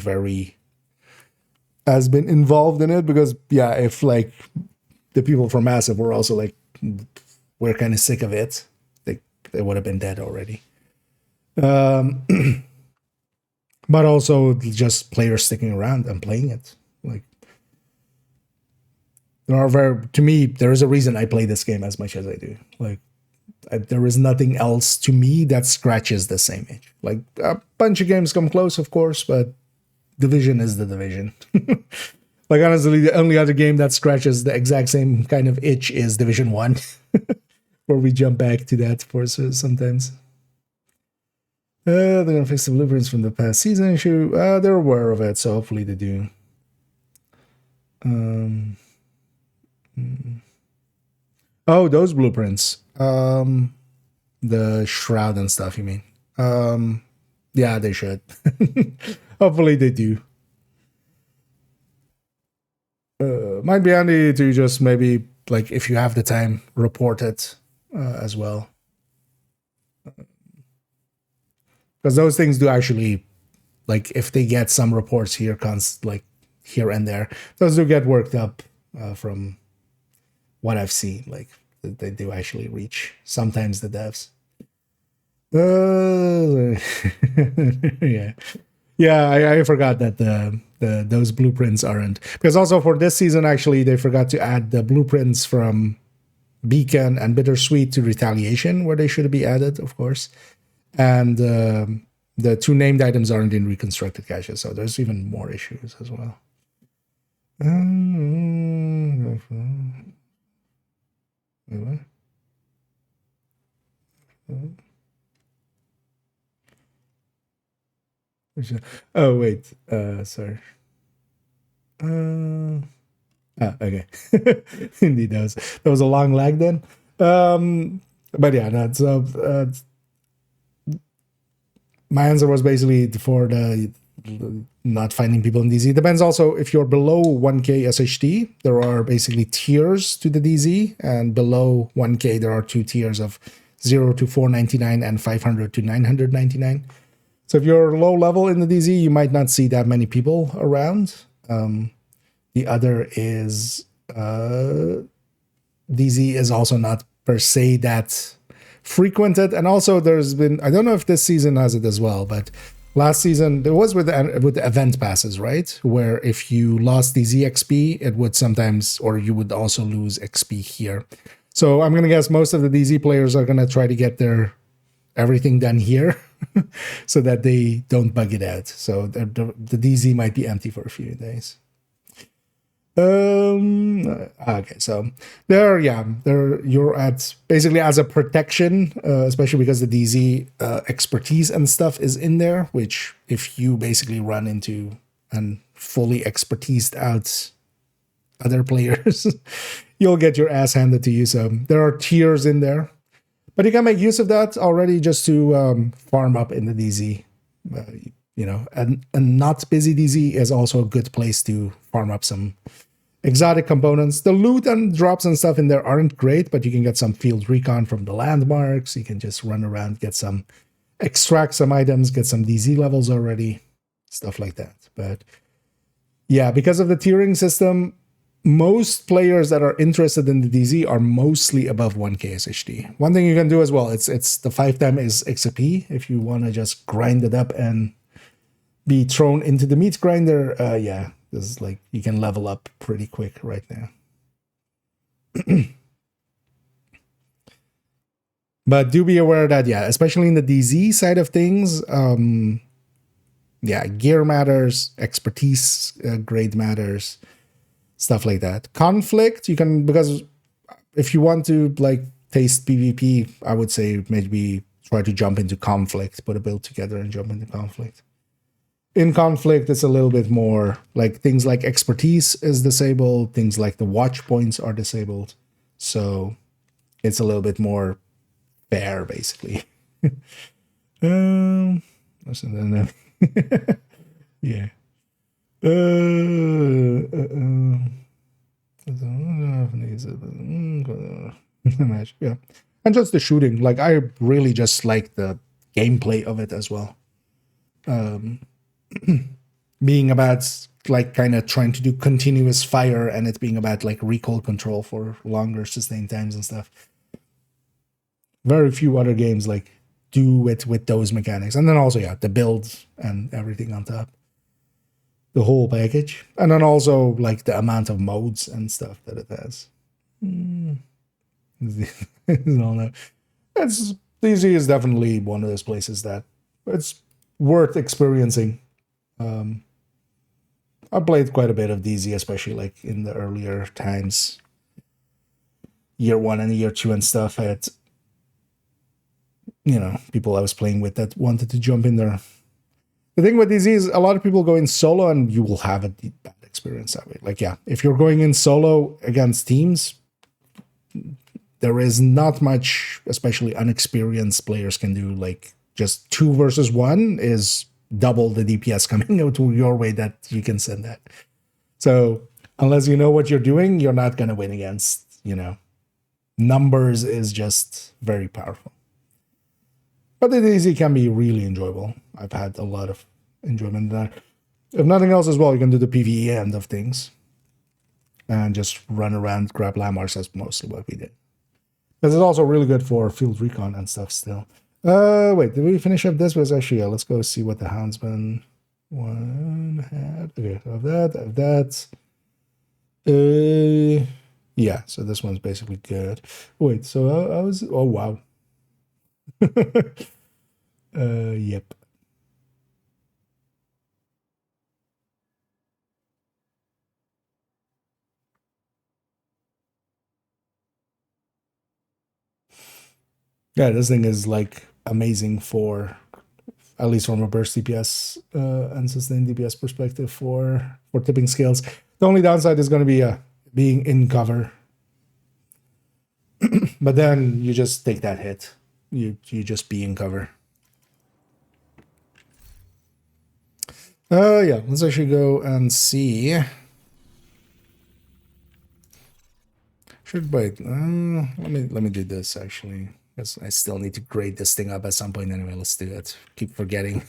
has been involved in it, because yeah, if like the people from Massive were also like, we're kind of sick of it, they would have been dead already. But also just players sticking around and playing it. Like, to me, there is a reason I play this game as much as I do. Like, there is nothing else to me that scratches the same itch. Like, a bunch of games come close, of course, but Division is the Division. Like, honestly, the only other game that scratches the exact same kind of itch is Division 1. Where we jump back to that for sometimes. They're going to fix the blueprints from the past season issue. They're aware of it, so hopefully they do. Oh, those blueprints. The shroud and stuff, you mean? Yeah, they should. Hopefully they do. Might be handy to just maybe, like, if you have the time, report it as well. Because those things do actually, like, if they get some reports here, like here and there, those do get worked up from what I've seen. Like, they do actually reach sometimes the devs. Yeah, I forgot that those blueprints aren't, because also for this season, actually, they forgot to add the blueprints from Beacon and Bittersweet to Retaliation, where they should be added, of course. And the 2 named items aren't in reconstructed caches, so there's even more issues as well. Wait, what? Oh wait, sorry. Okay. Indeed, that was a long lag then. But yeah, that's my answer was basically for the not finding people in DZ. Depends also if you're below 1K SHD, there are basically tiers to the DZ, and below 1K there are two tiers of 0 to 499 and 500 to 999. So if you're low level in the DZ, you might not see that many people around. The other is DZ is also not per se that frequented, and also there's been, I don't know if this season has it as well, but last season there was with the event passes, right, where if you lost DZ XP, it would sometimes, or you would also lose XP here. So I'm gonna guess most of the DZ players are gonna try to get their everything done here so that they don't bug it out. So the DZ might be empty for a few days. Okay, so there you're at basically as a protection, especially because the DZ expertise and stuff is in there, which if you basically run into and fully expertised out other players, you'll get your ass handed to you. So there are tiers in there, but you can make use of that already just to farm up in the DZ. And a not busy DZ is also a good place to farm up some exotic components. The loot and drops and stuff in there aren't great, but you can get some field recon from the landmarks. You can just run around, extract some items, get some DZ levels already, stuff like that. But yeah, because of the tiering system, most players that are interested in the DZ are mostly above 1K SHD. One thing you can do as well, it's the 5 is XP if you want to just grind it up and be thrown into the meat grinder. Yeah, this is like you can level up pretty quick right now. But do be aware that, yeah, especially in the DZ side of things, gear matters, expertise grade matters, stuff like that. Conflict, you can, because if you want to like taste PvP, I would say maybe try to jump into conflict, put a build together and jump into conflict. In conflict, it's a little bit more like things like expertise is disabled, things like the watch points are disabled. So it's a little bit more fair, basically. Yeah. Yeah. And just the shooting. Like, I really just like the gameplay of it as well. Being about like kind of trying to do continuous fire, and it being about like recoil control for longer sustained times and stuff. Very few other games like do it with those mechanics. And then also, yeah, the build and everything on top. The whole package. And then also like the amount of modes and stuff that it has. DZ is definitely one of those places that it's worth experiencing. I played quite a bit of DZ, especially like in the earlier times, year 1 and year 2 and stuff. I had, people I was playing with that wanted to jump in there. The thing with DZ is a lot of people go in solo and you will have a bad experience that way. Like, yeah, if you're going in solo against teams, there is not much, especially unexperienced players can do. Like, just 2 versus 1 is double the DPS coming out to your way that you can send that. So unless you know what you're doing, you're not going to win against, numbers is just very powerful. But the DZ can be really enjoyable. I've had a lot of enjoyment in that. If nothing else as well, you can do the PvE end of things and just run around, grab landmarks. That's mostly what we did. This is also really good for field recon and stuff still. Wait, did we finish up this? Was actually, yeah, let's go see what the Houndsman one had. Okay, of that. Yeah, so this one's basically good. Wait, so I was, oh wow. Yep. Yeah, this thing is like amazing for at least from a burst DPS and sustained DPS perspective for tipping skills. The only downside is going to be being in cover. But then you just take that hit. You just be in cover. Yeah, let's actually go and see. Should wait. Let me do this actually, because I still need to grade this thing up at some point anyway. Let's do it. Keep forgetting.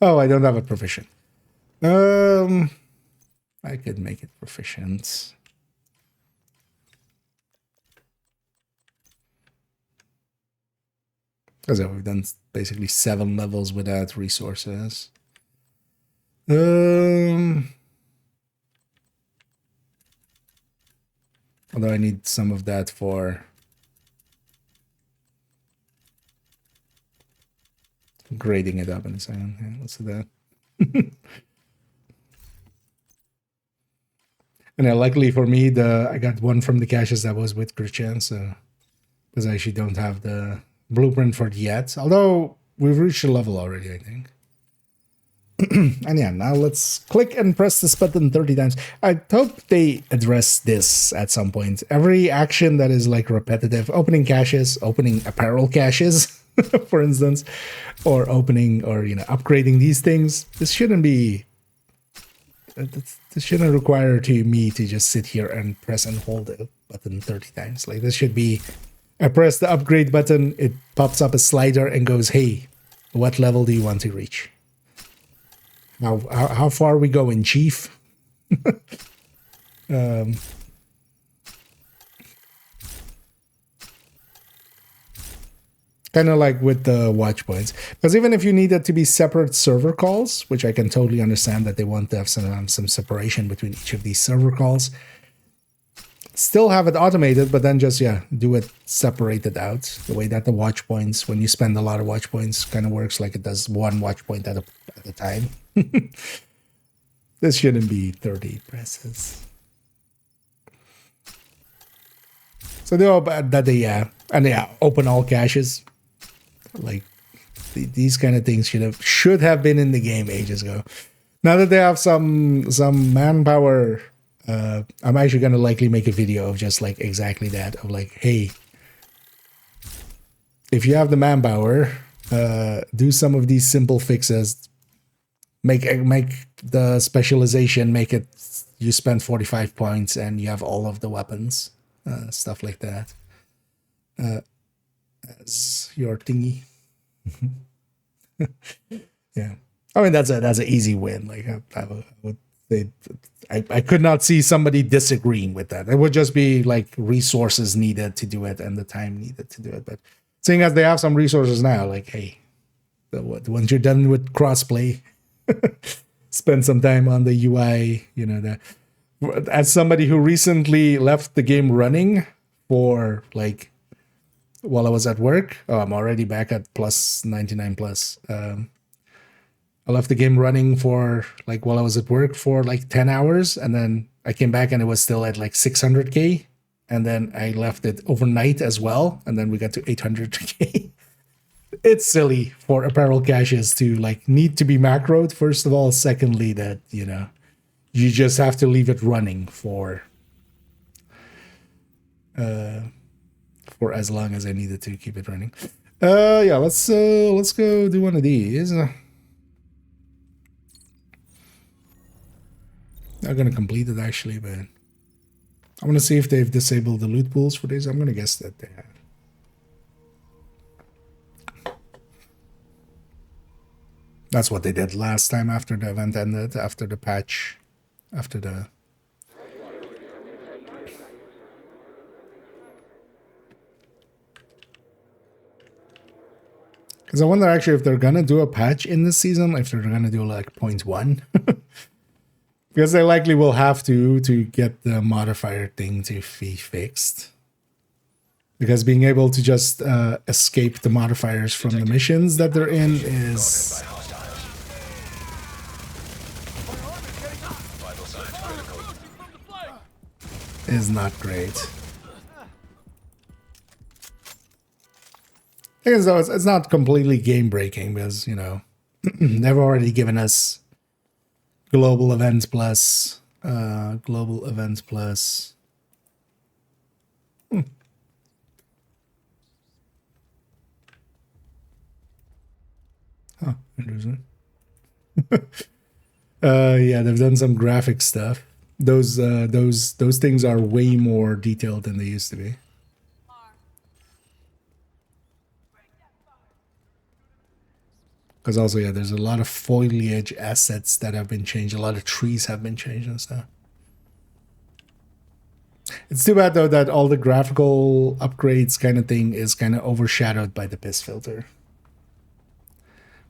Oh, I don't have a proficient. I could make it proficient. Because we've done basically 7 levels without resources. Although I need some of that for grading it up in a second. Yeah, let's do that. And luckily for me, I got one from the caches that was with Christian, so because I actually don't have the blueprint for it yet. Although we've reached a level already, I think. And yeah, now let's click and press this button 30 times. I hope they address this at some point. Every action that is like repetitive, opening caches, opening apparel caches, for instance, or opening or, you know, upgrading these things. This shouldn't be, this shouldn't require me to just sit here and press and hold the button 30 times. Like this should be, I press the upgrade button, it pops up a slider and goes, hey, what level do you want to reach? How far are we going, Chief? Kind of like with the watch points. Because even if you need it to be separate server calls, which I can totally understand that they want to have some separation between each of these server calls, still have it automated, but then just, yeah, do it separated out. The way that the watch points, when you spend a lot of watch points, kind of works like it does one watch point at a time. This shouldn't be 30 presses. So they all that they, yeah, and yeah, open all caches. Like these kind of things should have been in the game ages ago. Now that they have some manpower, I'm actually gonna likely make a video of just like exactly that, of like, hey, if you have the manpower, do some of these simple fixes. Make the specialization, make it, you spend 45 points and you have all of the weapons, stuff like that. As your thingy. Yeah, I mean that's an easy win. Like I would say, I could not see somebody disagreeing with that. It would just be like resources needed to do it and the time needed to do it. But seeing as they have some resources now, like, hey, once you're done with crossplay, spend some time on the UI. You know, that as somebody who recently left the game running for like, while I was at work, I'm already back at plus 99 plus. I left the game running for like, while I was at work for like 10 hours, and then I came back and it was still at like 600k, and then I left it overnight as well, and then we got to 800k. It's silly for apparel caches to like need to be macroed, first of all. Secondly, that, you know, you just have to leave it running for as long as I needed to keep it running. Yeah, let's go do one of these. Not gonna complete it actually, but I want to see if they've disabled the loot pools for this. I'm gonna guess that they have. That's what they did last time after the event ended, after the patch, after the... Because I wonder actually if they're gonna do a patch in this season, if they're gonna do like 0.1. Because they likely will have to get the modifier thing to be fixed. Because being able to just escape the modifiers from the missions that they're in is not great. Thing is, though, it's not completely game breaking because, you know, they've already given us global events plus. Global events plus. Huh, interesting. Yeah, they've done some graphic stuff. Those things are way more detailed than they used to be. Because also, yeah, there's a lot of foliage assets that have been changed. A lot of trees have been changed and stuff. It's too bad though that all the graphical upgrades kind of thing is kind of overshadowed by the piss filter.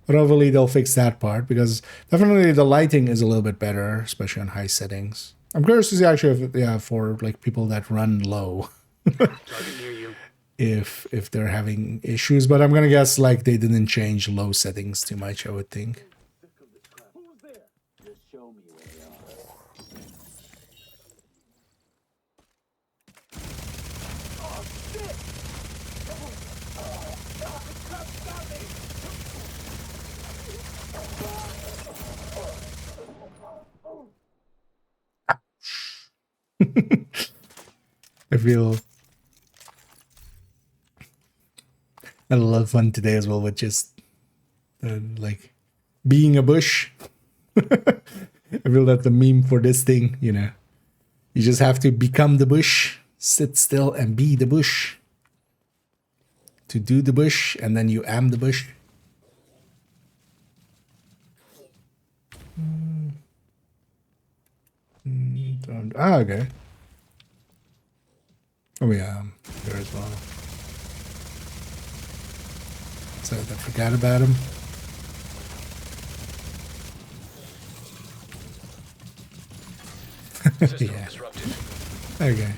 But hopefully they'll fix that part because definitely the lighting is a little bit better, especially on high settings. I'm curious to see actually if, yeah, for like people that run low,
Target near you.
if they're having issues. But I'm gonna guess like they didn't change low settings too much, I would think. I feel had a lot of fun today as well with just like being a bush. I feel that the meme for this thing, you know, you just have to become the bush, sit still and be the bush. To do the bush, and then you am the bush. Okay. Oh yeah, there as well. So I forgot about him.
System
Yeah.
disrupted.
Okay.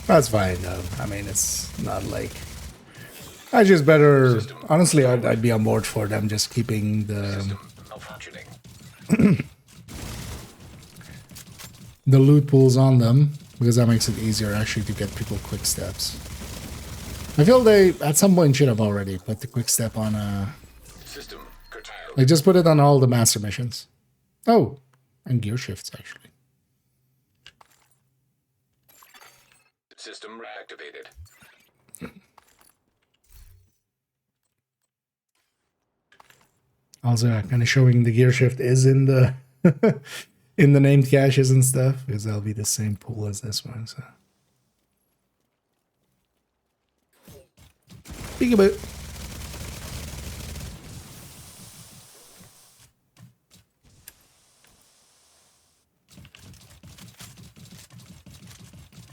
That's fine though. I mean, it's not like. I just better. Honestly, I'd be on board for them just keeping the
System malfunctioning.
the loot pools on them because that makes it easier actually to get people quick steps. I feel they at some point should have already put the quick step on
System curtailed.
like just put it on all the master missions. Oh, and gear shifts actually.
System reactivated.
Also, kind of showing the gear shift is in the in the named caches and stuff because that'll be the same pool as this one. So, peekaboo.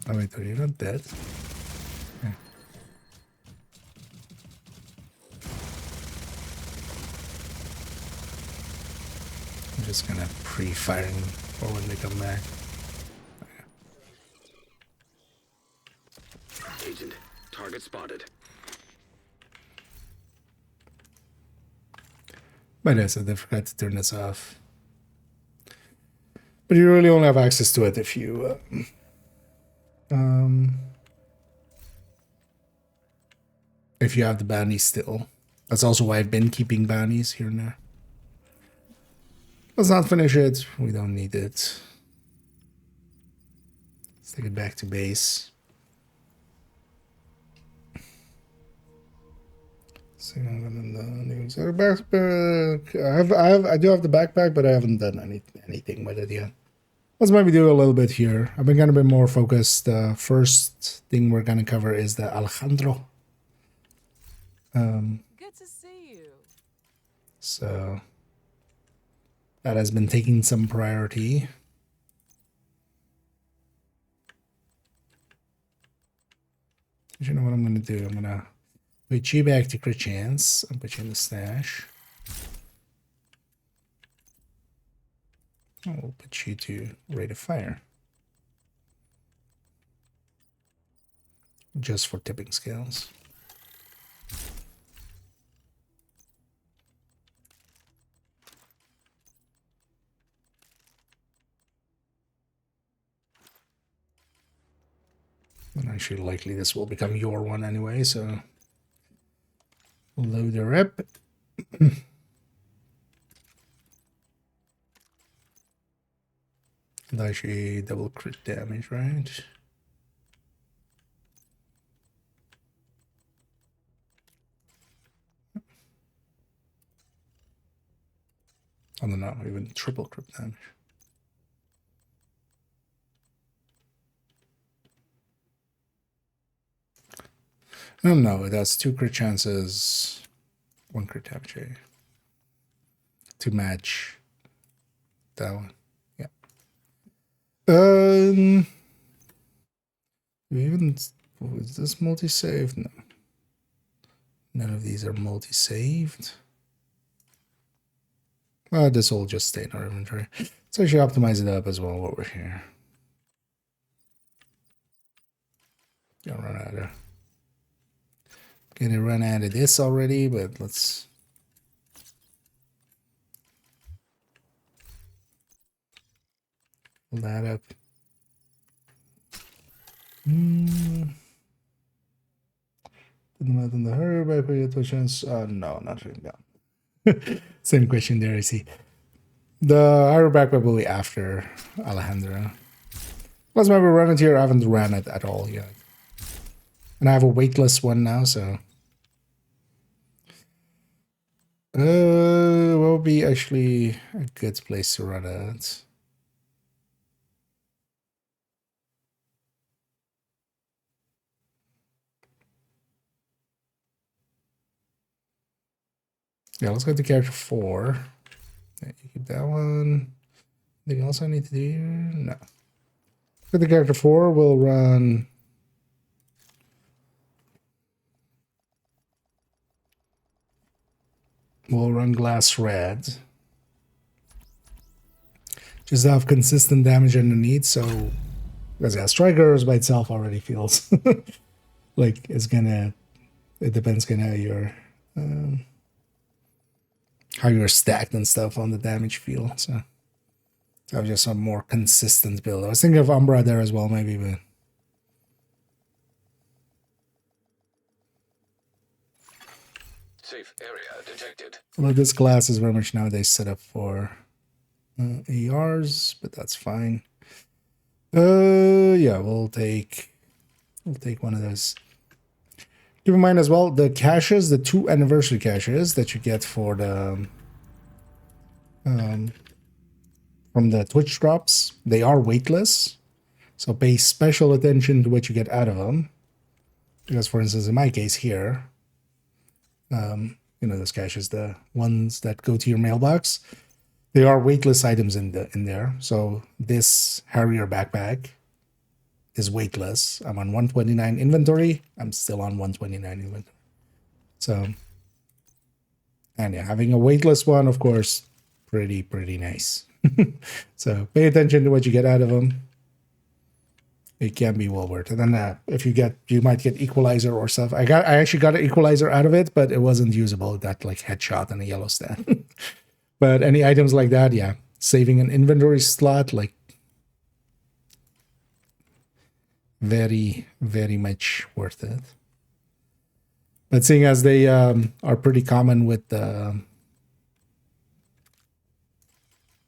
Oh wait, you're not dead. Yeah. I'm just gonna pre-firing for when they come back.
Agent, target spotted.
But I said I forgot to turn this off. But you really only have access to it if you if you have the bounties still. That's also why I've been keeping bounties here and there. Let's not finish it. We don't need it. Let's take it back to base. So I'm gonna do backpack. I do have the backpack, but I haven't done anything with it yet. Let's maybe do a little bit here. I've been gonna be more focused. First thing we're gonna cover is the Alejandro.
Good to see you.
So that has been taking some priority. You know what I'm gonna do? I'm gonna put you back to crit chance and put you in the stash. I'll put you to rate of fire. Just for tipping scales. And actually, likely this will become your one anyway, so load her up. And actually double crit damage, right? I don't know, even triple crit damage. I don't know, it has 2 crit chances, 1 crit damage to match that one. Yeah. Even is this multi-saved? No. None of these are multi-saved. This will just stay in our inventory. Let's actually optimize it up as well while we're here. Gonna run out of this already, but let's pull that up. Did the math in the hurry back for your chance? No, not really. No. Same question there, I see. The higher back will be after Alejandra. Last time we run it here, I haven't ran it at all yet. And I have a weightless one now, so. Will be actually a good place to run it. Yeah, let's go to character 4. Yeah, you keep that one. Anything else I need to do here? No. For the character 4, we'll run. We'll run glass red. Just have consistent damage underneath, so because yeah, strikers by itself already feels like it's gonna. It depends kind of how you're stacked and stuff on the damage feel. So that was just a more consistent build. I was thinking of Umbra there as well, maybe, but.
Safe area detected.
Although this class is very much nowadays set up for ARs, but that's fine. Yeah, we'll take one of those. Keep in mind as well the caches, the 2 anniversary caches that you get for the from the Twitch drops. They are weightless, so pay special attention to what you get out of them. Because, for instance, in my case here. You know, those caches, the ones that go to your mailbox, they are weightless items in there. So this Harrier backpack is weightless. I'm on 129 inventory. I'm still on 129 inventory. So, and yeah, having a weightless one, of course, pretty nice. So pay attention to what you get out of them. It can be well worth it. And then if you might get equalizer or stuff. I actually got an equalizer out of it, but it wasn't usable. That like headshot and a yellow stand. But any items like that, yeah, saving an inventory slot, like very much worth it. But seeing as they are pretty common with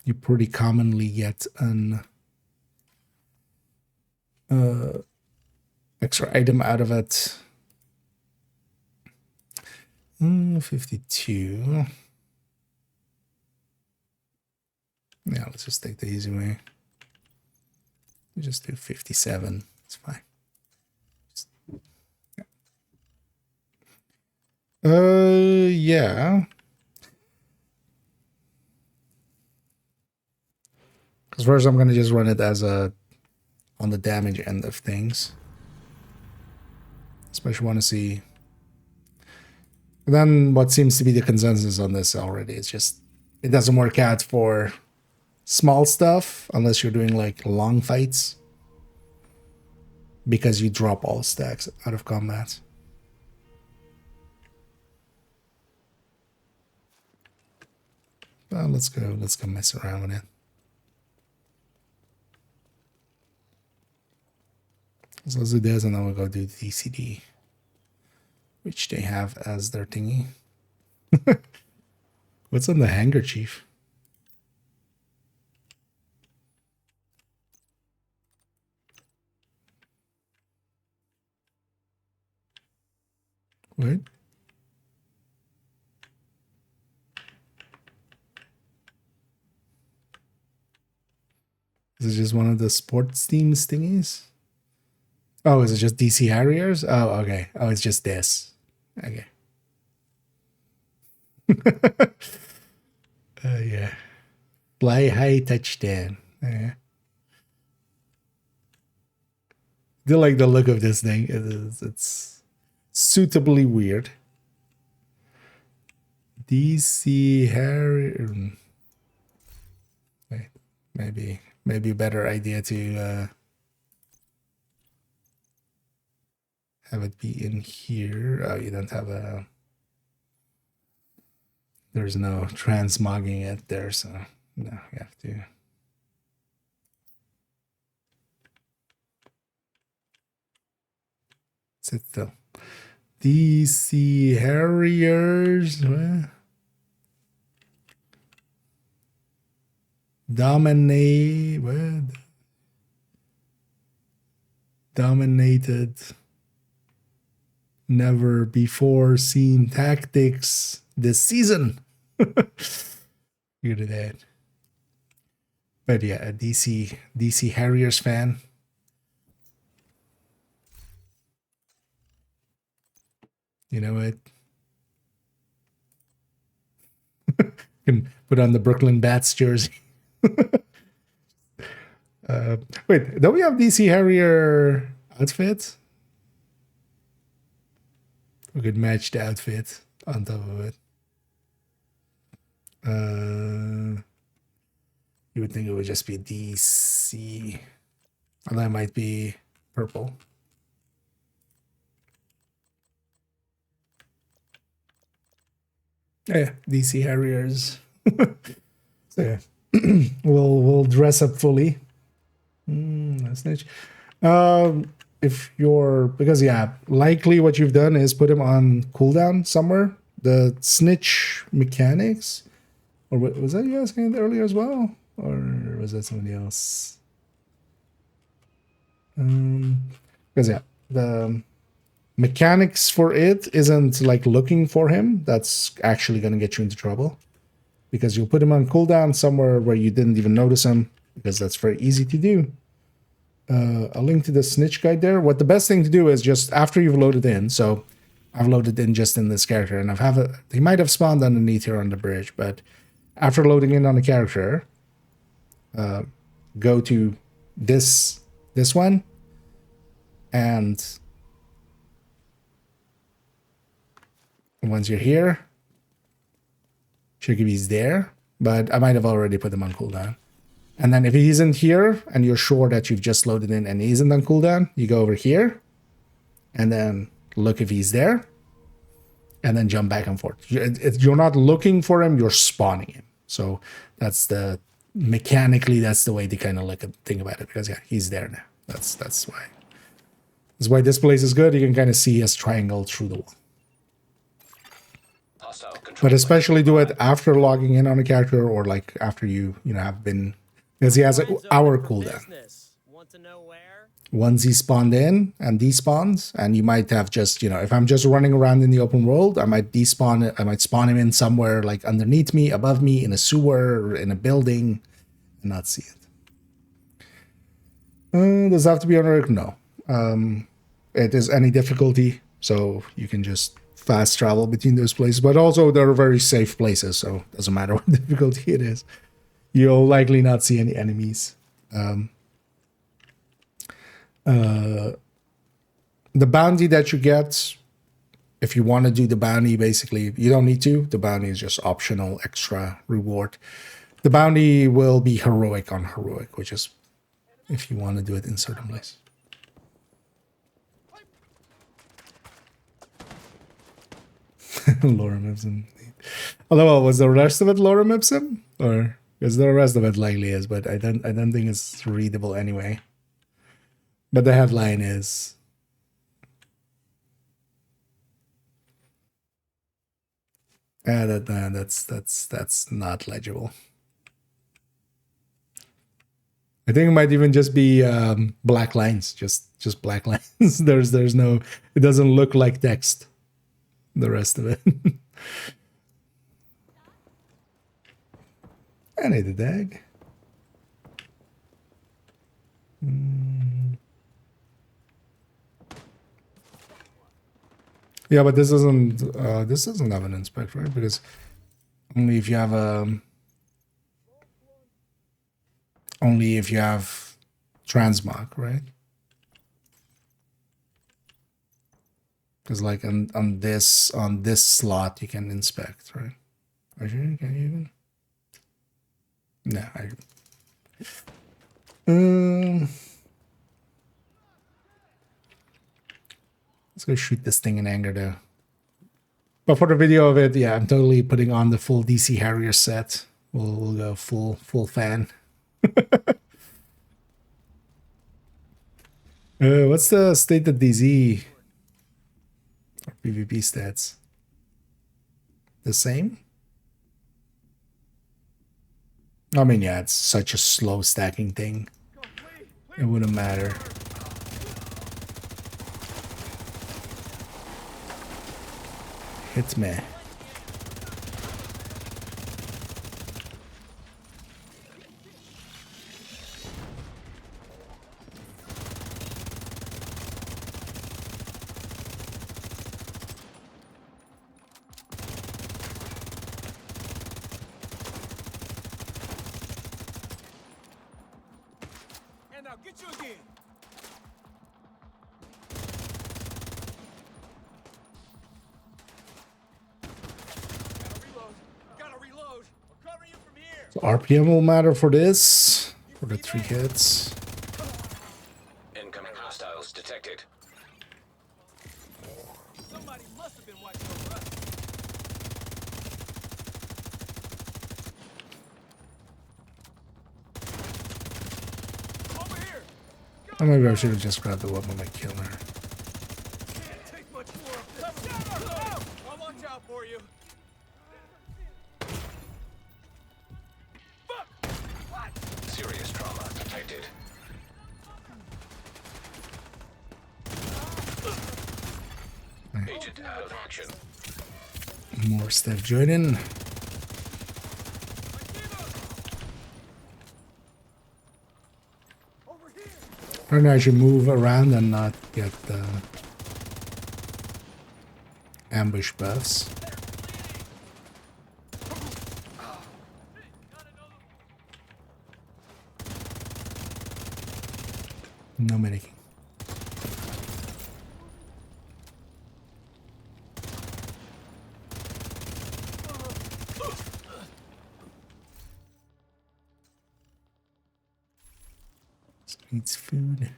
you pretty commonly get an extra item out of it. 52. Yeah, let's just take the easy way. We just do 57. It's fine. Yeah. Because first I'm gonna just run it as a on the damage end of things. Especially want to see. But then what seems to be the consensus on this already is just it doesn't work out for small stuff unless you're doing like long fights. Because you drop all stacks out of combat. Well, let's go mess around with it. So let's do this, and then we'll go do DCD, which they have as their thingy. What's on the handkerchief? What? Is it just one of the sports teams thingies? Oh, is it just DC Harriers? Oh, okay. Oh, it's just this. Okay. Yeah. Fly high touchdown. Yeah. Do like the look of this thing. It's suitably weird. DC Harrier. Wait, maybe a better idea to have it be in here. Oh, you don't have a... There's no transmogging it there, so no, you have to... Sit still. DC Harriers. Dominate. What? Dominated. Never before seen tactics this season. Look at that. But yeah, a DC Harriers fan. You know what? Can put on the Brooklyn Bats jersey. Wait, don't we have DC Harrier outfits? We could match the outfit on top of it. You would think it would just be DC. And that might be purple. Yeah, DC Harriers. So yeah, we'll dress up fully. Snitch. If you're, because yeah, likely what you've done is put him on cooldown somewhere. The snitch mechanics, or was that you asking earlier as well, or was that somebody else? Because yeah, the mechanics for it isn't like looking for him. That's actually going to get you into trouble, because you'll put him on cooldown somewhere where you didn't even notice him, because that's very easy to do. A link to the snitch guide there. What the best thing to do is just after you've loaded in. So I've loaded in just in this character, and they might have spawned underneath here on the bridge, but after loading in on the character, go to this one, and once you're here, check if he's there, but I might have already put him on cooldown. And then if he isn't here and you're sure that you've just loaded in and he isn't on cooldown, you go over here and then look if he's there and then jump back and forth. You're not looking for him, you're spawning him. So that's mechanically, that's the way to kind of think about it, because yeah, he's there now. That's why. That's why this place is good. You can kind of see his triangle through the wall. But especially do it after logging in on a character, or like after you have been, because he has an hour cooldown.
Want to know where?
Once he spawned in and despawns, and you might have just, if I'm just running around in the open world, I might despawn it. I might spawn him in somewhere like underneath me, above me, in a sewer, or in a building, and not see it. Does it have to be on Earth? No. It is any difficulty, so you can just fast travel between those places, but also they're very safe places, so it doesn't matter what difficulty it is. You'll likely not see any enemies. The bounty that you get, if you want to do the bounty, basically, you don't need to. The bounty is just optional extra reward. The bounty will be heroic on heroic, which is if you want to do it in certain places. Lorem Ipsum. Although, well, was the rest of it Lorem Ipsum? Or because the rest of it likely is, but I don't think it's readable anyway. But the headline is that's not legible. I think it might even just be black lines, just black lines. there's no, it doesn't look like text. The rest of it. I need a dag. Yeah, but this doesn't have an inspect, right? Because only if you have transmog, right? Because like on this slot you can inspect, right? Actually, can you even? No, let's go shoot this thing in anger though. But for the video of it, yeah, I'm totally putting on the full DC Harrier set. We'll go full fan. What's the stated DZ or PvP stats? The same? I mean, yeah, it's such a slow stacking thing. It wouldn't matter. Hit me.
And I'll get you again. Gotta reload. I'll cover you from here.
So RPM will matter for this. For the 3 hits.
Incoming hostiles detected.
Somebody must have been watching over us. Over here.
Or maybe I should have just grabbed the weapon like killer.
Can't take much more of this. I'll watch out for you. Fuck! What?
Serious trauma detected. Agent out of action.
More stuff joining.
Over here.
Right now I should move around and not get the ambush buffs. No medicing. Needs food.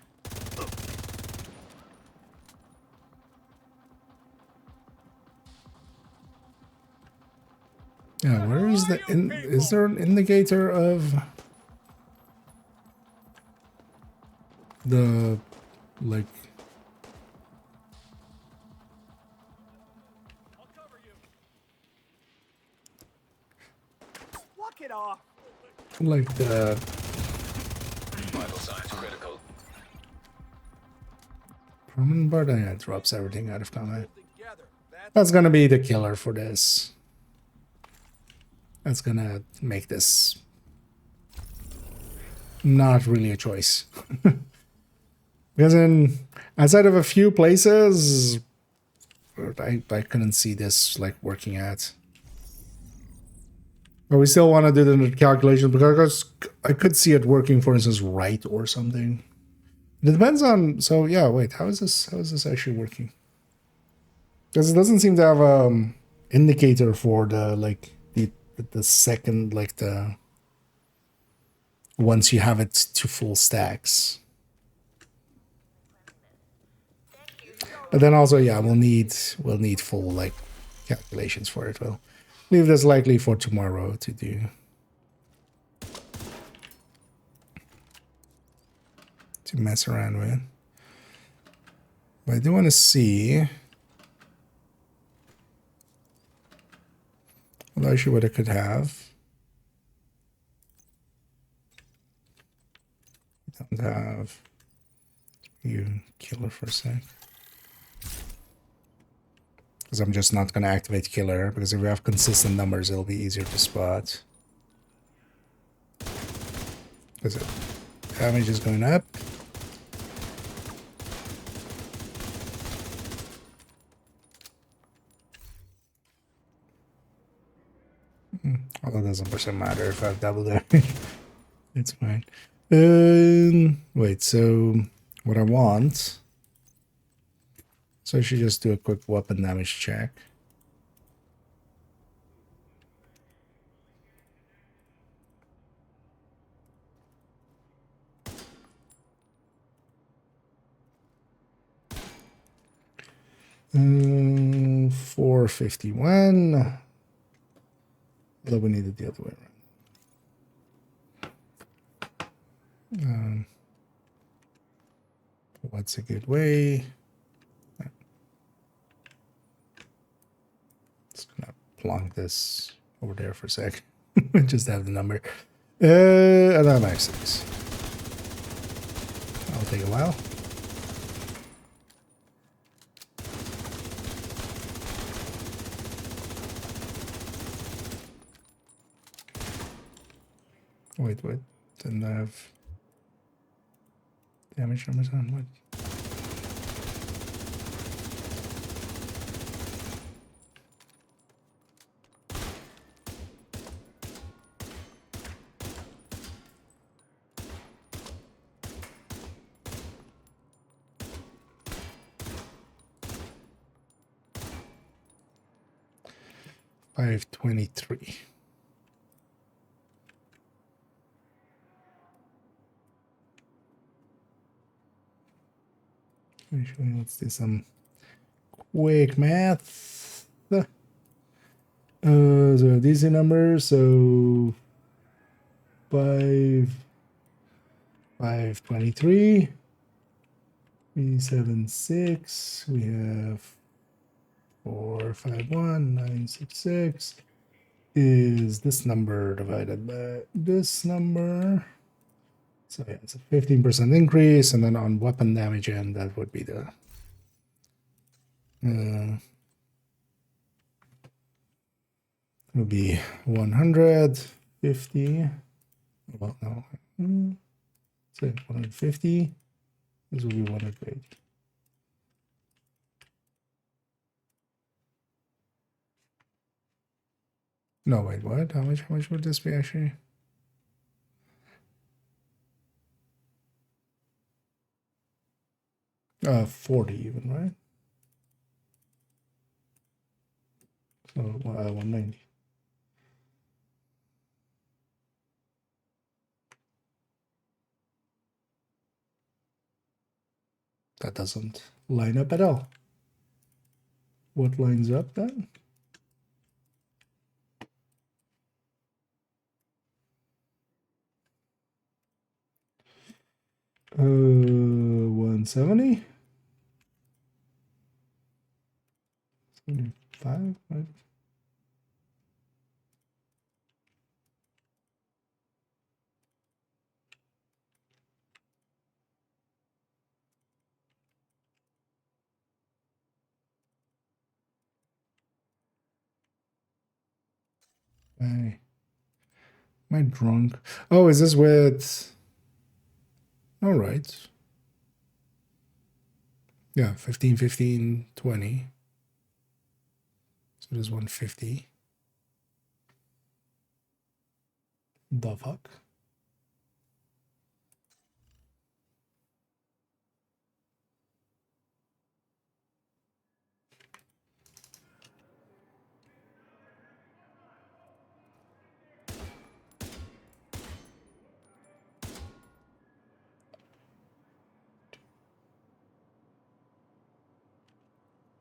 Yeah, where is the is there an indicator of the like
I'll cover you. Walk it off.
like the
Vital signs critical.
permanent bar? Yeah, it drops everything out of combat.
Together.
That's gonna be the killer for this. That's gonna make this not really a choice. Because outside of a few places, I couldn't see this like working out. But we still want to do the calculation because I could see it working, for instance, right or something. It depends on. So yeah, wait, how is this actually working? Because it doesn't seem to have indicator for the like the second, like the once you have it to full stacks. But then also, yeah, we'll need full like calculations for it. We'll leave this likely for tomorrow to do. To mess around with. But I do want to see what actually what I could have. Don't have you killer for a sec. Because I'm just not going to activate killer, because if we have consistent numbers, it'll be easier to spot. Because it damage is going up. Although it doesn't percent matter if I have double damage. It's fine. Wait, so what I want... So I should just do a quick weapon damage check. Um, 451. Although we need it the other way around. What's a good way? Just gonna plonk this over there for a sec. Just have the number. And I'm X6. That'll take a while. Wait. Didn't I have damage numbers on? What? $523. Actually, let's do some quick math. So these are numbers. So 523, 376. We have 451966 is this number divided by this number. So yeah, it's a 15% increase, and then on weapon damage end, that would be the would be 150. Well, no, so 150. This will be 180. No, wait, what? How much would this be actually? $40 even, right? So 190. That doesn't line up at all. What lines up then? Uh, 170. 75, right? Am I drunk? Oh, is this with... All right. Yeah, 15, 15, 20. So there's 150. The fuck?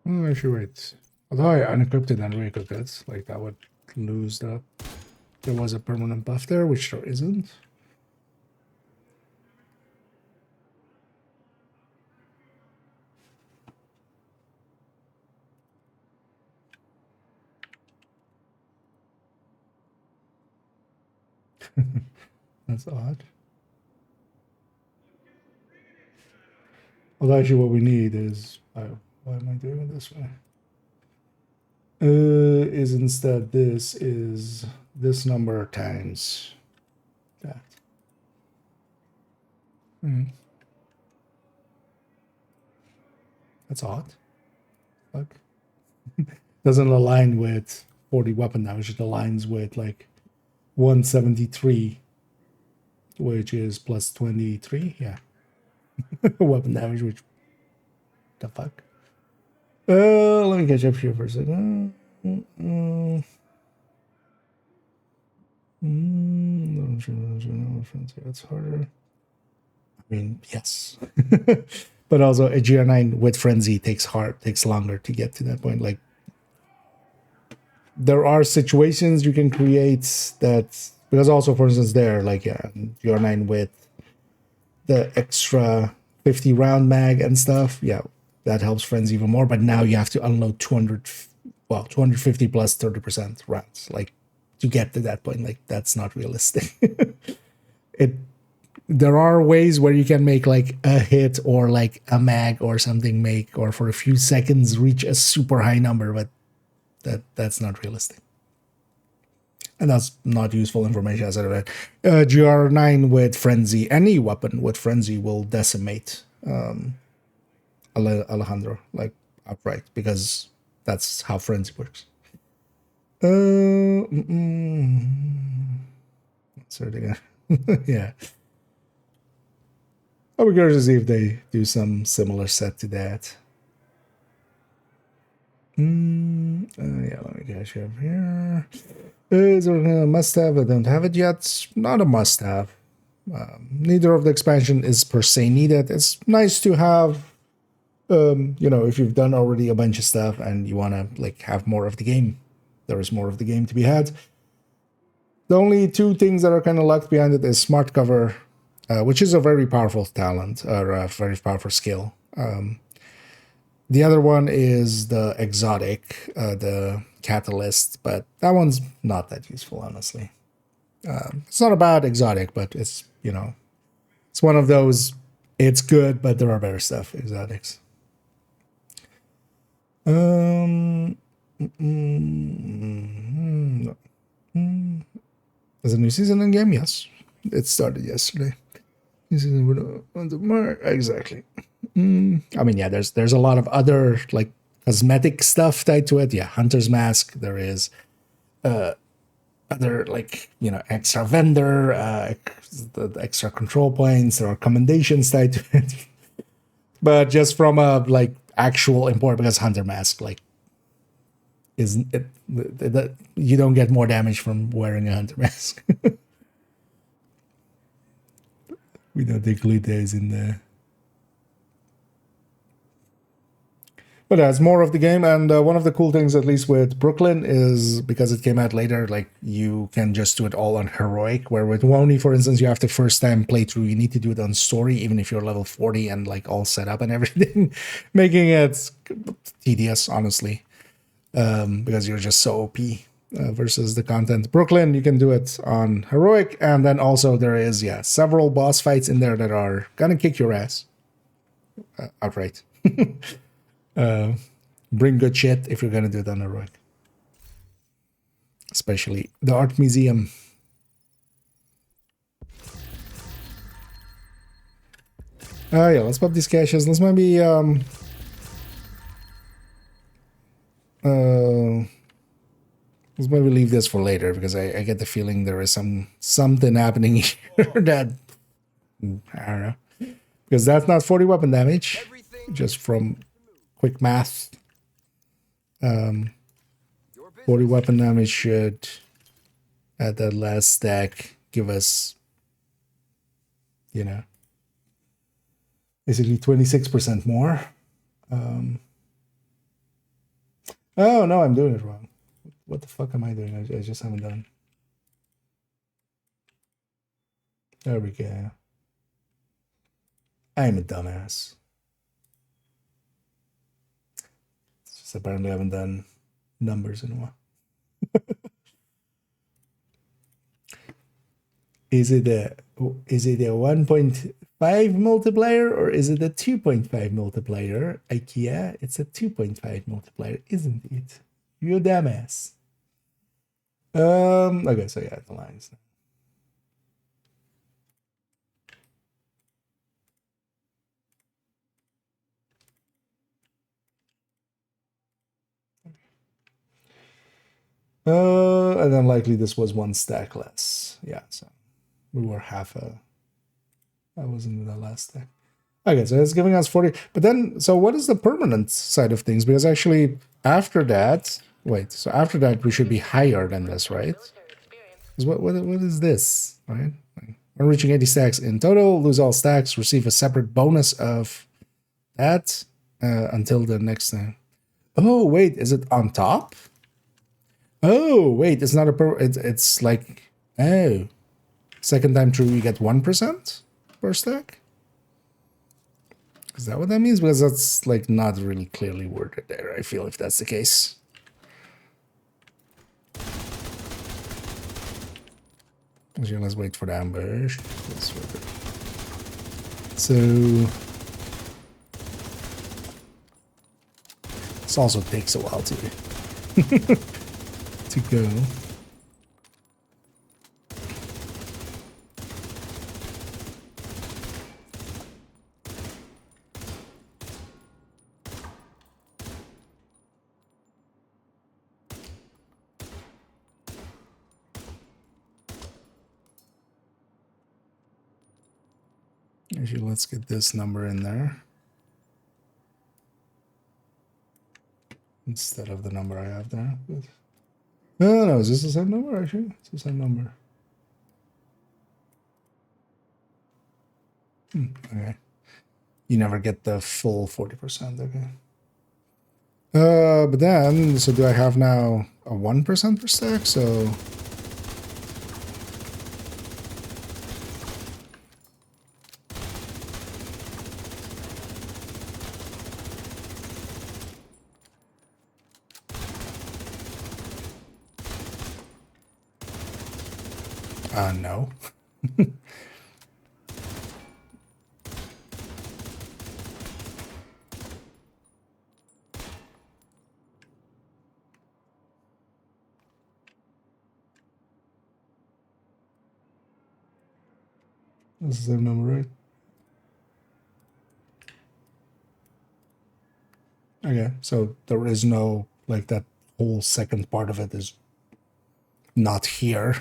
Oh, actually, wait. Although I unequipped and re-equipped it, like that would lose the... There was a permanent buff there, which there isn't. That's odd. Well, actually, what we need is why am I doing it this way? Is instead this is this number times that. That's odd. Fuck. Doesn't align with 40 weapon damage. It aligns with like 173, which is plus 23. Yeah. Weapon damage, which the fuck? Let me catch up here for a second. That's harder. I mean, yes. But also a GR9 with Frenzy takes longer to get to that point. Like, there are situations you can create that, because also, for instance, there, like, yeah, GR9 with the extra 50 round mag and stuff, yeah, that helps Frenzy even more. But now you have to unload 250 plus 30% rounds, like, to get to that point. Like, that's not realistic. There are ways where you can make like a hit or like a mag or something make, or for a few seconds reach a super high number, but that's not realistic. And that's not useful information, as I said. GR9 with Frenzy, any weapon with Frenzy will decimate Alejandro, like, outright, because that's how Frenzy works. Sorry again. Yeah. I'll be curious to see if they do some similar set to that. Yeah, let me catch up here. Is it a must-have? I don't have it yet. Not a must-have. Neither of the expansion is per se needed. It's nice to have, if you've done already a bunch of stuff and you want to like have more of the game. There is more of the game to be had. The only two things that are kind of locked behind it is smart cover, which is a very powerful talent, or a very powerful skill. The other one is the exotic, the catalyst, but that one's not that useful, honestly. It's not a bad exotic, but it's, it's one of those, it's good, but there are better stuff, exotics. There's a new season in game? Yes. It started yesterday. Exactly. I mean, yeah, there's a lot of other like cosmetic stuff tied to it. Yeah, Hunter's Mask. There is other like extra vendor, the extra control points. There are commendations tied to it. But just from a like actual import, because Hunter Mask like isn't it, you don't get more damage from wearing a Hunter Mask. We don't include those in there. But that's more of the game, and one of the cool things, at least with Brooklyn, is because it came out later, like, you can just do it all on Heroic, where with Woni, for instance, you have to first time playthrough, you need to do it on Story, even if you're level 40 and, like, all set up and everything, making it tedious, honestly, because you're just so OP versus the content. Brooklyn, you can do it on Heroic, and then also there is, several boss fights in there that are gonna kick your ass outright. Bring good shit if you're gonna do it on Heroic. Especially the Art Museum. Yeah, let's pop these caches. Let's maybe let's maybe leave this for later, because I get the feeling there is something happening here that I don't know. Because that's not 40 weapon damage, just from quick math. 40 weapon damage should, at that last stack, give us, basically 26% more. Oh, no, I'm doing it wrong. What the fuck am I doing? I just haven't done. There we go. I'm a dumbass. Just apparently I haven't done numbers in a while. Is it a 1.5 multiplier or is it a 2.5 multiplier? IKEA, it's a 2.5 multiplier, isn't it? You dumbass. Okay, so yeah, the lines. And then likely this was one stack less. Yeah, so we were half a. I was in the last stack. Okay, so it's giving us 40. But then, so what is the permanent side of things? Because actually, after that, wait, so after that, we should be higher than this, right? 'Cause what is this, right? When reaching 80 stacks in total, lose all stacks, receive a separate bonus of that until the next thing. Oh, wait, is it on top? Oh, wait, it's not a it's like, oh, second time through you get 1% per stack? Is that what that means? Because that's like not really clearly worded there, I feel, if that's the case. So let's wait for the ambush. So this also takes a while to to go. Actually, let's get this number in there instead of the number I have there. No, is this the same number? Actually, it's the same number. Okay. You never get the full 40%. Okay. But then, so do I have now a 1% per stack? So. No. This is the number, right? Okay, so there is no, like, that whole second part of it is not here.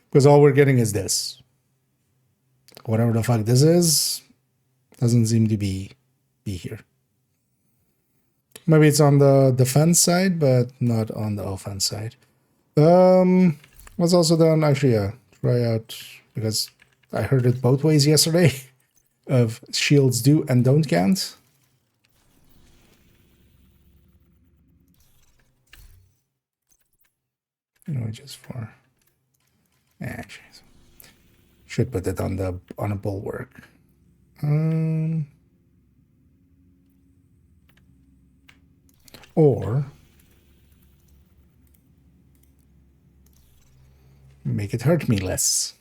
Because all we're getting is this. Whatever the fuck this is, doesn't seem to be here. Maybe it's on the defense side, but not on the offense side. What's also done, actually, yeah, try out, because I heard it both ways yesterday, of shields do and don't count. Just for... Actually, should put it on a bulwark. Or make it hurt me less.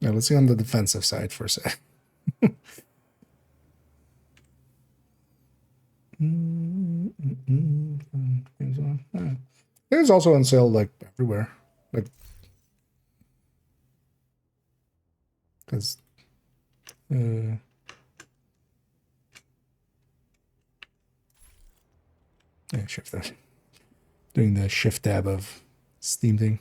Now let's see on the defensive side for a sec. It's also on sale like everywhere, like because yeah, shift that. Doing the shift tab of Steam thing.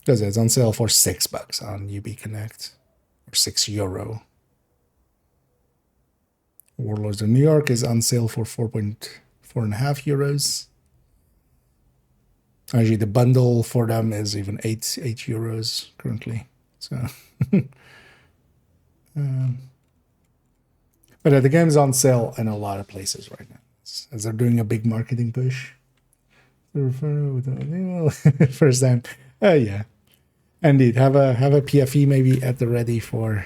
Because it's on sale for $6 on UB Connect, or €6. Warlords of New York is on sale for 4.5 euros. Actually, the bundle for them is even 8 euros currently. So, but the game is on sale in a lot of places right now, as they're doing a big marketing push. First time, yeah, indeed. Have a PFE maybe at the ready for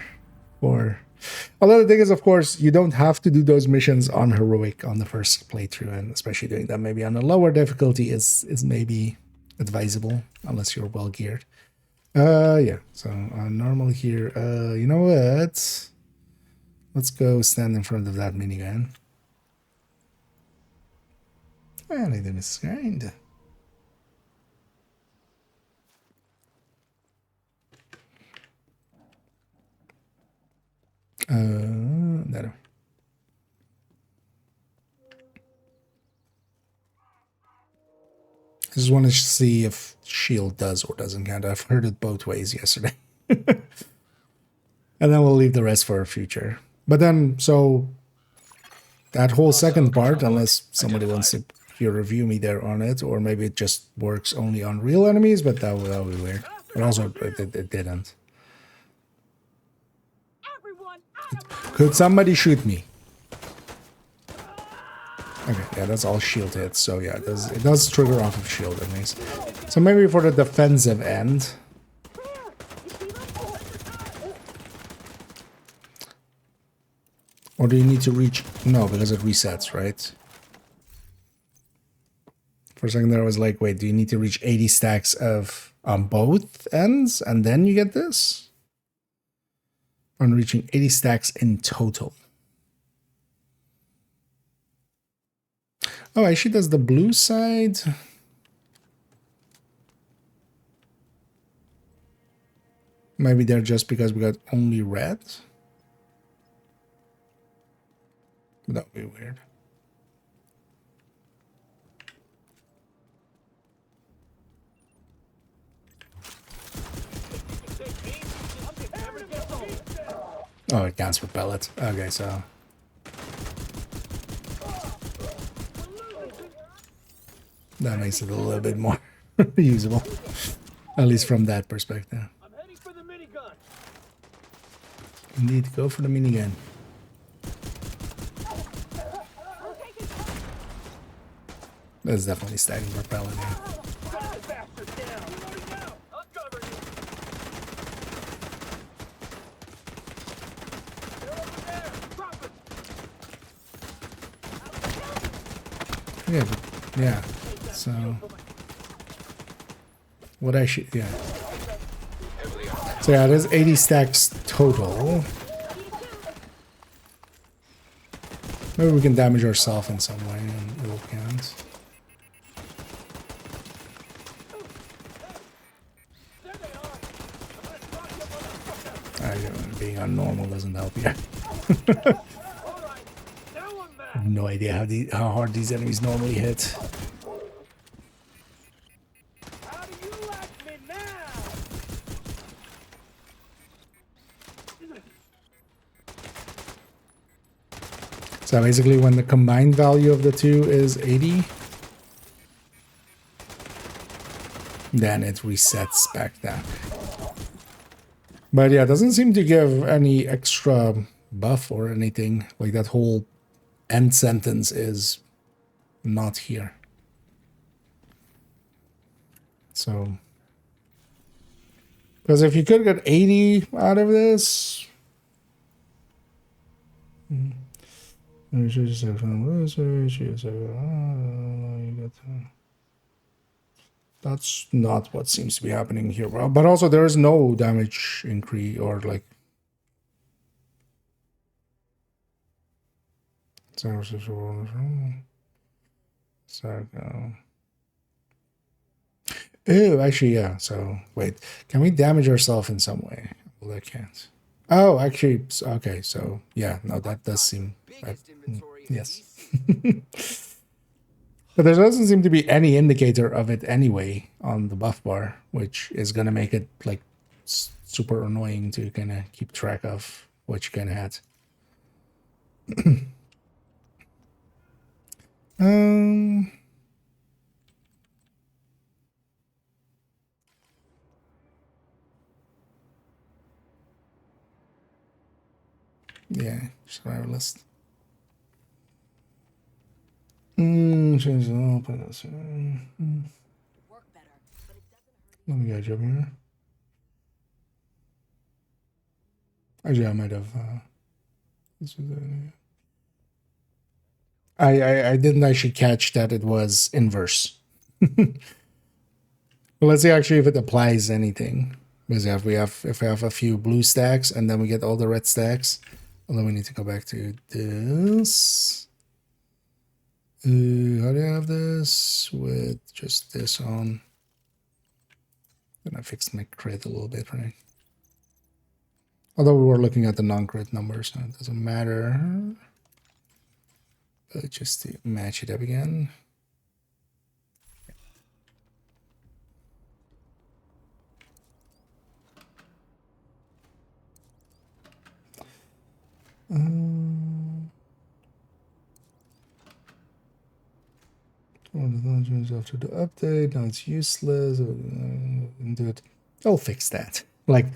Although the thing is, of course, you don't have to do those missions on heroic on the first playthrough, and especially doing that maybe on a lower difficulty is maybe advisable unless you're well geared. Yeah. So on normal here. You know what? Let's go stand in front of that minigun. Anything is kind. No. I just want to see if shield does or doesn't count. I've heard it both ways yesterday. And then we'll leave the rest for a future. But then, so that whole second part, unless somebody wants to peer review me there on it, or maybe it just works only on real enemies, but that would be weird. But also, it didn't. Could somebody shoot me? Okay, yeah, that's all shield hits. So yeah, it does trigger off of shield at least. So maybe for the defensive end. Or do you need to reach? No, because it resets, right? For a second there I was like, wait, do you need to reach 80 stacks of on both ends and then you get this? On reaching 80 stacks in total. Oh, actually that's the blue side. Maybe they're just because we got only red. That would be weird. Oh, it counts for pellets. Okay, so that makes it a little bit more usable, at least from that perspective.
I'm heading for the minigun.
Indeed, go for the minigun. That's definitely stacking for pellet here. Yeah, but, yeah. So what I should, yeah. So yeah, there's 80 stacks total. Maybe we can damage ourselves in some way and it'll count. Being on normal doesn't help you. I have no idea how hard these enemies normally hit. So basically when the combined value of the two is 80, then it resets back down. But yeah, it doesn't seem to give any extra buff or anything. Like that whole end sentence is not here. So, because if you could get 80 out of this, that's not what seems to be happening here. But also there is no damage increase or like. Oh, actually, yeah. So wait, can we damage ourselves in some way? Well, that can't. Oh, actually, okay. So yeah, no, that does seem. Yes. But there doesn't seem to be any indicator of it anyway on the buff bar, which is gonna make it like super annoying to kind of keep track of what you kind of had. Yeah, survivalist. Change the open. Let me go over here. Actually, I might have I didn't actually catch that it was inverse. Well, let's see actually if it applies anything. Because if we have a few blue stacks and then we get all the red stacks, although we need to go back to this. How do I have this with just this on? Then I fixed my crit a little bit, right? Although we were looking at the non-crit numbers, so it doesn't matter. But just to match it up again. After the update, now it's useless. I'll fix that. Like,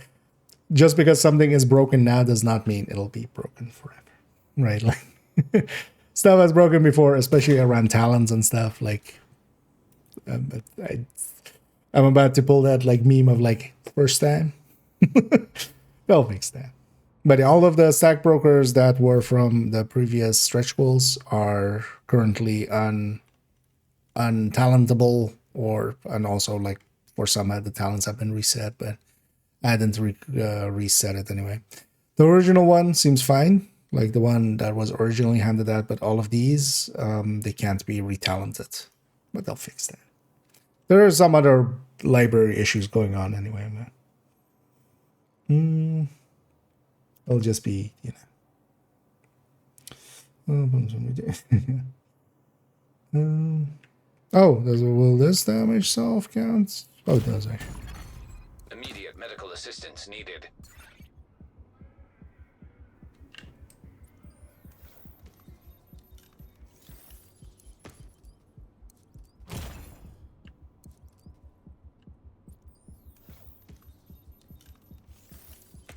just because something is broken now does not mean it'll be broken forever, right? Like, stuff has broken before, especially around talents and stuff. Like, I'm about to pull that like meme of like first time. They'll fix that. But all of the stack brokers that were from the previous stretch goals are currently untalentable, and also like for some the talents have been reset, but I didn't reset it anyway. The original one seems fine, like the one that was originally handed out, but all of these they can't be retalented, but they'll fix that. There are some other library issues going on anyway, man. It'll just be, you know. Will this damage self count? Oh, it does actually.
Immediate medical assistance needed.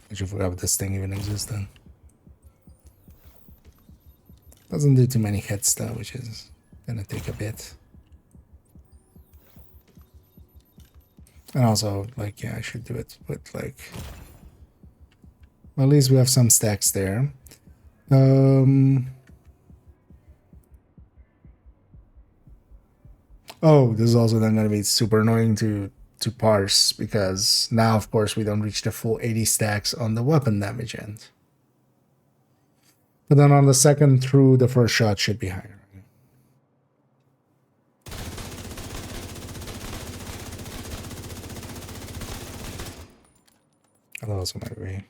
I forgot this thing even existed. Doesn't do too many hits though, which is gonna take a bit. And also, like, yeah, I should do it with like. Well, at least we have some stacks there. Oh, this is also then gonna be super annoying to parse, because now of course we don't reach the full 80 stacks on the weapon damage end, but then on the second through the first shot should be higher. That also might be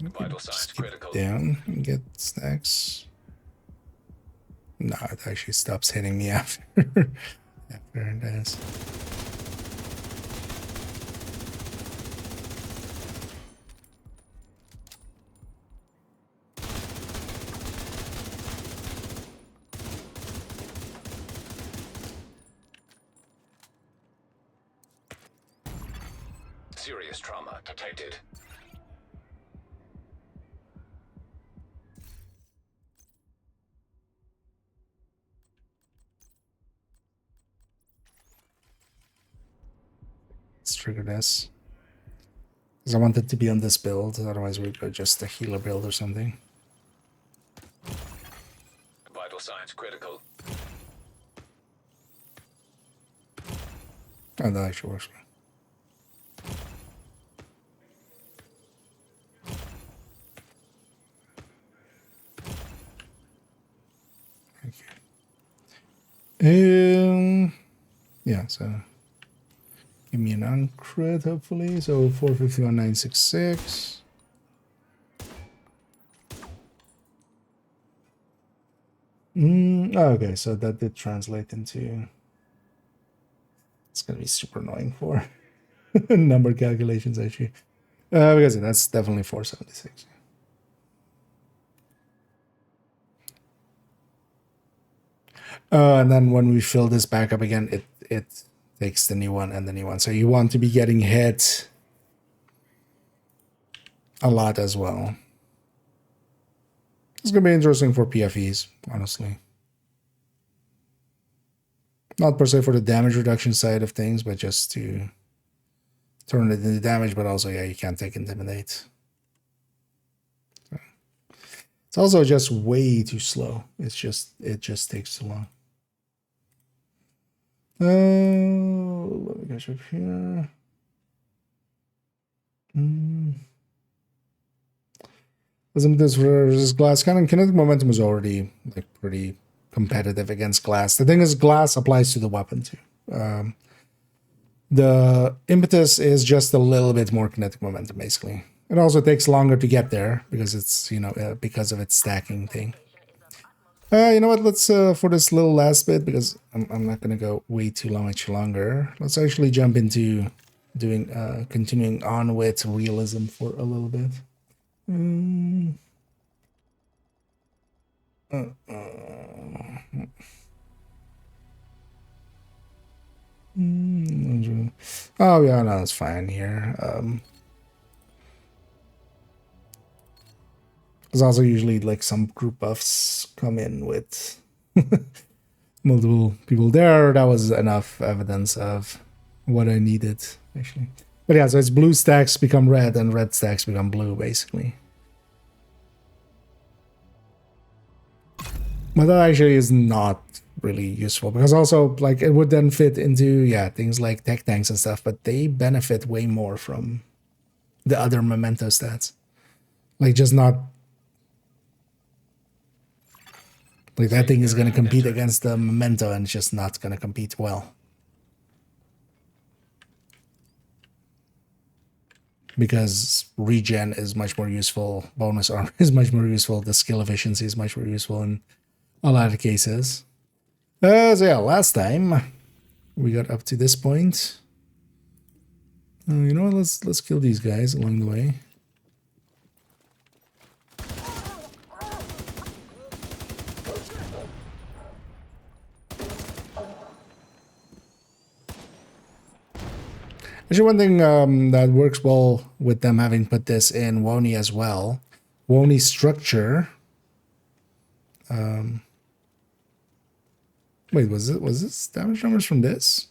Vital signs critical.
down and get stacks. No, it actually stops hitting me after after it does.
Serious trauma detected.
Let's trigger this. Because I want it to be on this build, otherwise we'd go just a healer build or something.
Vital signs critical.
Oh, that actually works. Yeah, so give me an uncrit hopefully. So 451 966. Okay, so that did translate into. It's gonna be super annoying for number calculations actually. Because that's definitely 476. And then when we fill this back up again, it takes the new one and the new one. So you want to be getting hit a lot as well. It's going to be interesting for PFEs, honestly. Not per se for the damage reduction side of things, but just to turn it into damage. But also, yeah, you can't take Intimidate. So It's also just way too slow. It just takes too long. Let me catch up here. Listen, this versus glass cannon. Kinetic momentum is already like pretty competitive against glass. The thing is, glass applies to the weapon too. The impetus is just a little bit more kinetic momentum, basically. It also takes longer to get there because it's, you know, because of its stacking thing. You know what? Let's for this little last bit, because I'm not gonna go way too much longer. Let's actually jump into doing continuing on with realism for a little bit. Oh yeah, no, it's fine here. There's also usually like some group buffs come in with multiple people there. That was enough evidence of what I needed, actually. But yeah, so it's blue stacks become red and red stacks become blue, basically. But that actually is not really useful, because also like it would then fit into, yeah, things like tech tanks and stuff, but they benefit way more from the other memento stats. Like just not like that thing is going to compete against the memento and it's just not going to compete well. Because regen is much more useful, bonus armor is much more useful, the skill efficiency is much more useful in a lot of cases. So yeah, last time we got up to this point. You know what? Let's kill these guys along the way. Actually, one thing that works well with them having put this in Wony as well, Wony structure. Wait, was this damage numbers from this?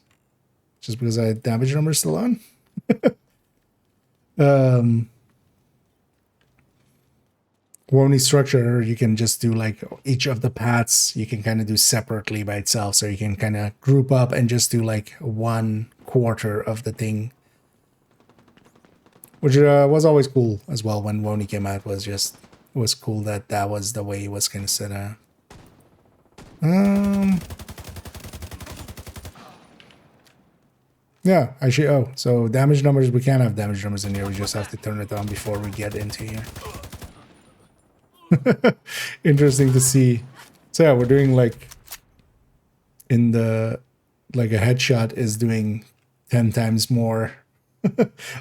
Just because I had damage numbers still on? Wony structure, you can just do like each of the paths you can kind of do separately by itself. So you can kind of group up and just do like 1/4 of the thing. Which was always cool as well when Wony came out. Was cool that that was the way it was kind of set up. Yeah, actually, oh, so damage numbers, we can't have damage numbers in here. We just have to turn it on before we get into here. Interesting to see. So yeah, we're doing like in the, like a headshot is doing 10 times more,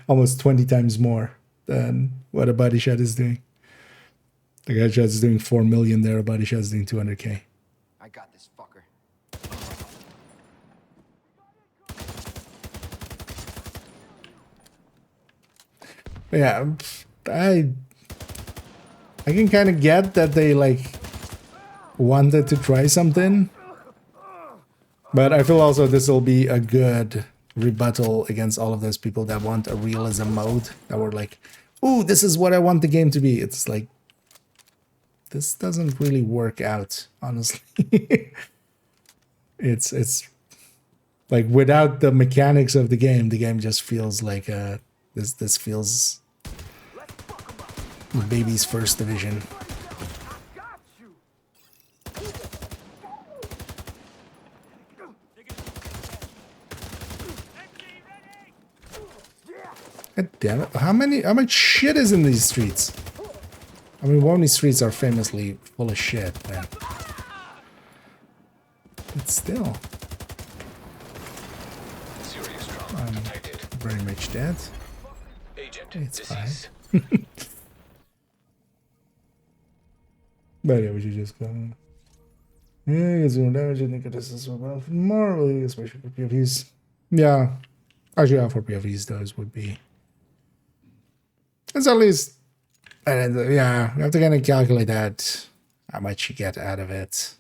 almost 20 times more than what a body shot is doing. Like a headshot is doing 4 million there, a body shot is doing 200k.
I got this fucker.
Yeah, I can kind of get that they like wanted to try something, but I feel also this will be a good rebuttal against all of those people that want a realism mode, that were like, ooh, this is what I want the game to be. It's like, this doesn't really work out, honestly. It's like without the mechanics of the game just feels like this feels baby's first division. God damn it. How much shit is in these streets? I mean, Wony streets are famously full of shit, man. But still.
Serious trauma detected.
Very much dead.
Agent
It's
deceased.
fine. But yeah, we should just go. Yeah, it's no damage. I think this is well morally, especially for PFVs. Yeah. Actually, yeah, for PFVs, those would be. It's at least. And yeah, you have to kind of calculate that, how much you get out of it.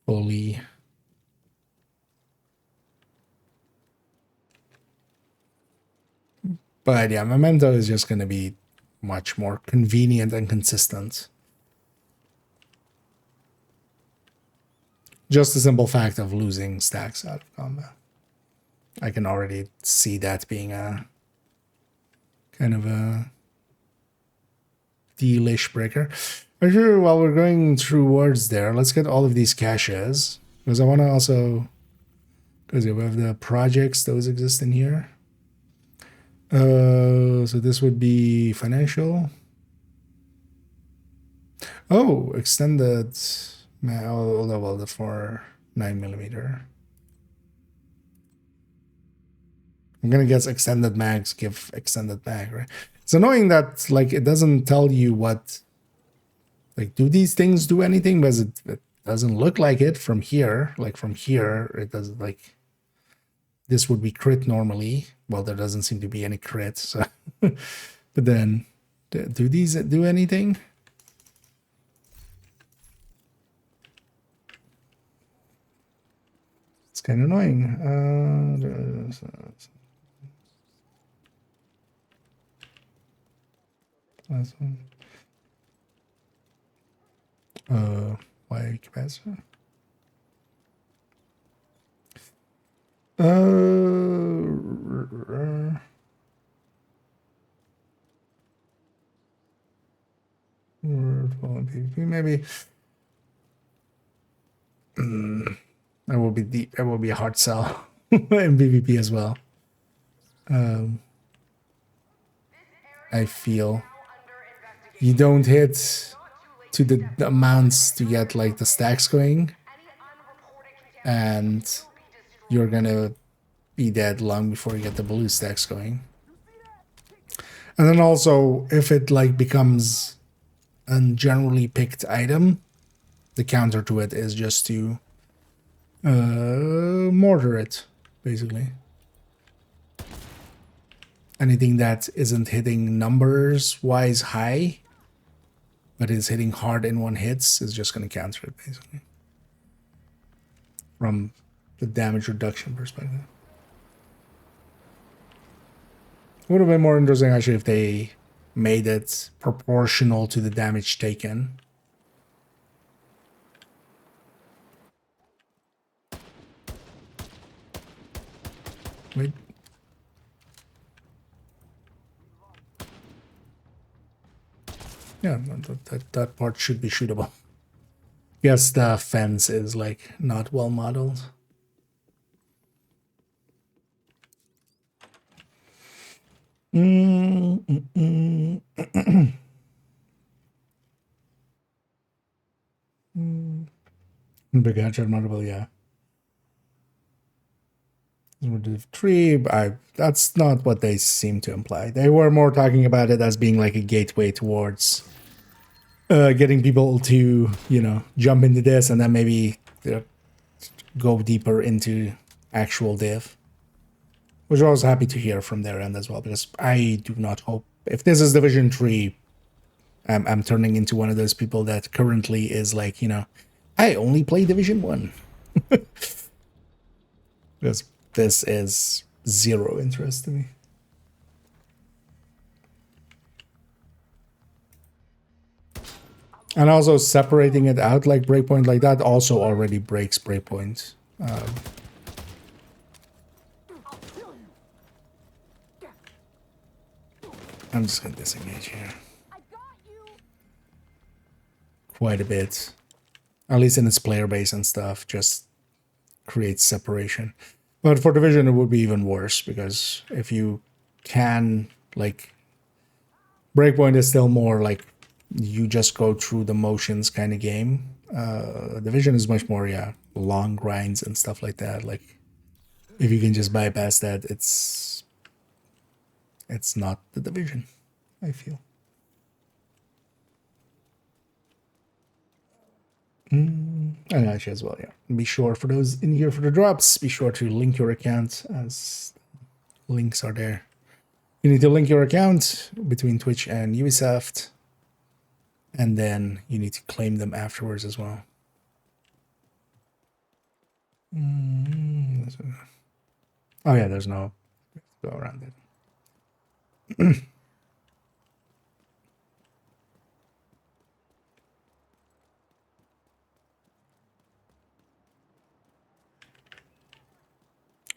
Fully. But yeah, Memento is just going to be much more convenient and consistent. Just the simple fact of losing stacks out of combat. I can already see that being a kind of a delish breaker. Actually, while we're going through words there, let's get all of these caches. Because I want to also... Because we have the projects, those exist in here. So this would be financial. Oh, extended... Oh, level the for 9mm. I'm gonna guess extended mags give extended mag, right? It's annoying that like it doesn't tell you what, like, do these things do anything? Because it doesn't look like it from here. Like from here, it doesn't, like, this would be crit normally. Well, there doesn't seem to be any crit. So, but then, do these do anything? It's kind of annoying. Last one. Y capacitor. PvP maybe. That will be a hard sell in PvP as well. I feel you don't hit to the amounts to get like the stacks going, and you're gonna be dead long before you get the blue stacks going. And then also, if it like becomes a generally picked item, the counter to it is just to mortar it, basically. Anything that isn't hitting numbers wise high, but is hitting hard in one hits, is just going to counter it, basically. From the damage reduction perspective. It would have been more interesting, actually, if they made it proportional to the damage taken. Wait. Yeah, that part should be shootable. Yes, the fence is like not well modeled. Big headshot modelable, yeah. Tree, that's not what they seem to imply. They were more talking about it as being like a gateway towards getting people to, you know, jump into this and then maybe go deeper into actual div. Which I was happy to hear from their end as well, because I do not hope, if this is Division 3, I'm turning into one of those people that currently is like, you know, I only play Division 1. Because this is zero interest to me. And also separating it out like Breakpoint like that also already breaks Breakpoint. I'm just going to disengage here. Quite a bit. At least in its player base and stuff, just creates separation. But for Division, it would be even worse, because if you can, like, Breakpoint is still more like you just go through the motions kind of game. Division is much more, yeah, long grinds and stuff like that. Like, if you can just bypass that, it's not the Division, I feel. And actually as well, yeah. Be sure, for those in here for the drops, be sure to link your account, as links are there. You need to link your account between Twitch and Ubisoft, and then you need to claim them afterwards as well. Oh yeah, there's no go around it.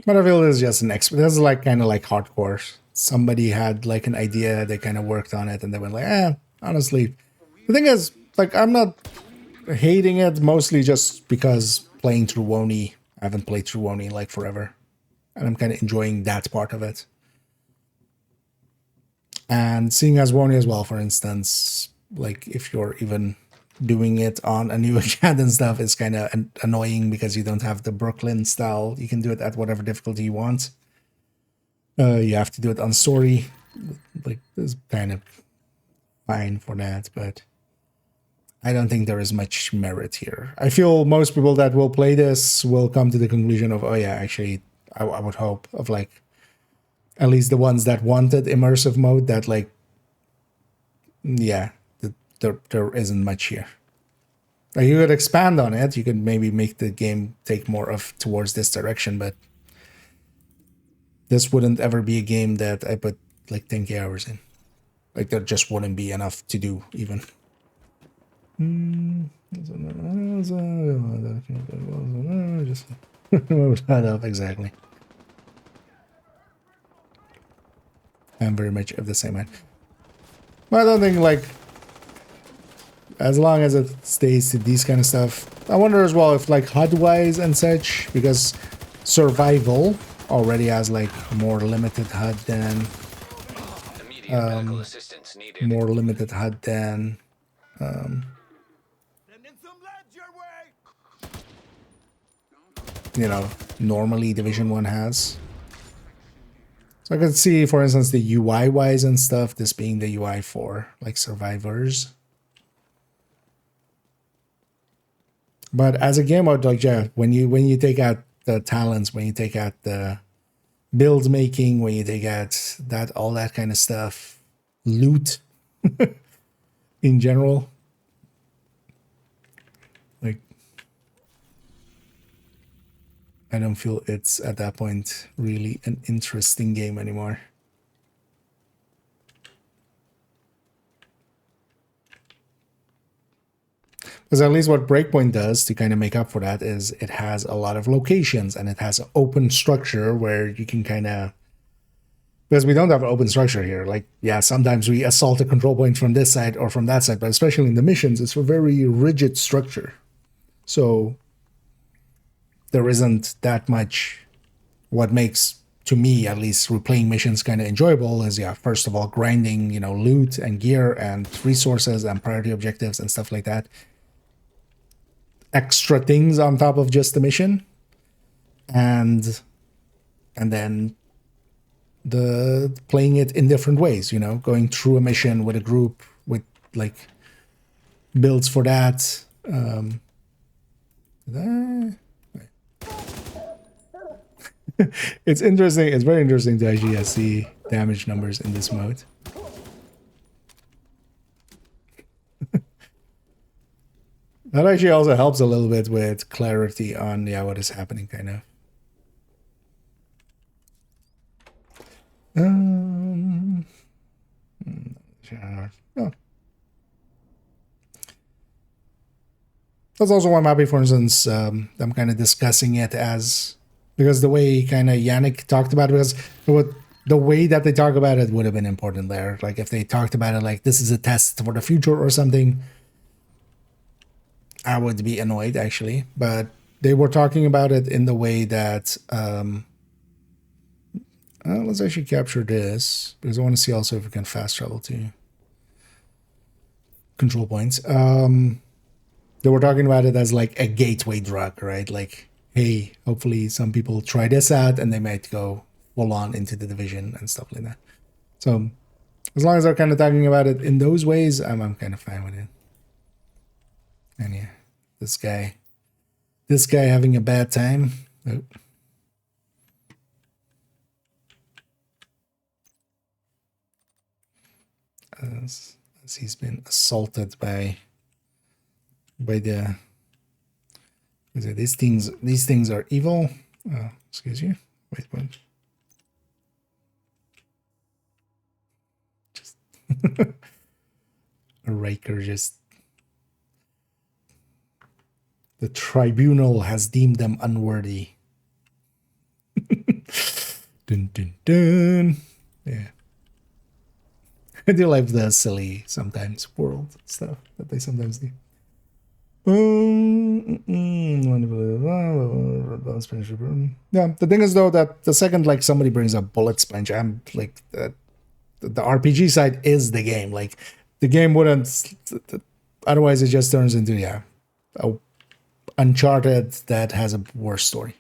But I feel this is just an this is like kind of like hardcore. Somebody had like an idea, they kind of worked on it, and they went like, honestly. The thing is, like, I'm not hating it mostly just because playing through Wony, I haven't played through Wony like forever. And I'm kind of enjoying that part of it. And seeing as Wony as well, for instance, like if you're even doing it on a new account and stuff, is kind of annoying because you don't have the Brooklyn style. You can do it at whatever difficulty you want. You have to do it on story. Like, it's kind of fine for that, but I don't think there is much merit here. I feel most people that will play this will come to the conclusion of, oh yeah, actually, I would hope of like, at least the ones that wanted immersive mode, that like, yeah, there isn't much here. Like, you could expand on it. You could maybe make the game take more of towards this direction, but this wouldn't ever be a game that I put like 10k hours in. Like, there just wouldn't be enough to do even. Just move that up exactly. I'm very much of the same mind. But I don't think, like, as long as it stays to these kind of stuff. I wonder as well if, like, HUD-wise and such, because survival already has, like, more limited HUD than...
Immediate medical assistance needed.
more limited HUD than...
Sending some lads your way.
you know, normally Division 1 has. So I could see, for instance, the UI-wise and stuff, this being the UI for, like, survivors. But as a game mode, like, yeah, when you take out the talents, when you take out the build making, when you take out that, all that kind of stuff, loot in general, like, I don't feel it's at that point really an interesting game anymore. Because at least what Breakpoint does to kind of make up for that is it has a lot of locations and it has an open structure where you can kind of... Because we don't have an open structure here. Like, yeah, sometimes we assault a control point from this side or from that side, but especially in the missions, it's a very rigid structure. So there isn't that much. What makes, to me at least, replaying missions kind of enjoyable is, yeah, first of all, grinding, you know, loot and gear and resources and priority objectives and stuff like that. Extra things on top of just the mission, and then the playing it in different ways, you know, going through a mission with a group with like builds for that. It's interesting. It's very interesting to actually see damage numbers in this mode. That actually also helps a little bit with clarity on, yeah, what is happening, kind of. Oh. That's also why I'm happy, for instance, I'm kind of discussing it as... Because the way kind of Yannick talked about it, because the way that they talk about it would have been important there. Like, if they talked about it like, this is a test for the future or something... I would be annoyed, actually, but they were talking about it in the way that, let's actually capture this, because I want to see also if we can fast travel to control points. They were talking about it as like a gateway drug, right? Like, hey, hopefully some people try this out and they might go full on into the Division and stuff like that. So as long as they're kind of talking about it in those ways, I'm kind of fine with it. And yeah, this guy having a bad time. Oh. As he's been assaulted by the... These things are evil. Oh, excuse you. Wait, what? Just a raker just... The tribunal has deemed them unworthy. Dun dun dun. Yeah. I do like the silly sometimes world stuff that they sometimes do. Yeah, the thing is though that the second like somebody brings up bullet sponge, I'm like the RPG side is the game. Like the game wouldn't. Otherwise, it just turns into a Uncharted that has a worse story.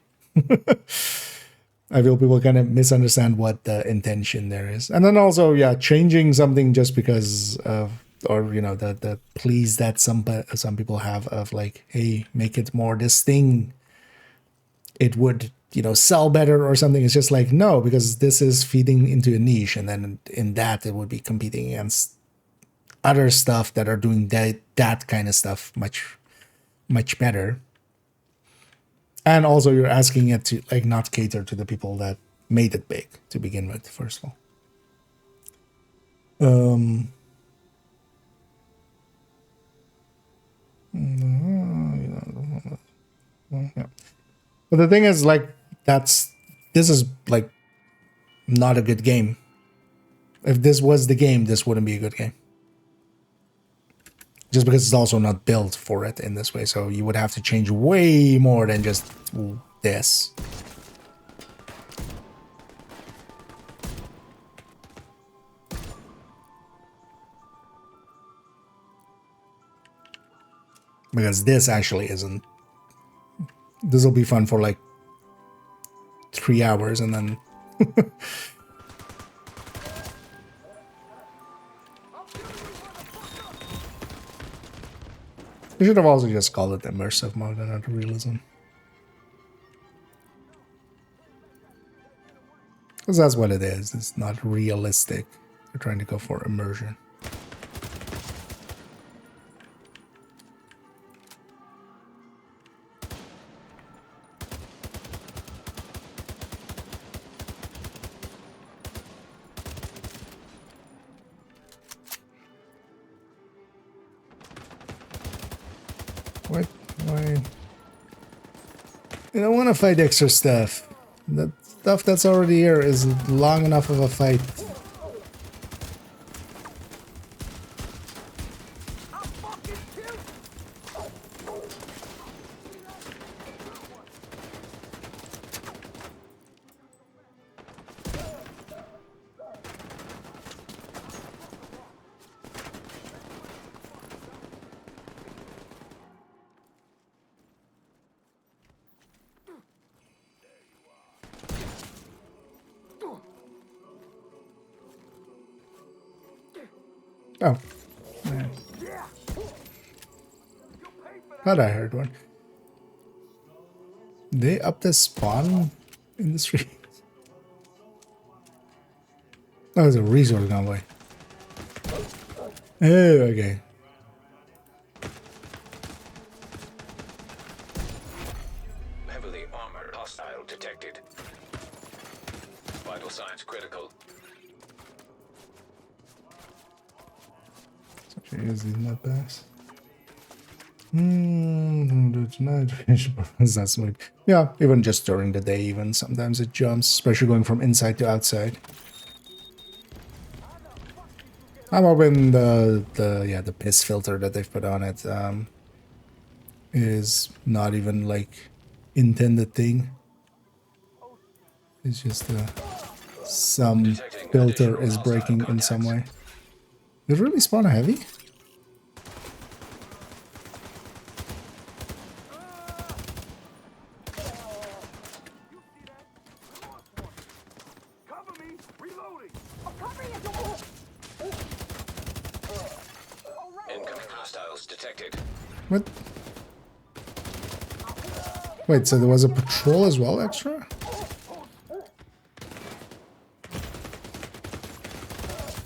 I feel people kind of misunderstand what the intention there is, and then also changing something just because of, or the pleas that some people have of like, hey, make it more this thing, it would sell better or something. It's just like, no, because this is feeding into a niche, and then in that it would be competing against other stuff that are doing that kind of stuff much better. And also you're asking it to like not cater to the people that made it big to begin with, first of all. Yeah. But the thing is, like, this is like not a good game. If this was the game, this wouldn't be a good game. Just because it's also not built for it in this way. So you would have to change way more than just this. Because this actually isn't. This will be fun for like 3 hours and then... We should have also just called it immersive mode and not realism. Because that's what it is. It's not realistic. They're trying to go for immersion. What? Why? You don't want to fight extra stuff. The stuff that's already here is long enough of a fight. Oh, man. Thought I heard one. They up the spawn in the street. Oh, there's a resource gone away. Oh, okay.
Heavily armored hostile detected. Vital signs critical.
Actually, is these not best? Tonight. That's weird. Yeah, even just during the day, even sometimes it jumps, especially going from inside to outside. I'm hoping the piss filter that they've put on it is not even like intended thing. It's just some filter is breaking in some way. Did it really spawn a heavy?
Incoming hostiles detected.
What? Wait, so there was a patrol as well, extra?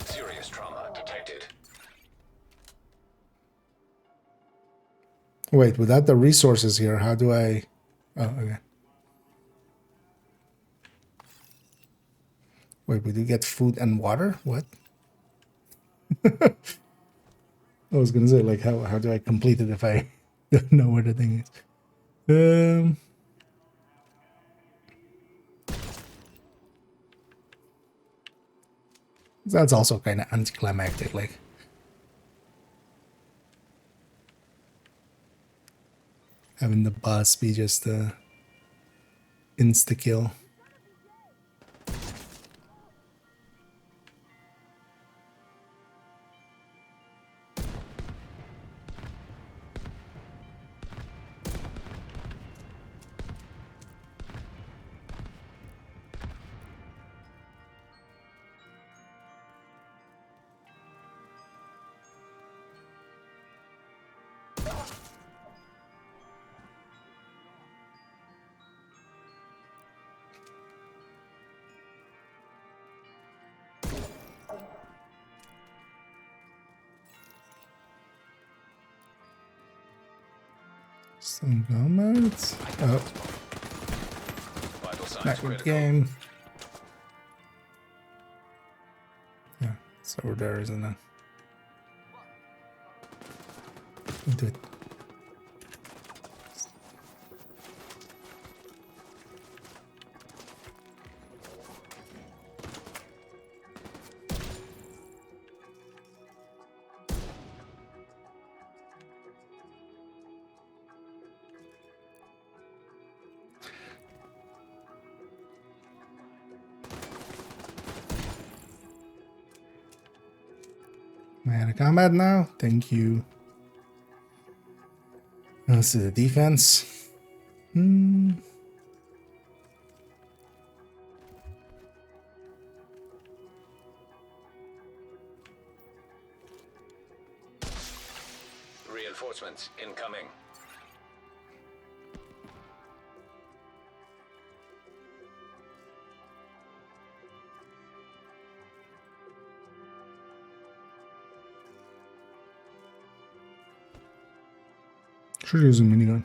Serious trauma detected.
Wait, without the resources here, how do I... Oh, okay. Wait, we do get food and water? What? I was gonna say, like, how do I complete it if I don't know where the thing is? That's also kind of anticlimactic, like. Having the boss be just a insta-kill. Some comments. Oh,
Vital signs
back in the
critical.
game. Yeah, it's over there, isn't it? Do it. Am I out of combat now? Thank you. Let's do the defense.
Reinforcements incoming.
Should use a minigun.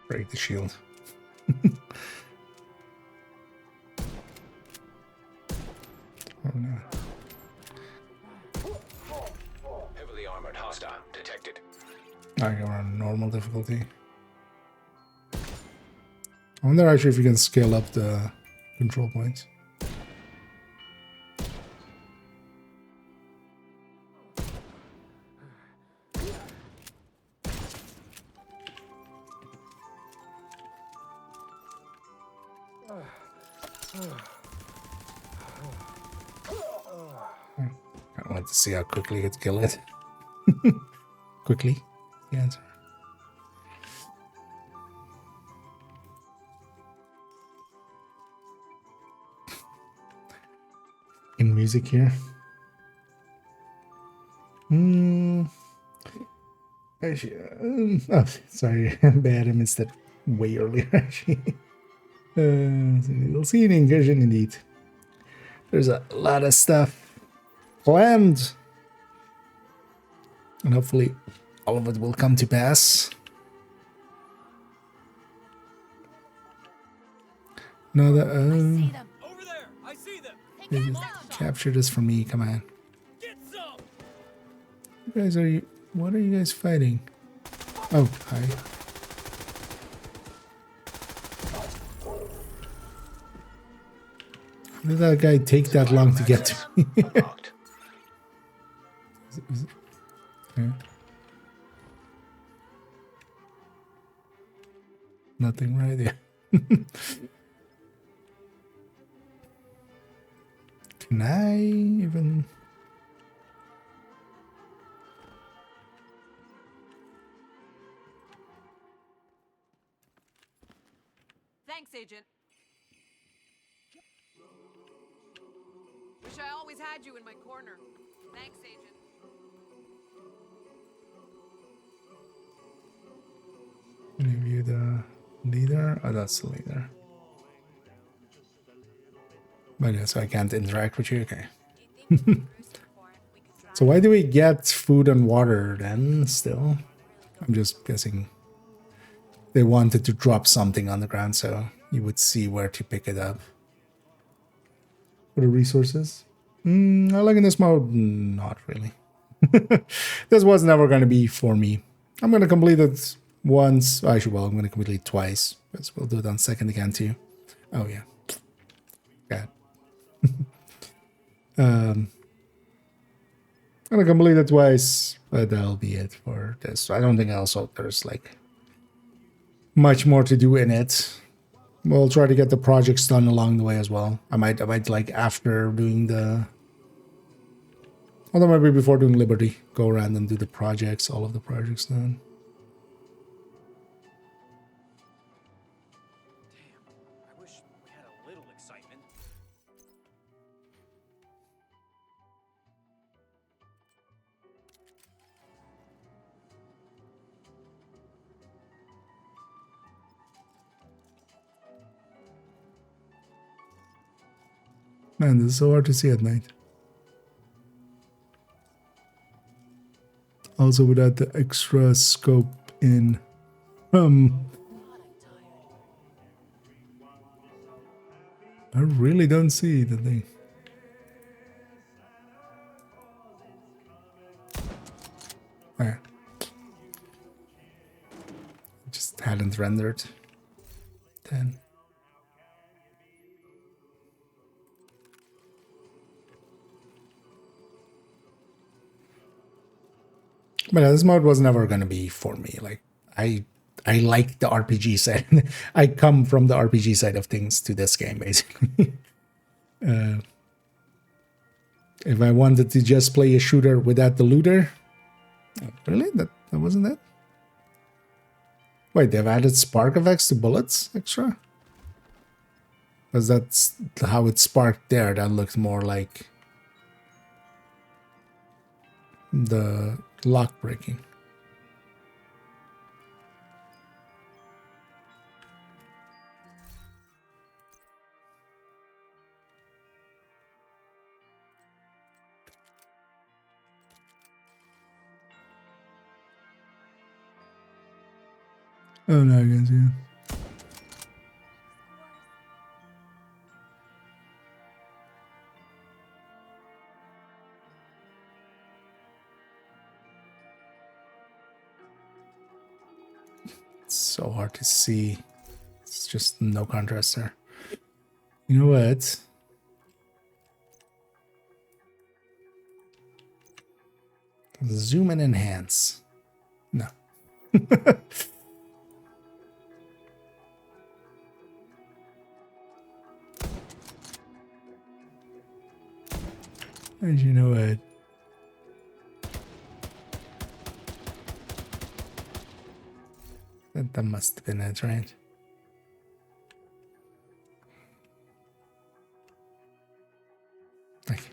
Break the shield. Oh no.
Heavily armored hostile detected.
I go on normal difficulty. I wonder actually if you can scale up the control points. I want to see how quickly it's kill it. Quickly, the answer. In music here. Actually, oh, sorry, bad. I missed that way earlier. Actually, we'll see an incursion indeed. There's a lot of stuff planned, and hopefully, all of it will come to pass. No, the
Over there! I see them!
capture this for me. Come on,
Get some!
you guys are you? What are you guys fighting? Oh, hi. How did that guy take that long to get to me?
Unlocked.
Is it- yeah. Nothing right there. Can I even...
Thanks, Agent. Wish I always had you in my corner. Thanks, Agent.
Any of you the leader? Oh, that's the leader. But yeah, so I can't interact with you? Okay. So why do we get food and water then still? I'm just guessing they wanted to drop something on the ground so you would see where to pick it up. for the resources. I like in this mode, not really. This was never going to be for me. I'm going to complete it once. Actually, well, I'm going to complete it twice. But we'll do it on second again too. Oh yeah. God. I'm going to complete it twice, but that'll be it for this. I don't think also there's like much more to do in it. We'll try to get the projects done along the way as well. I might like after doing the, although maybe before doing Liberty, go around and do the projects, all of the projects done.
I wish we had a little excitement.
Man, this is so hard to see at night. Also without the extra scope in I really don't see the thing. Ah. Just hadn't rendered. 10. But this mode was never gonna be for me. Like I like the RPG side. I come from the RPG side of things to this game, basically. If I wanted to just play a shooter without the looter, really, that wasn't it. Wait, they've added spark effects to bullets extra? Because that's how it sparked there. That looked more like the lock breaking. Oh no, I can see it. It's so hard to see. It's just no contrast there. You know what? Zoom and enhance. No. And you know what? That must have been it, right? Okay.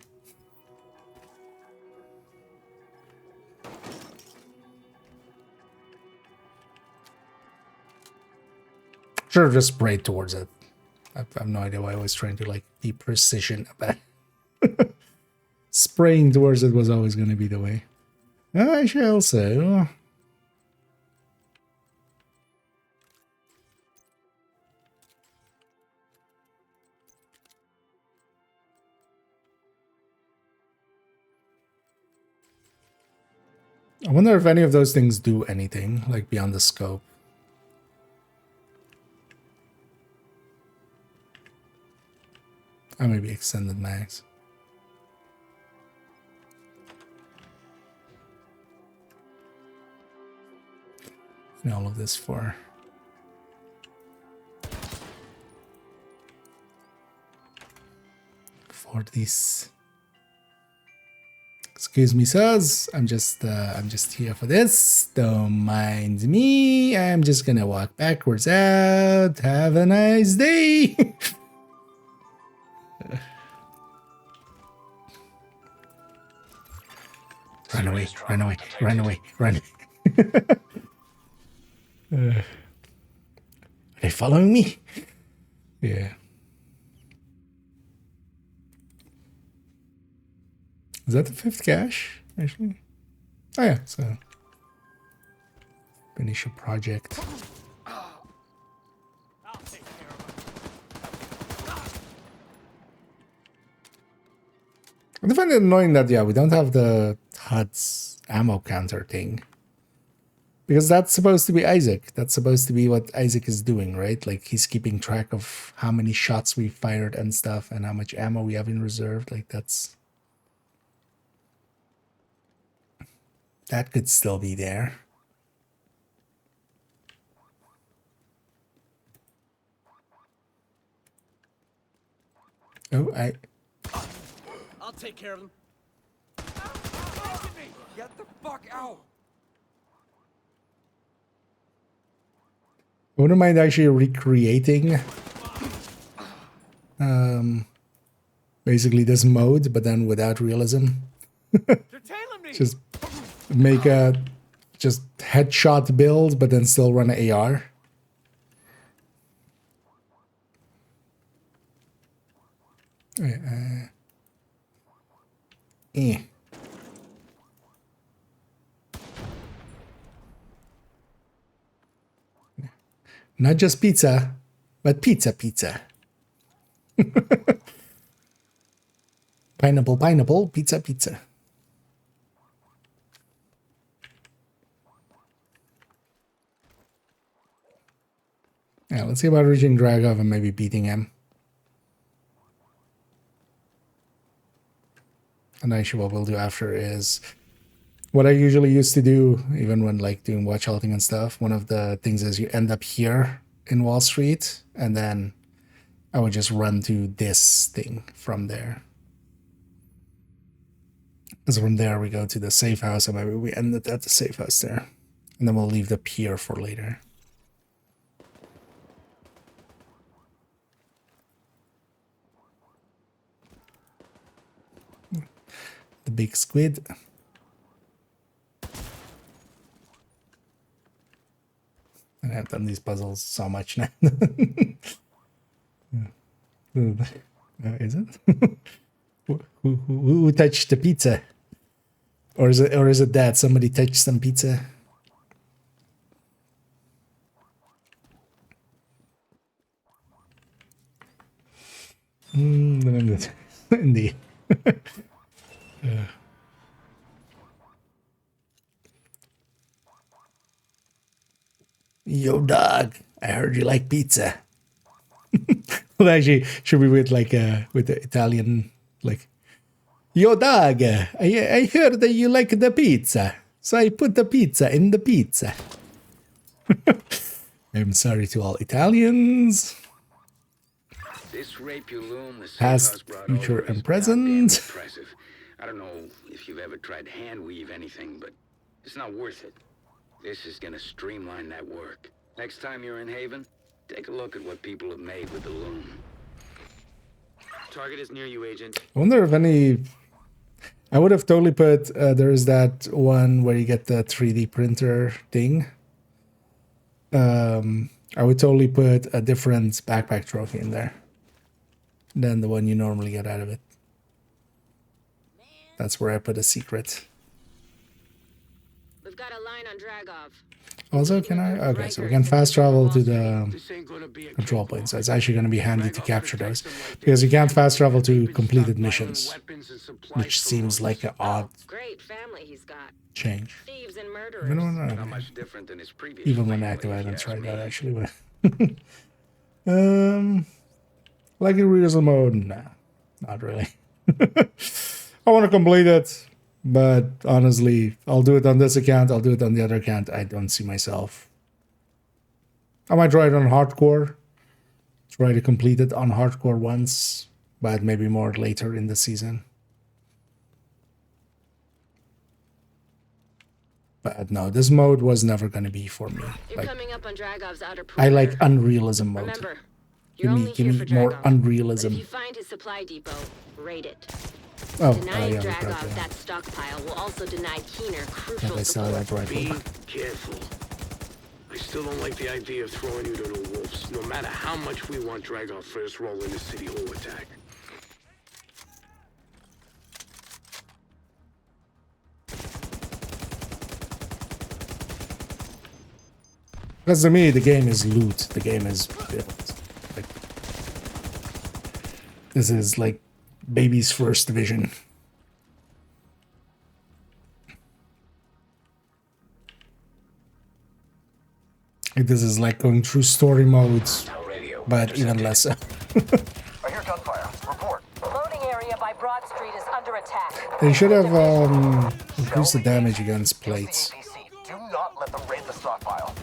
Should have just sprayed towards it. I have no idea why I was trying to like be precision about it. Spraying towards it was always going to be the way. I shall so. I wonder if any of those things do anything, like beyond the scope. Or maybe extended mags. And all of this for this. Excuse me, sirs. I'm just here for this. Don't mind me. I'm just gonna walk backwards out. Have a nice day. Run away, run away, run away, run. Are they following me? Yeah. Is that the 5th cache, actually? Oh yeah, so finish a project.
I'll take care of it.
I find it annoying that, yeah, we don't have the HUD's ammo counter thing. Because that's supposed to be Isaac. That's supposed to be what Isaac is doing, right? Like, he's keeping track of how many shots we fired and stuff and how much ammo we have in reserve. Like, that's... That could still be there. Oh,
I'll take care of them. Get the fuck out!
I wouldn't mind actually recreating basically this mode, but then without realism. Just make a just headshot build, but then still run an AR. Not just pizza, but pizza. Pineapple, pizza. Yeah, let's see about reaching Dragov and maybe beating him. And actually what we'll do after is what I usually used to do, even when like doing watch halting and stuff. One of the things is you end up here in Wall Street, and then I would just run to this thing from there. Because from there we go to the safe house, and maybe we end it at the safe house there. And then we'll leave the pier for later. The big squid. And I've done these puzzles so much now. Is it? who touched the pizza? Or is it that somebody touched some pizza? Indeed. Yo, dog! I heard you like pizza. Well, actually, should be with like with the Italian like. Yo, dog! I heard that you like the pizza, so I put the pizza in the pizza. I'm sorry to all Italians.
This Rapulum, the
Past, future, and present.
Impressive. I don't know if you've ever tried to hand weave anything, but it's not worth it. This is gonna streamline that work. Next time you're in Haven, take a look at what people have made with the loom. Target is near you, Agent.
I wonder if any... I would have totally put... there is that one where you get the 3D printer thing. I would totally put a different backpack trophy in there than the one you normally get out of it. That's where I put a secret.
We've got a line on Dragov.
Also, can I? Okay, so we can fast travel to the control point. So it's actually going to be handy to capture those. Because you can't fast travel to completed missions. Which seems like an odd change.
Thieves and murderers.
Not much different than his previous.
Even when active, I haven't tried that actually. But like in realism mode? Nah, not really. I want to complete it. But honestly, I'll do it on this account, I'll do it on the other account. I don't see myself. I might try it on hardcore. Try to complete it on hardcore once, but maybe more later in the season. But no, this mode was never going to be for me.
You're coming up on Dragov's outer
I like unrealism mode.
Remember,
give me more unrealism.
If you find his supply depot, raid it.
Oh,
Denying
yeah,
Dragov that stockpile will also deny Keener crucial
that
support.
Be careful. I still don't like the idea of throwing you to the wolves, no matter how much we want Dragov for his role in the City Hall attack.
Because to me, the game is loot. The game is built. Like, this is like baby's first vision. This is like going through story modes,
Our radio
but even
intercepted.
less so.
I hear gunfire. Report.
Loading area by Broad Street is under attack.
They should have increased the damage against plates.
PC. Do not let them raid the stockpile.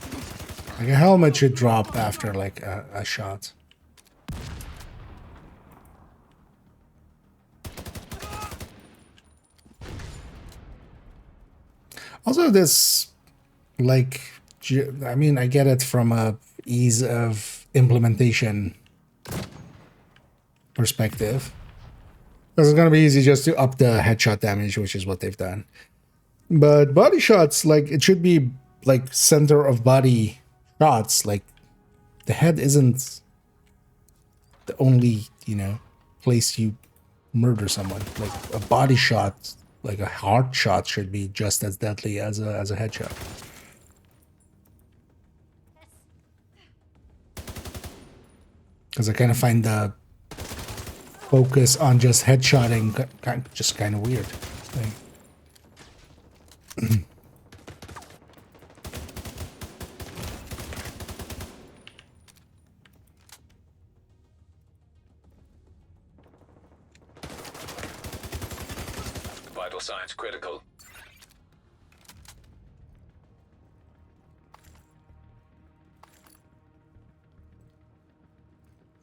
Like a helmet should drop after like a shot. Also, this, like, I mean, I get it from a ease of implementation perspective. Because it's gonna be easy just to up the headshot damage, which is what they've done. But body shots, like, it should be like center of body shots. Like, the head isn't the only, you know, place you murder someone. Like a body shot, like a heart shot, should be just as deadly as a headshot. Because I kind of find the focus on just headshotting just kind of weird. Like,
Vital signs critical.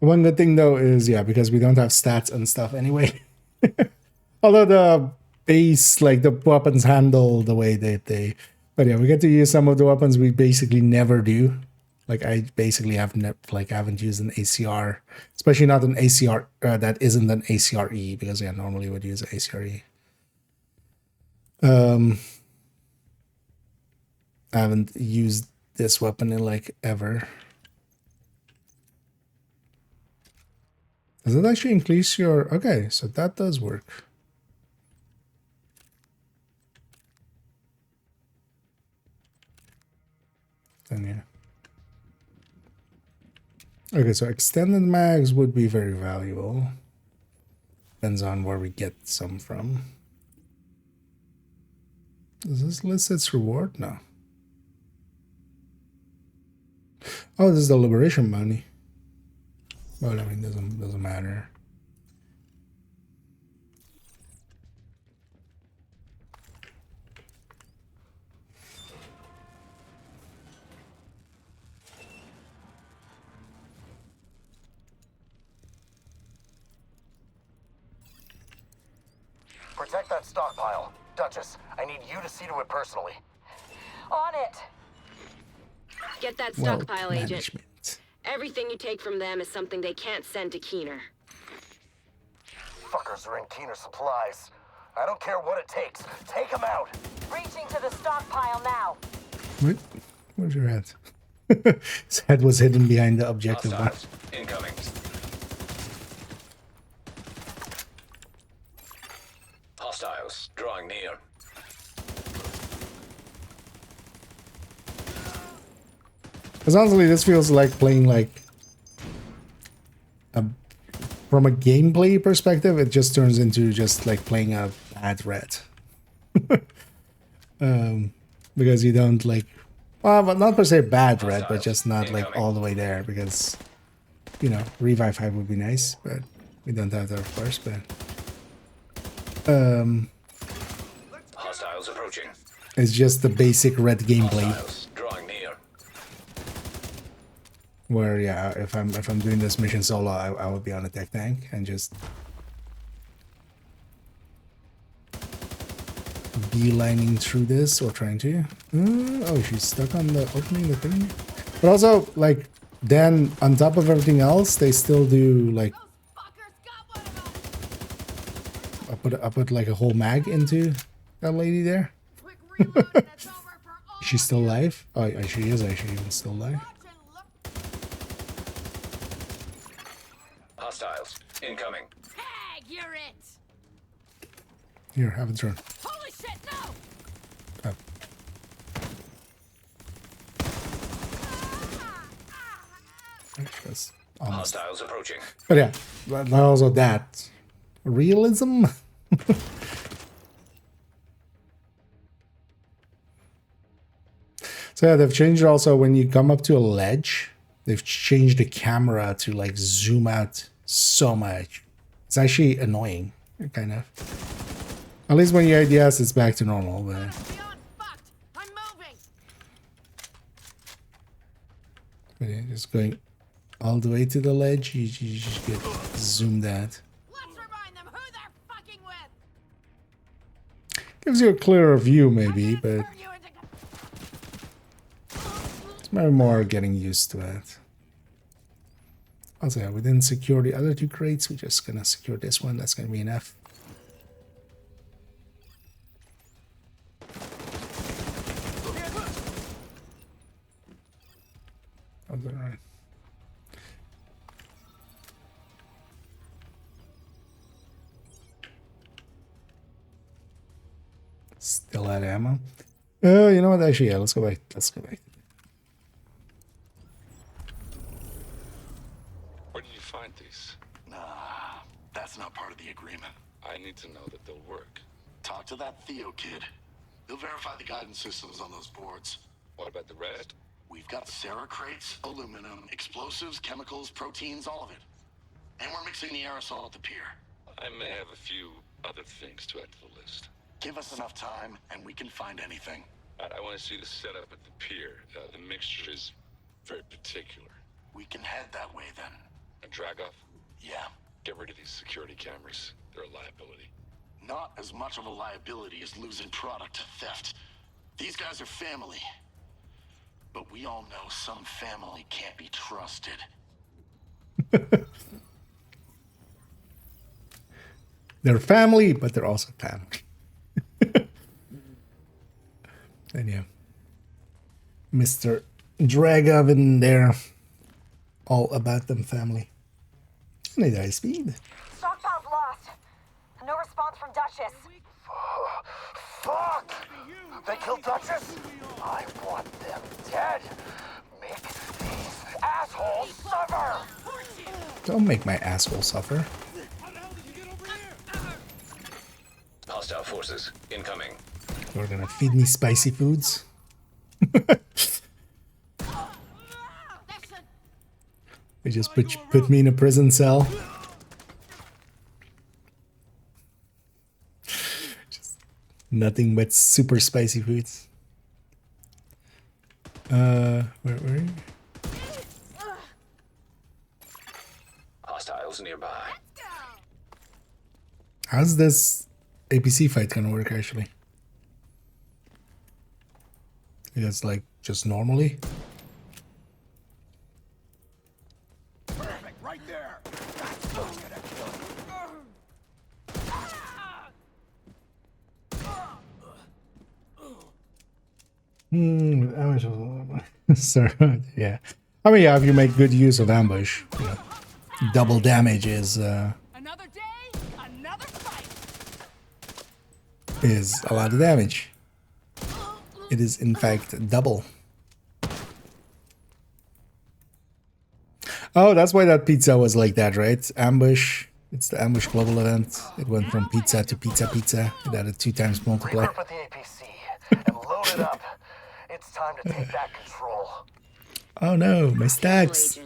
one good thing though is, yeah, because we don't have stats and stuff anyway. Although the base, like the weapons handle the way that they, but yeah, we get to use some of the weapons we basically never do. Like I basically haven't used an ACR, especially not an ACR that isn't an ACRE, because yeah, normally would use an ACRE. I haven't used this weapon in like ever. Does it actually increase your... Okay, so that does work. Then yeah. Okay, so extended mags would be very valuable. Depends on where we get some from. Does this list its reward? No. Oh, this is the liberation money. Well, I mean, doesn't matter.
Protect that stockpile. Duchess, I need you to see to it personally.
On it.
Get that
Wealth
stockpile, Agent.
management.
Everything you take from them is something they can't send to Keener.
Fuckers are in Keener supplies. I don't care what it takes. Take them out.
Reaching to the stockpile now.
What? Where's your head? His head was hidden behind the objective bar.
Hostiles incoming. Hostiles drawing near.
Because honestly, this feels like playing like from a gameplay perspective, it just turns into just like playing a bad red. Because you don't like, well, but not per se bad red, but just not like all the way there. Because, you know, Revive 5 would be nice, but we don't have that, of course. But
Hostiles approaching.
it's just the basic red gameplay.
Hostiles drawing near.
Where yeah, if I'm doing this mission solo, I would be on a tech tank and just beelining through this, or trying to. Oh, she's stuck on the opening the thing. But also, like, then on top of everything else, they still do like I put like a whole mag into that lady there. She's still alive. Oh, she is actually even still alive.
Hostiles incoming.
Tag, you're it.
Here, have a turn.
Holy shit, no!
Oh. That's almost.
Hostiles approaching.
But yeah, but also that realism. So yeah, they've changed also when you come up to a ledge, they've changed the camera to like zoom out so much. It's actually annoying, kind of. At least when your ADS is back to normal, but
Beyond fucked. I'm moving.
yeah, just going all the way to the ledge, you just get zoomed out.
Let's remind them who they're fucking with.
Gives you a clearer view maybe, but
Turn you into
it's maybe more getting used to it. Also, yeah, we didn't secure the other two crates. We're just gonna secure this one. That's gonna be enough. All right. Still out of ammo. You know what? Actually, yeah. Let's go back. Let's go back.
Where did you find these?
Nah, that's not part of the agreement.
I need to know that they'll work.
Talk to that Theo kid. He'll verify the guidance systems on those boards.
What about the red?
We've got Sarah crates, aluminum, explosives, chemicals, proteins, all of it. And we're mixing the aerosol at the pier.
I may have a few other things to add to the list.
Give us enough time, and we can find anything.
I want to see the setup at the pier. The mixture is very particular.
We can head that way then.
And drag off?
Yeah.
Get rid of these security cameras. They're a liability.
Not as much of a liability as losing product to theft. These guys are family. But we all know some family can't be trusted.
They're family, but they're also family. And yeah, Mr. Drag Oven there, all about them family. And they die speed.
Stockpile's lost. No response from Duchess.
Fuck! They killed Duchess? I want them dead. Make these assholes suffer!
Don't make my asshole suffer.
Hostile forces incoming.
You're gonna feed me spicy foods. They just put me in a prison cell. Just nothing but super spicy foods. Where are you?
Hostiles nearby.
How's this APC fight gonna work actually? It's like just normally.
Perfect, right there. That's so gonna
Sorry, yeah. I mean, yeah, if you make good use of ambush, you know, double damage is
another day, another fight.
is a lot of damage. It is in fact double. Oh, that's why that pizza was like that, right? Ambush. It's the ambush global event. It went from pizza to pizza pizza. It added 2 times multiplier.
regroup with the APC and load it up. It's time to take back control.
Oh no, my stacks.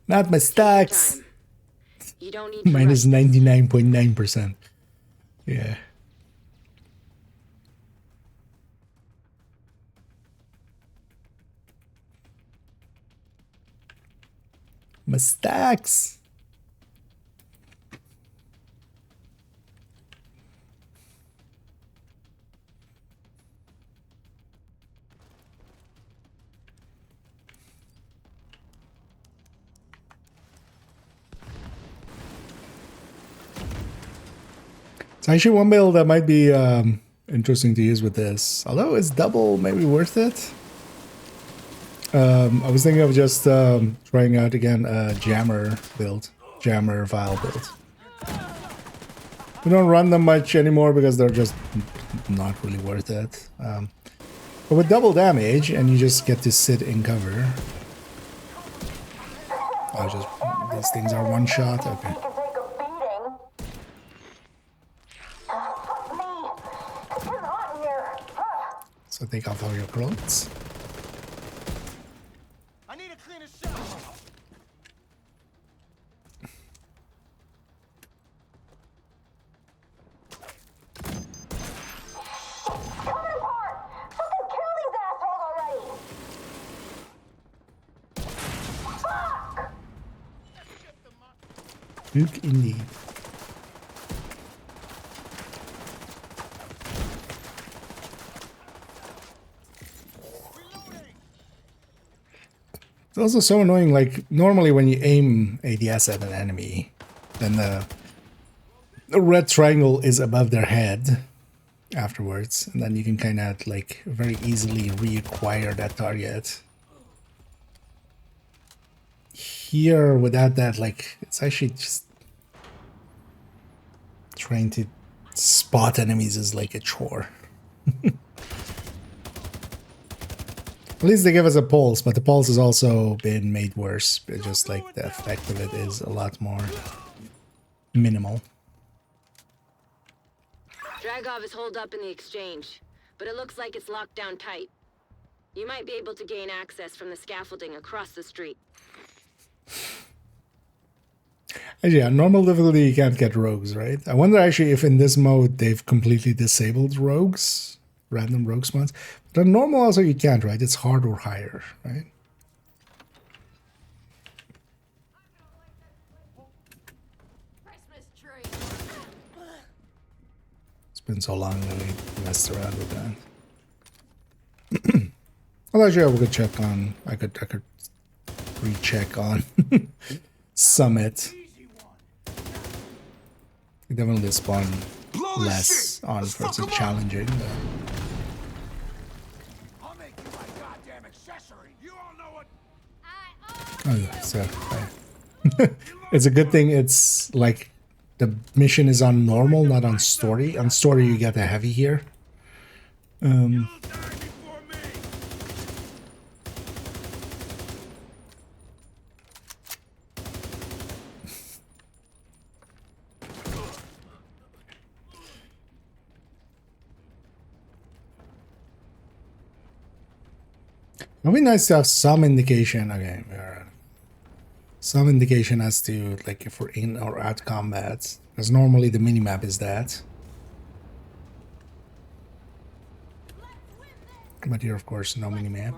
Not my stacks.
You don't need to
Minus 99.9%. Yeah. My stacks. It's actually one build that might be interesting to use with this. Although it's double, maybe worth it. I was thinking of just trying out again a jammer build, jammer vial build. We don't run them much anymore because they're just not really worth it. But with double damage, and you just get to sit in cover. Oh, just these things are one shot. Okay. So take off all your clothes. Spook indeed. It's also so annoying, like, normally when you aim ADS at an enemy, then the red triangle is above their head afterwards, and then you can kind of, like, very easily reacquire that target. Here, without that, like, it's actually just trying to spot enemies is like a chore. At least they give us a pulse, but the pulse has also been made worse. But just like the effect of it is a lot more minimal.
Dragov is holed up in the exchange, but it looks like it's locked down tight. You might be able to gain access from the scaffolding across the street.
Actually, yeah, normal difficulty you can't get rogues, right? I wonder actually if in this mode they've completely disabled rogues, random rogue spawns. But on normal also you can't, right? It's hard or higher, right?
Christmas tree.
It's been so long that we messed around with that. Well, actually, we could check on. I could recheck on Summit. You definitely spawn less on for challenging. But...
I'll make you my goddamn accessory. You all know what?
Oh, yeah, so it's a good thing. It's like the mission is on normal, not on story. On story, you get a heavy here. It would be nice to have some indication. Okay, some indication as to like if we're in or out combat, because normally the minimap is that. But here, of course, no minimap.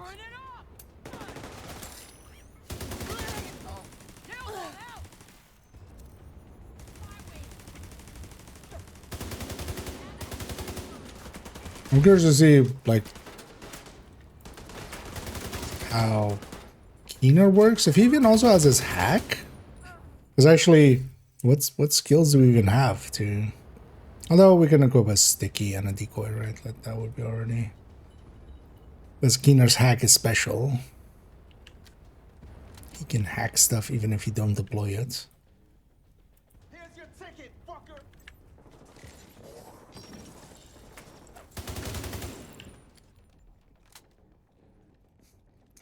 I'm curious to see like how Keener works. If he even also has his hack, because actually, what skills do we even have to? Although we can equip a sticky and a decoy, right? Like that would be already. Because Keener's hack is special. He can hack stuff even if you don't deploy it.
Here's your ticket, fucker.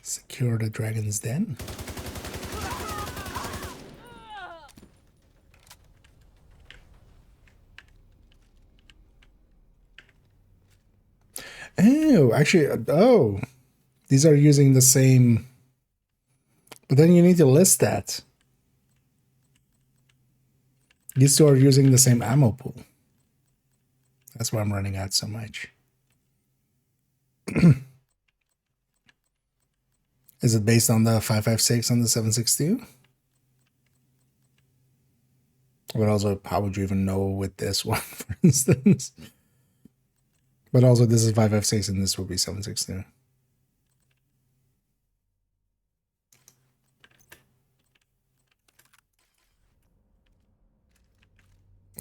Secure the dragon's den. Oh, actually, oh, these are using the same, but then you need to list that. These two are using the same ammo pool. That's why I'm running out so much. Is it based on the 5.56 and the 7.62? But also, how would you even know with this one, for instance? But also, this is 5.56 and this would be 7.62.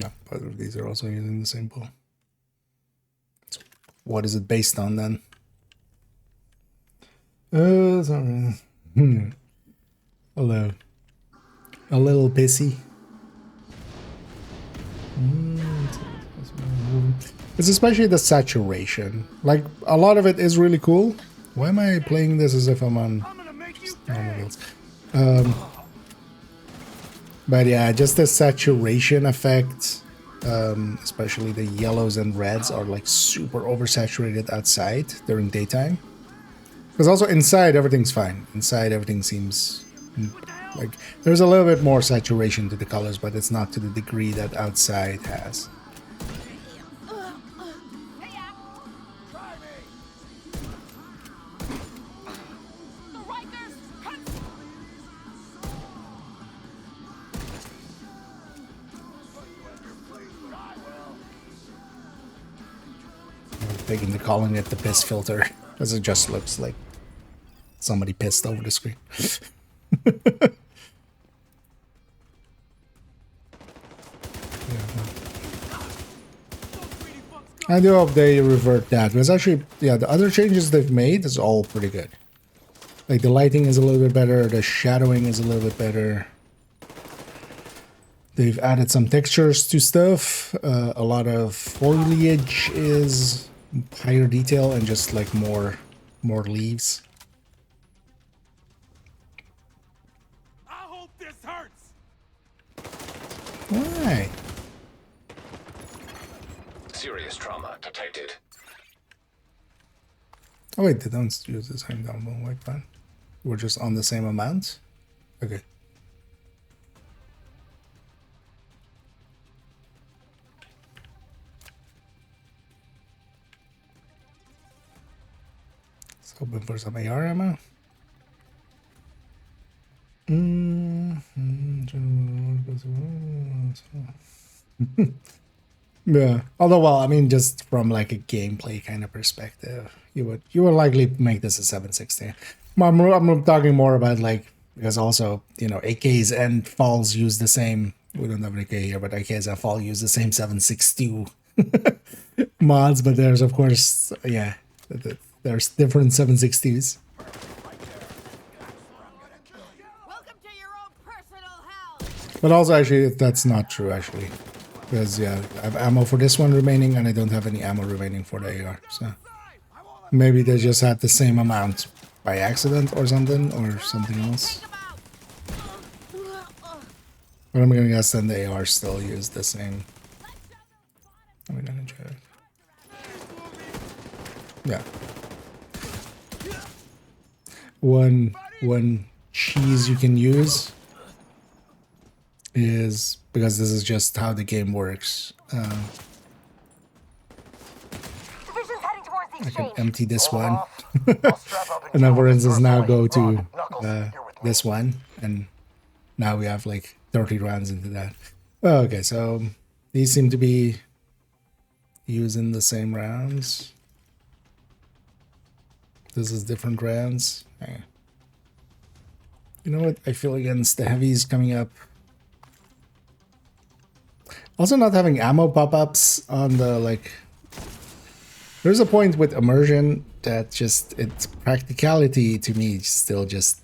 No, both of these are also using the same pool. So what is it based on then? Sorry. Hello. A little pissy. It's especially the saturation. Like, a lot of it is really cool. Why am I playing this as if I'm on normal? But yeah, just the saturation effect, especially the yellows and reds are like super oversaturated outside during daytime. Because also inside everything's fine. Inside everything seems like there's a little bit more saturation to the colors, but it's not to the degree that outside has. thinking they're calling it the piss filter, because it just looks like somebody pissed over the screen. I do hope they revert that, because actually, yeah, the other changes they've made is all pretty good. Like the lighting is a little bit better, the shadowing is a little bit better. They've added some textures to stuff. A lot of foliage is higher detail and just like more leaves.
I hope this hurts.
Why?
Serious trauma detected.
Oh wait, they don't use the same download white plan. We're just on the same amount? Okay. Let's hoping for some AR ammo. Yeah. Although, well, I mean, just from like a gameplay kind of perspective, you would likely make this a 760. I'm talking more about like, because also, you know, AKs and Falls use the same. We don't have an AK here, but AKs and Fall use the same 762 mods. But there's of course, yeah, there's different 760s. But also, actually, that's not true, actually. Because, yeah, I have ammo for this one remaining, and I don't have any ammo remaining for the AR. So maybe they just had the same amount by accident or something else. But I'm gonna guess then the AR still use the same. I'm gonna check. Yeah. One cheese you can use is, because this is just how the game works. I can empty this one, and then for instance now go to this one, and now we have like 30 rounds into that. Okay, so these seem to be using the same rounds. This is different rounds. Okay. You know what? I feel against the heavies coming up. Also, not having ammo pop-ups on the, like, there's a point with immersion that just, it's practicality to me still just,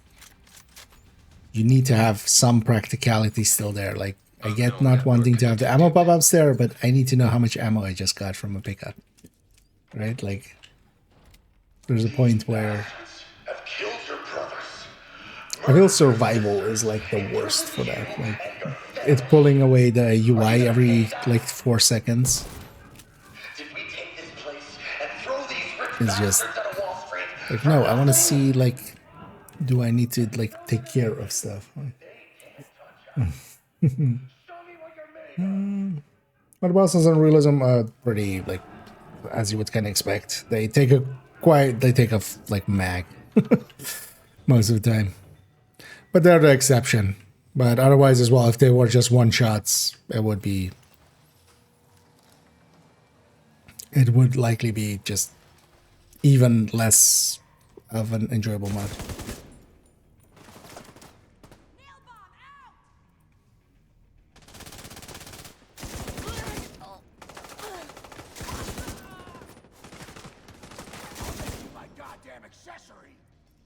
you need to have some practicality still there. Like, I get not wanting to have the ammo pop-ups there, but I need to know how much ammo I just got from a pickup. Right? Like, there's a point where I feel survival is like the worst for that. Like, it's pulling away the UI every like 4 seconds. It's just like, no, I want to see, like, do I need to like take care of stuff? But bosses and realism are pretty, like, as you would kind of expect. They take a like mag most of the time, but they're the exception. But otherwise as well, if they were just one shots, it would likely be just even less of an enjoyable mod.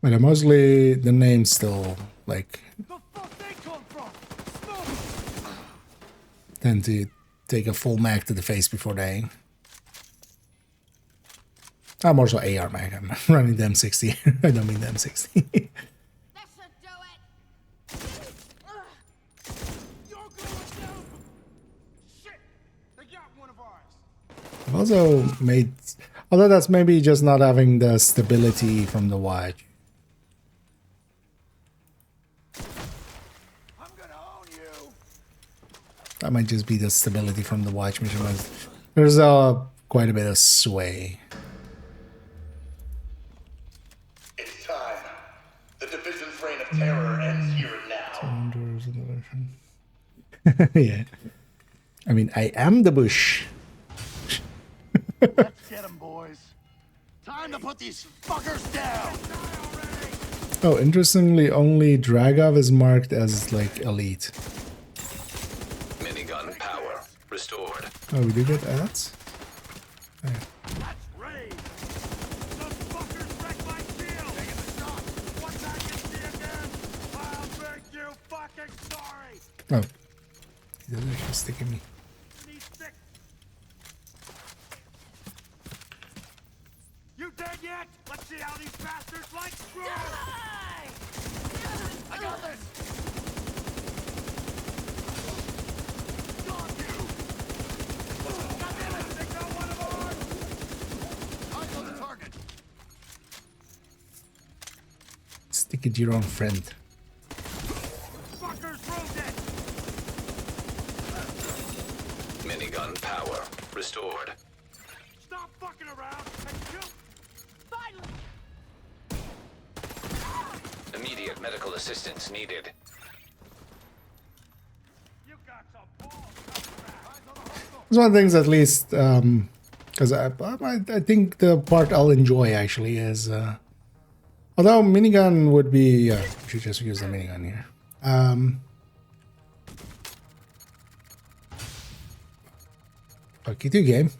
But mostly the name's still like tend to take a full mag to the face before they. I'm also AR mag. I'm running the M60. I don't mean the M60. I've also made, although that's maybe just not having the stability from the watch. That might just be the stability from the watch measurement. There's quite a bit of sway.
It's time. The division's reign of terror ends here and now.
Yeah. I mean, I am the bush.
Let's get them, boys. Time to put these fuckers down.
Oh, interestingly, only Dragov is marked as like elite.
Minigun power restored.
Oh, we do get ads? Oh, yeah. Oh. He doesn't actually stick in me.
You dead yet? Let's see how these bastards like screw! I got this! Got you! God damn it! They got one of ours! Eyes on the target!
Stick it to your own friend.
Fuckers roasted!
Minigun power restored.
Stop fucking around and shoot! Finally!
Immediate medical assistance needed.
You got some balls!
It's one of the things, at least, because I think the part I'll enjoy actually is, although minigun would be, yeah, we should just use the minigun here. Fuck you too, game.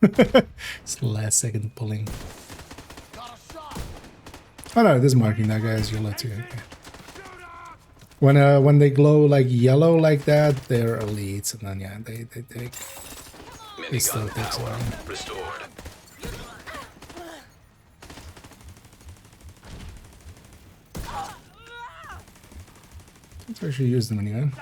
It's the last second pulling. Oh no, this is marking that guy as yellow too. Okay. When they glow like yellow like that, they're elites, and then yeah, they take. They still take some.
Restored.
Let's actually use the minigun.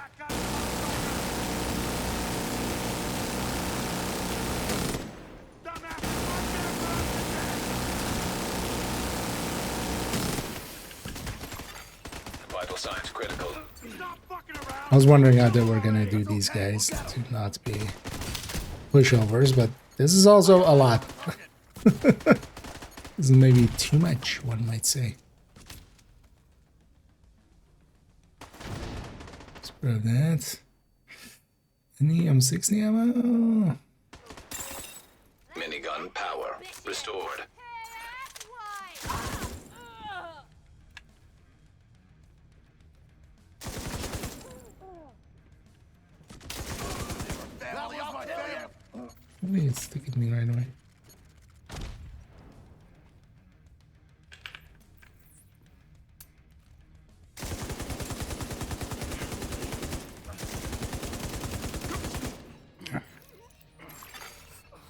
Vital signs critical.
I was wondering how they were gonna do these guys to not be pushovers, but this is also a lot. This is maybe too much, one might say. Let's grab that. Any M60 ammo?
Minigun power restored.
Please stick it me right away.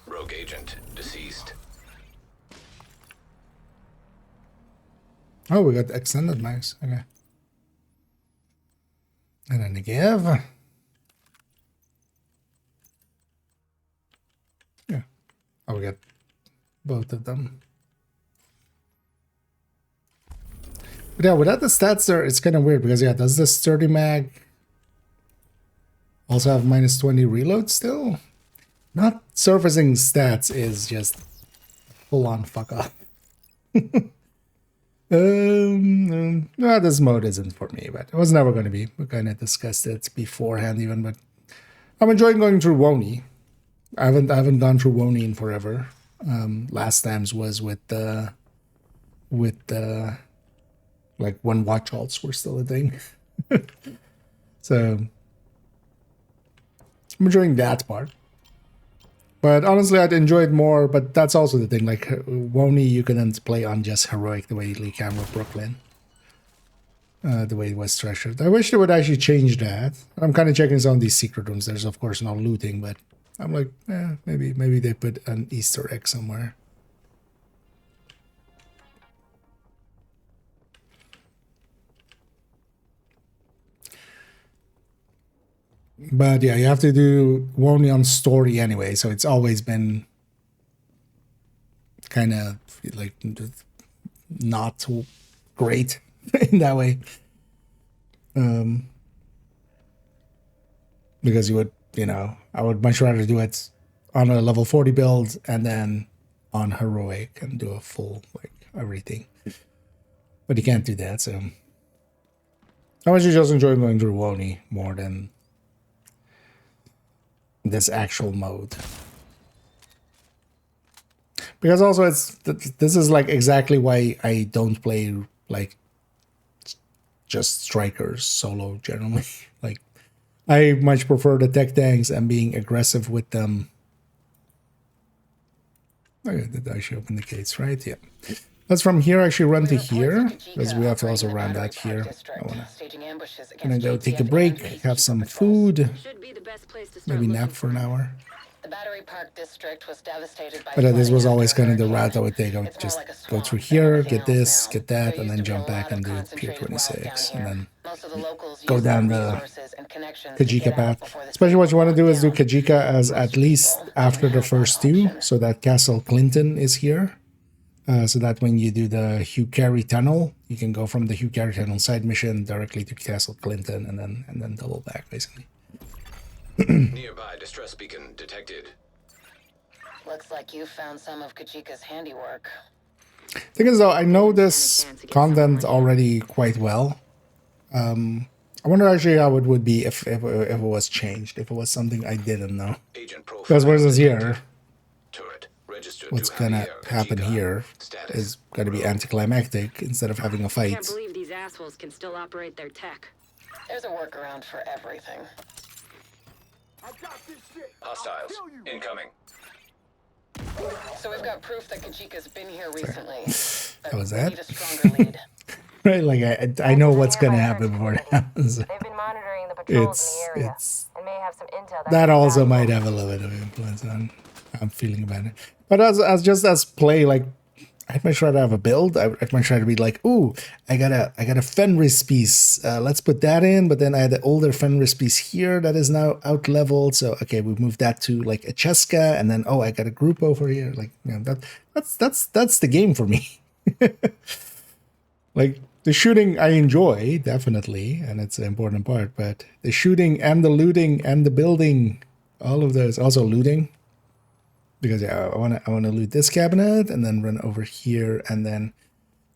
Rogue agent deceased.
Oh, we got the extended mags. Okay. And then the give. Yeah. Oh, we got both of them. But yeah, without the stats there, it's kind of weird because, yeah, does the sturdy mag also have -20 reload still? Not surfacing stats is just full on fuck off. No, this mode isn't for me, but it was never going to be. We kind of discussed it beforehand even, but I'm enjoying going through Wony. I haven't gone through Wony in forever. Last times was with the like when watch alts were still a thing. So I'm enjoying that part. But honestly, I'd enjoy it more, but that's also the thing, like, Wony you couldn't play on just Heroic the way Lee Cam with Brooklyn. The way it was treasured. I wish they would actually change that. I'm kind of checking some of these secret rooms. There's, of course, no looting, but I'm like, maybe they put an Easter egg somewhere. But yeah, you have to do Wony on story anyway, so it's always been kind of like not great in that way. Because you would, I would much rather do it on a level 40 build and then on Heroic and do a full, like, everything. But you can't do that, so I was just enjoying going through Wony more than this actual mode. Because also this is like exactly why I don't play like just strikers solo generally. Like I much prefer the tech tanks and being aggressive with them. Okay, did I actually open the gates, right? Yeah. Let's from here actually run to here, because we have to also run that here. I wanna go take a break, have some food, maybe nap for an hour.
The Battery Park district was devastated by
But this was
flooding
always
after a
kind of the
hurricane.
route I would take. I would
It's more
just
like a
go
swamp
through
than
here,
anything
get
else
this,
now.
get that,
There
and
used
then
to be a
jump back
lot of
and do Pier
concentrated wealth
26,
down
and
here.
then
Most of the locals
go
used their
down the
resources and connections to
Kajika
get out
path.
before the
Especially
city
what you want to do is do
locked
Kajika as at least
people
after
didn't
the
have that
first two,
option.
so that Castle Clinton is here. So that when you do the Hugh Carey tunnel, you can go from the Hugh Carey tunnel side mission directly to Castle Clinton and then double back basically.
Nearby distress beacon detected.
Looks like you found some of Kajika's handiwork.
Thing is though, I know this content already quite well. I wonder actually how it would be if it was changed, if it was something I didn't know. Because what is here? What's gonna happen here is gonna be anticlimactic instead of having a fight.
Can't believe these assholes can still operate their tech.
There's a workaround for everything.
Hostiles incoming.
So we've got proof that Kajika's been here recently.
How was
We
that?
need a stronger lead.
Right, like I know what's gonna happen before it happens.
They've been monitoring the patrols in the area and may have some intel
that also
valuable.
might have a little bit of influence on how I'm feeling about it. But as play, like I'd much rather have a build. I'd much rather be like, ooh, I got a Fenris piece. Let's put that in. But then I had the older Fenris piece here that is now out leveled. So okay, we moved that to like a Cheska, and then oh, I got a group over here. Like that's the game for me. Like the shooting I enjoy definitely, and it's an important part. But the shooting and the looting and the building, all of those, also looting. Because yeah, I wanna loot this cabinet and then run over here and then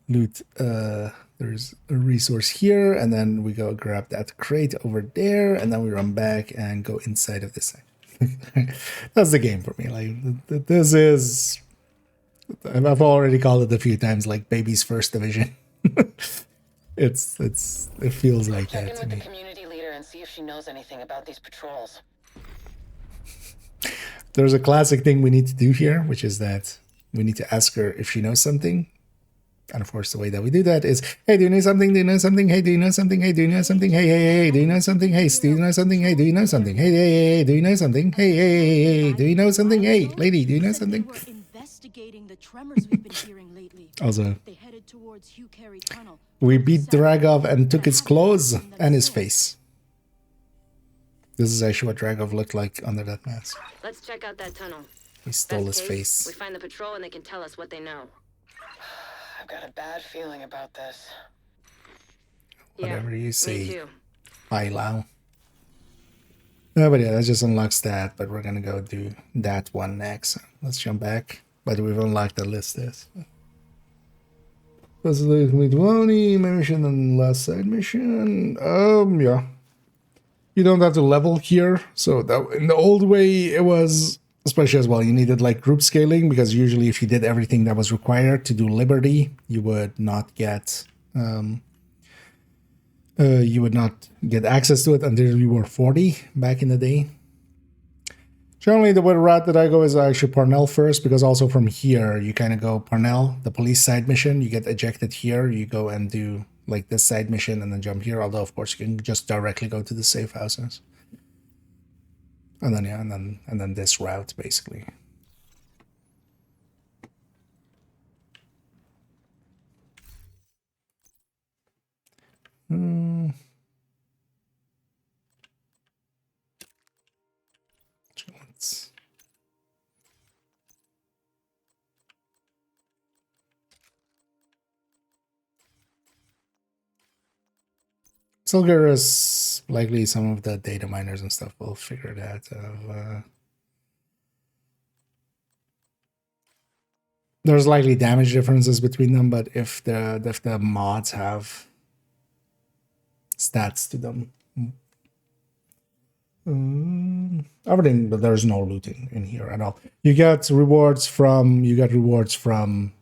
loot there's a resource here, and then we go grab that crate over there, and then we run back and go inside of this thing. That's the game for me. Like this is, I've already called it a few times, like baby's first division. it feels like
Check
that
in
to
with the
me.
community leader and see if she knows anything about these patrols.
There's a classic thing we need to do here, which is that we need to ask her if she knows something. And of course, the way that we do that is, hey, do you know something? Do you know something? Hey, do you know something? Hey, do you know something? Hey, hey, hey, do you know something? Hey, do you know something? Hey, do you know something? Hey, hey, hey, do you know something? Hey, hey, hey, hey, do you know something? Hey, lady, do you know something?
Investigating the tremors we've been hearing lately.
Also,
They headed towards Hugh Carey Tunnel.
we beat Dragov and took his clothes and his face. This is actually what Dragov looked like under that mask.
Let's check out that tunnel.
We stole
Best
his
case,
face.
we find the patrol and they can tell us what they know.
I've got a bad feeling about this.
Whatever you
Me
say.
too.
Bye, Lao. No, but yeah, that just unlocks that. But we're gonna go do that one next. Let's jump back. But we've unlocked the list. This. Facility 20, my mission and last side mission. Yeah. You don't have to level here. So that in the old way, it was, especially as well, you needed like group scaling, because usually if you did everything that was required to do Liberty, you would not get access to it until you were 40 back in the day. Generally, the route that I go is actually Parnell first, because also from here, you kind of go Parnell, the police side mission, you get ejected here, you go and do like this side mission and then jump here, although of course you can just directly go to the safe houses. And then, yeah, and then this route, basically. Let's... Silger is likely some of the data miners and stuff will figure that out. There's likely damage differences between them, but if the mods have stats to them. everything, but there's no looting in here at all. You get rewards from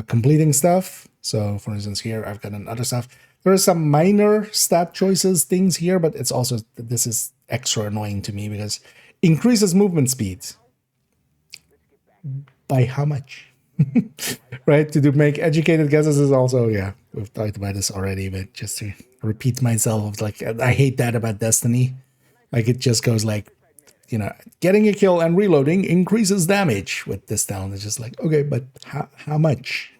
completing stuff. So for instance, here I've gotten other stuff. There are some minor stat choices things here, but it's also, this is extra annoying to me because increases movement speed. By how much? Right? To make educated guesses is also, yeah, we've talked about this already, but just to repeat myself, like, I hate that about Destiny. Like, it just goes like, you know, getting a kill and reloading increases damage with this down. It's just like, okay, but how much?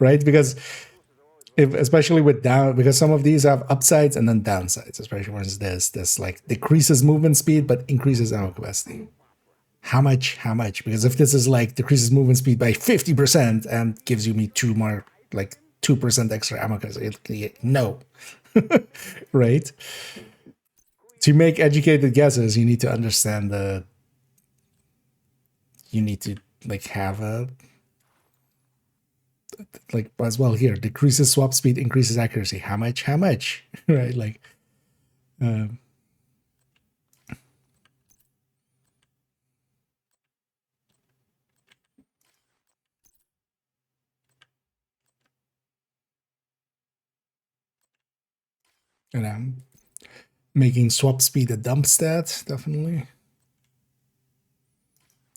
Right? Because especially with because some of these have upsides and then downsides, especially for instance this like decreases movement speed but increases ammo capacity. How much? Because if this is like decreases movement speed by 50% and gives you me 2% extra ammo capacity, no. Right? To make educated guesses, you need to understand you need to like have a, like as well here, decreases swap speed, increases accuracy. How much? Right? Like, and I'm making swap speed a dump stat, definitely.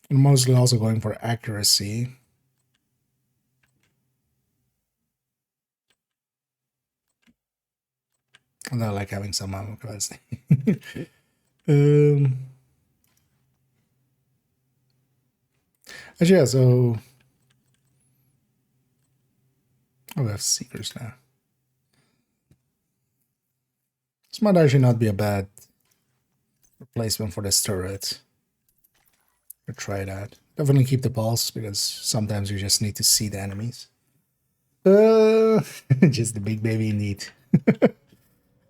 And mostly also going for accuracy. And I like having some ammo capacity. Actually, yeah, so we have seekers now. This might actually not be a bad replacement for this turret. Or try that. Definitely keep the pulse because sometimes you just need to see the enemies. Just the big baby indeed.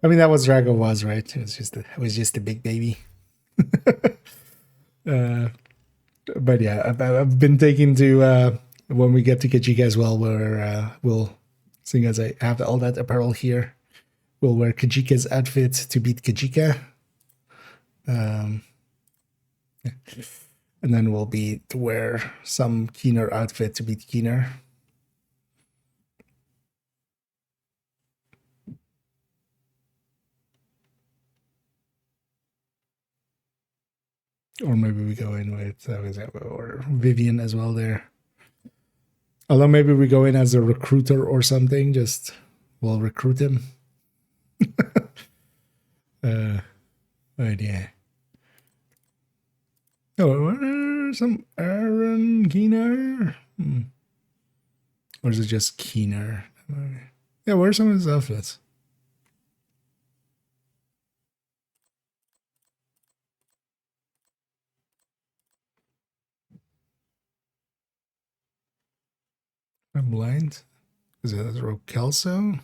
I mean, that was Drago was, right? It was just a big baby. But yeah, I've been taking to when we get to Kajika as well, where we'll, seeing as I have all that apparel here, we'll wear Kajika's outfit to beat Kajika. And then we'll be to wear some Keener outfit to beat Keener. Or maybe we go in with or Vivian as well there. Although maybe we go in as a recruiter or something, just we'll recruit him. But yeah. Oh, some Aaron Keener? Or is it just Keener? Yeah, where's some of his outfits? I'm blind. Is it Rokelso?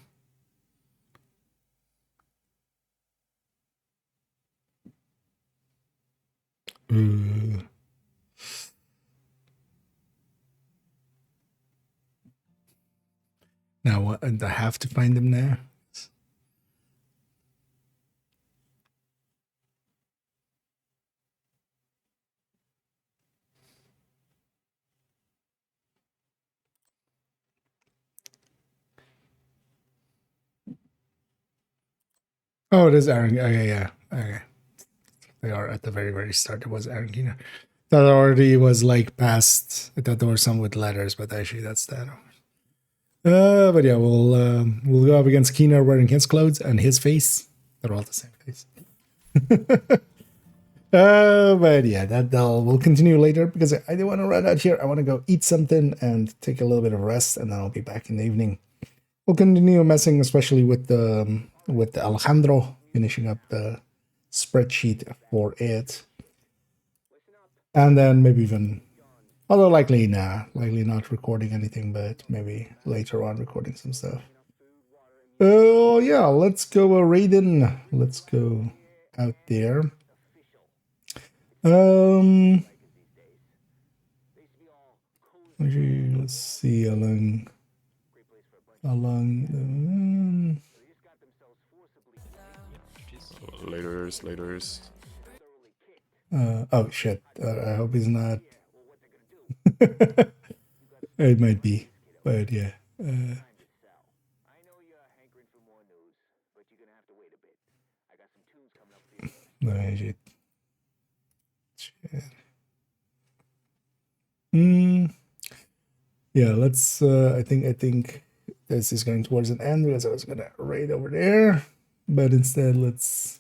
Now what? And I have to find him now. Oh, it is Aaron. Okay, yeah. Okay. They are at the very, very start. It was Aaron Keener. That already was like past. I thought there were some with letters, but actually that's that. But yeah, we'll go up against Keener wearing his clothes and his face. They're all the same face. But yeah, we'll continue later because I do want to run out here. I want to go eat something and take a little bit of rest, and then I'll be back in the evening. We'll continue messing, especially with the Alejandro, finishing up the spreadsheet for it, and then maybe even, although likely not recording anything, but maybe later on recording some stuff. Oh yeah, let's go, Raiden. Let's go out there. Let's see along the
Laters.
Oh shit! I hope he's not. It might be, but yeah. No, shit. Yeah, let's. I think this is going towards an end because I was gonna raid over there, but instead let's.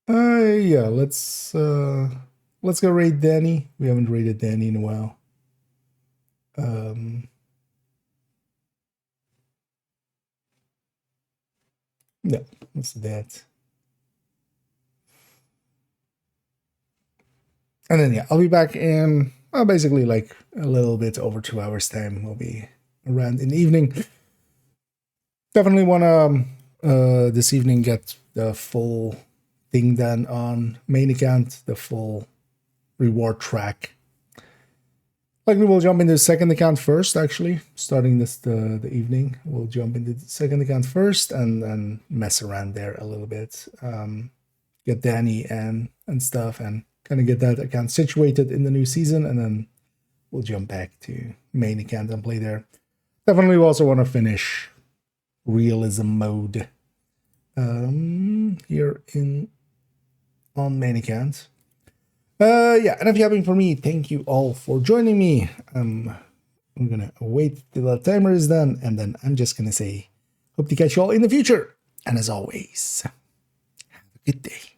Yeah, let's go raid Danny. We haven't raided Danny in a while. No, let's do that. And then yeah, I'll be back in basically like a little bit over 2 hours time. We'll be around in the evening. Definitely want to this evening get the full thing done on main account, the full reward track. Likely we'll jump into the second account first, actually. Starting this the evening, we'll jump into the second account first and then mess around there a little bit. Get Danny and stuff and kind of get that account situated in the new season, and then we'll jump back to main account and play there. Definitely also want to finish realism mode here on main account. Yeah, enough yapping for me. Thank you all for joining me. I'm gonna wait till the timer is done, and then I'm just gonna say hope to catch you all in the future. And as always, have a good day.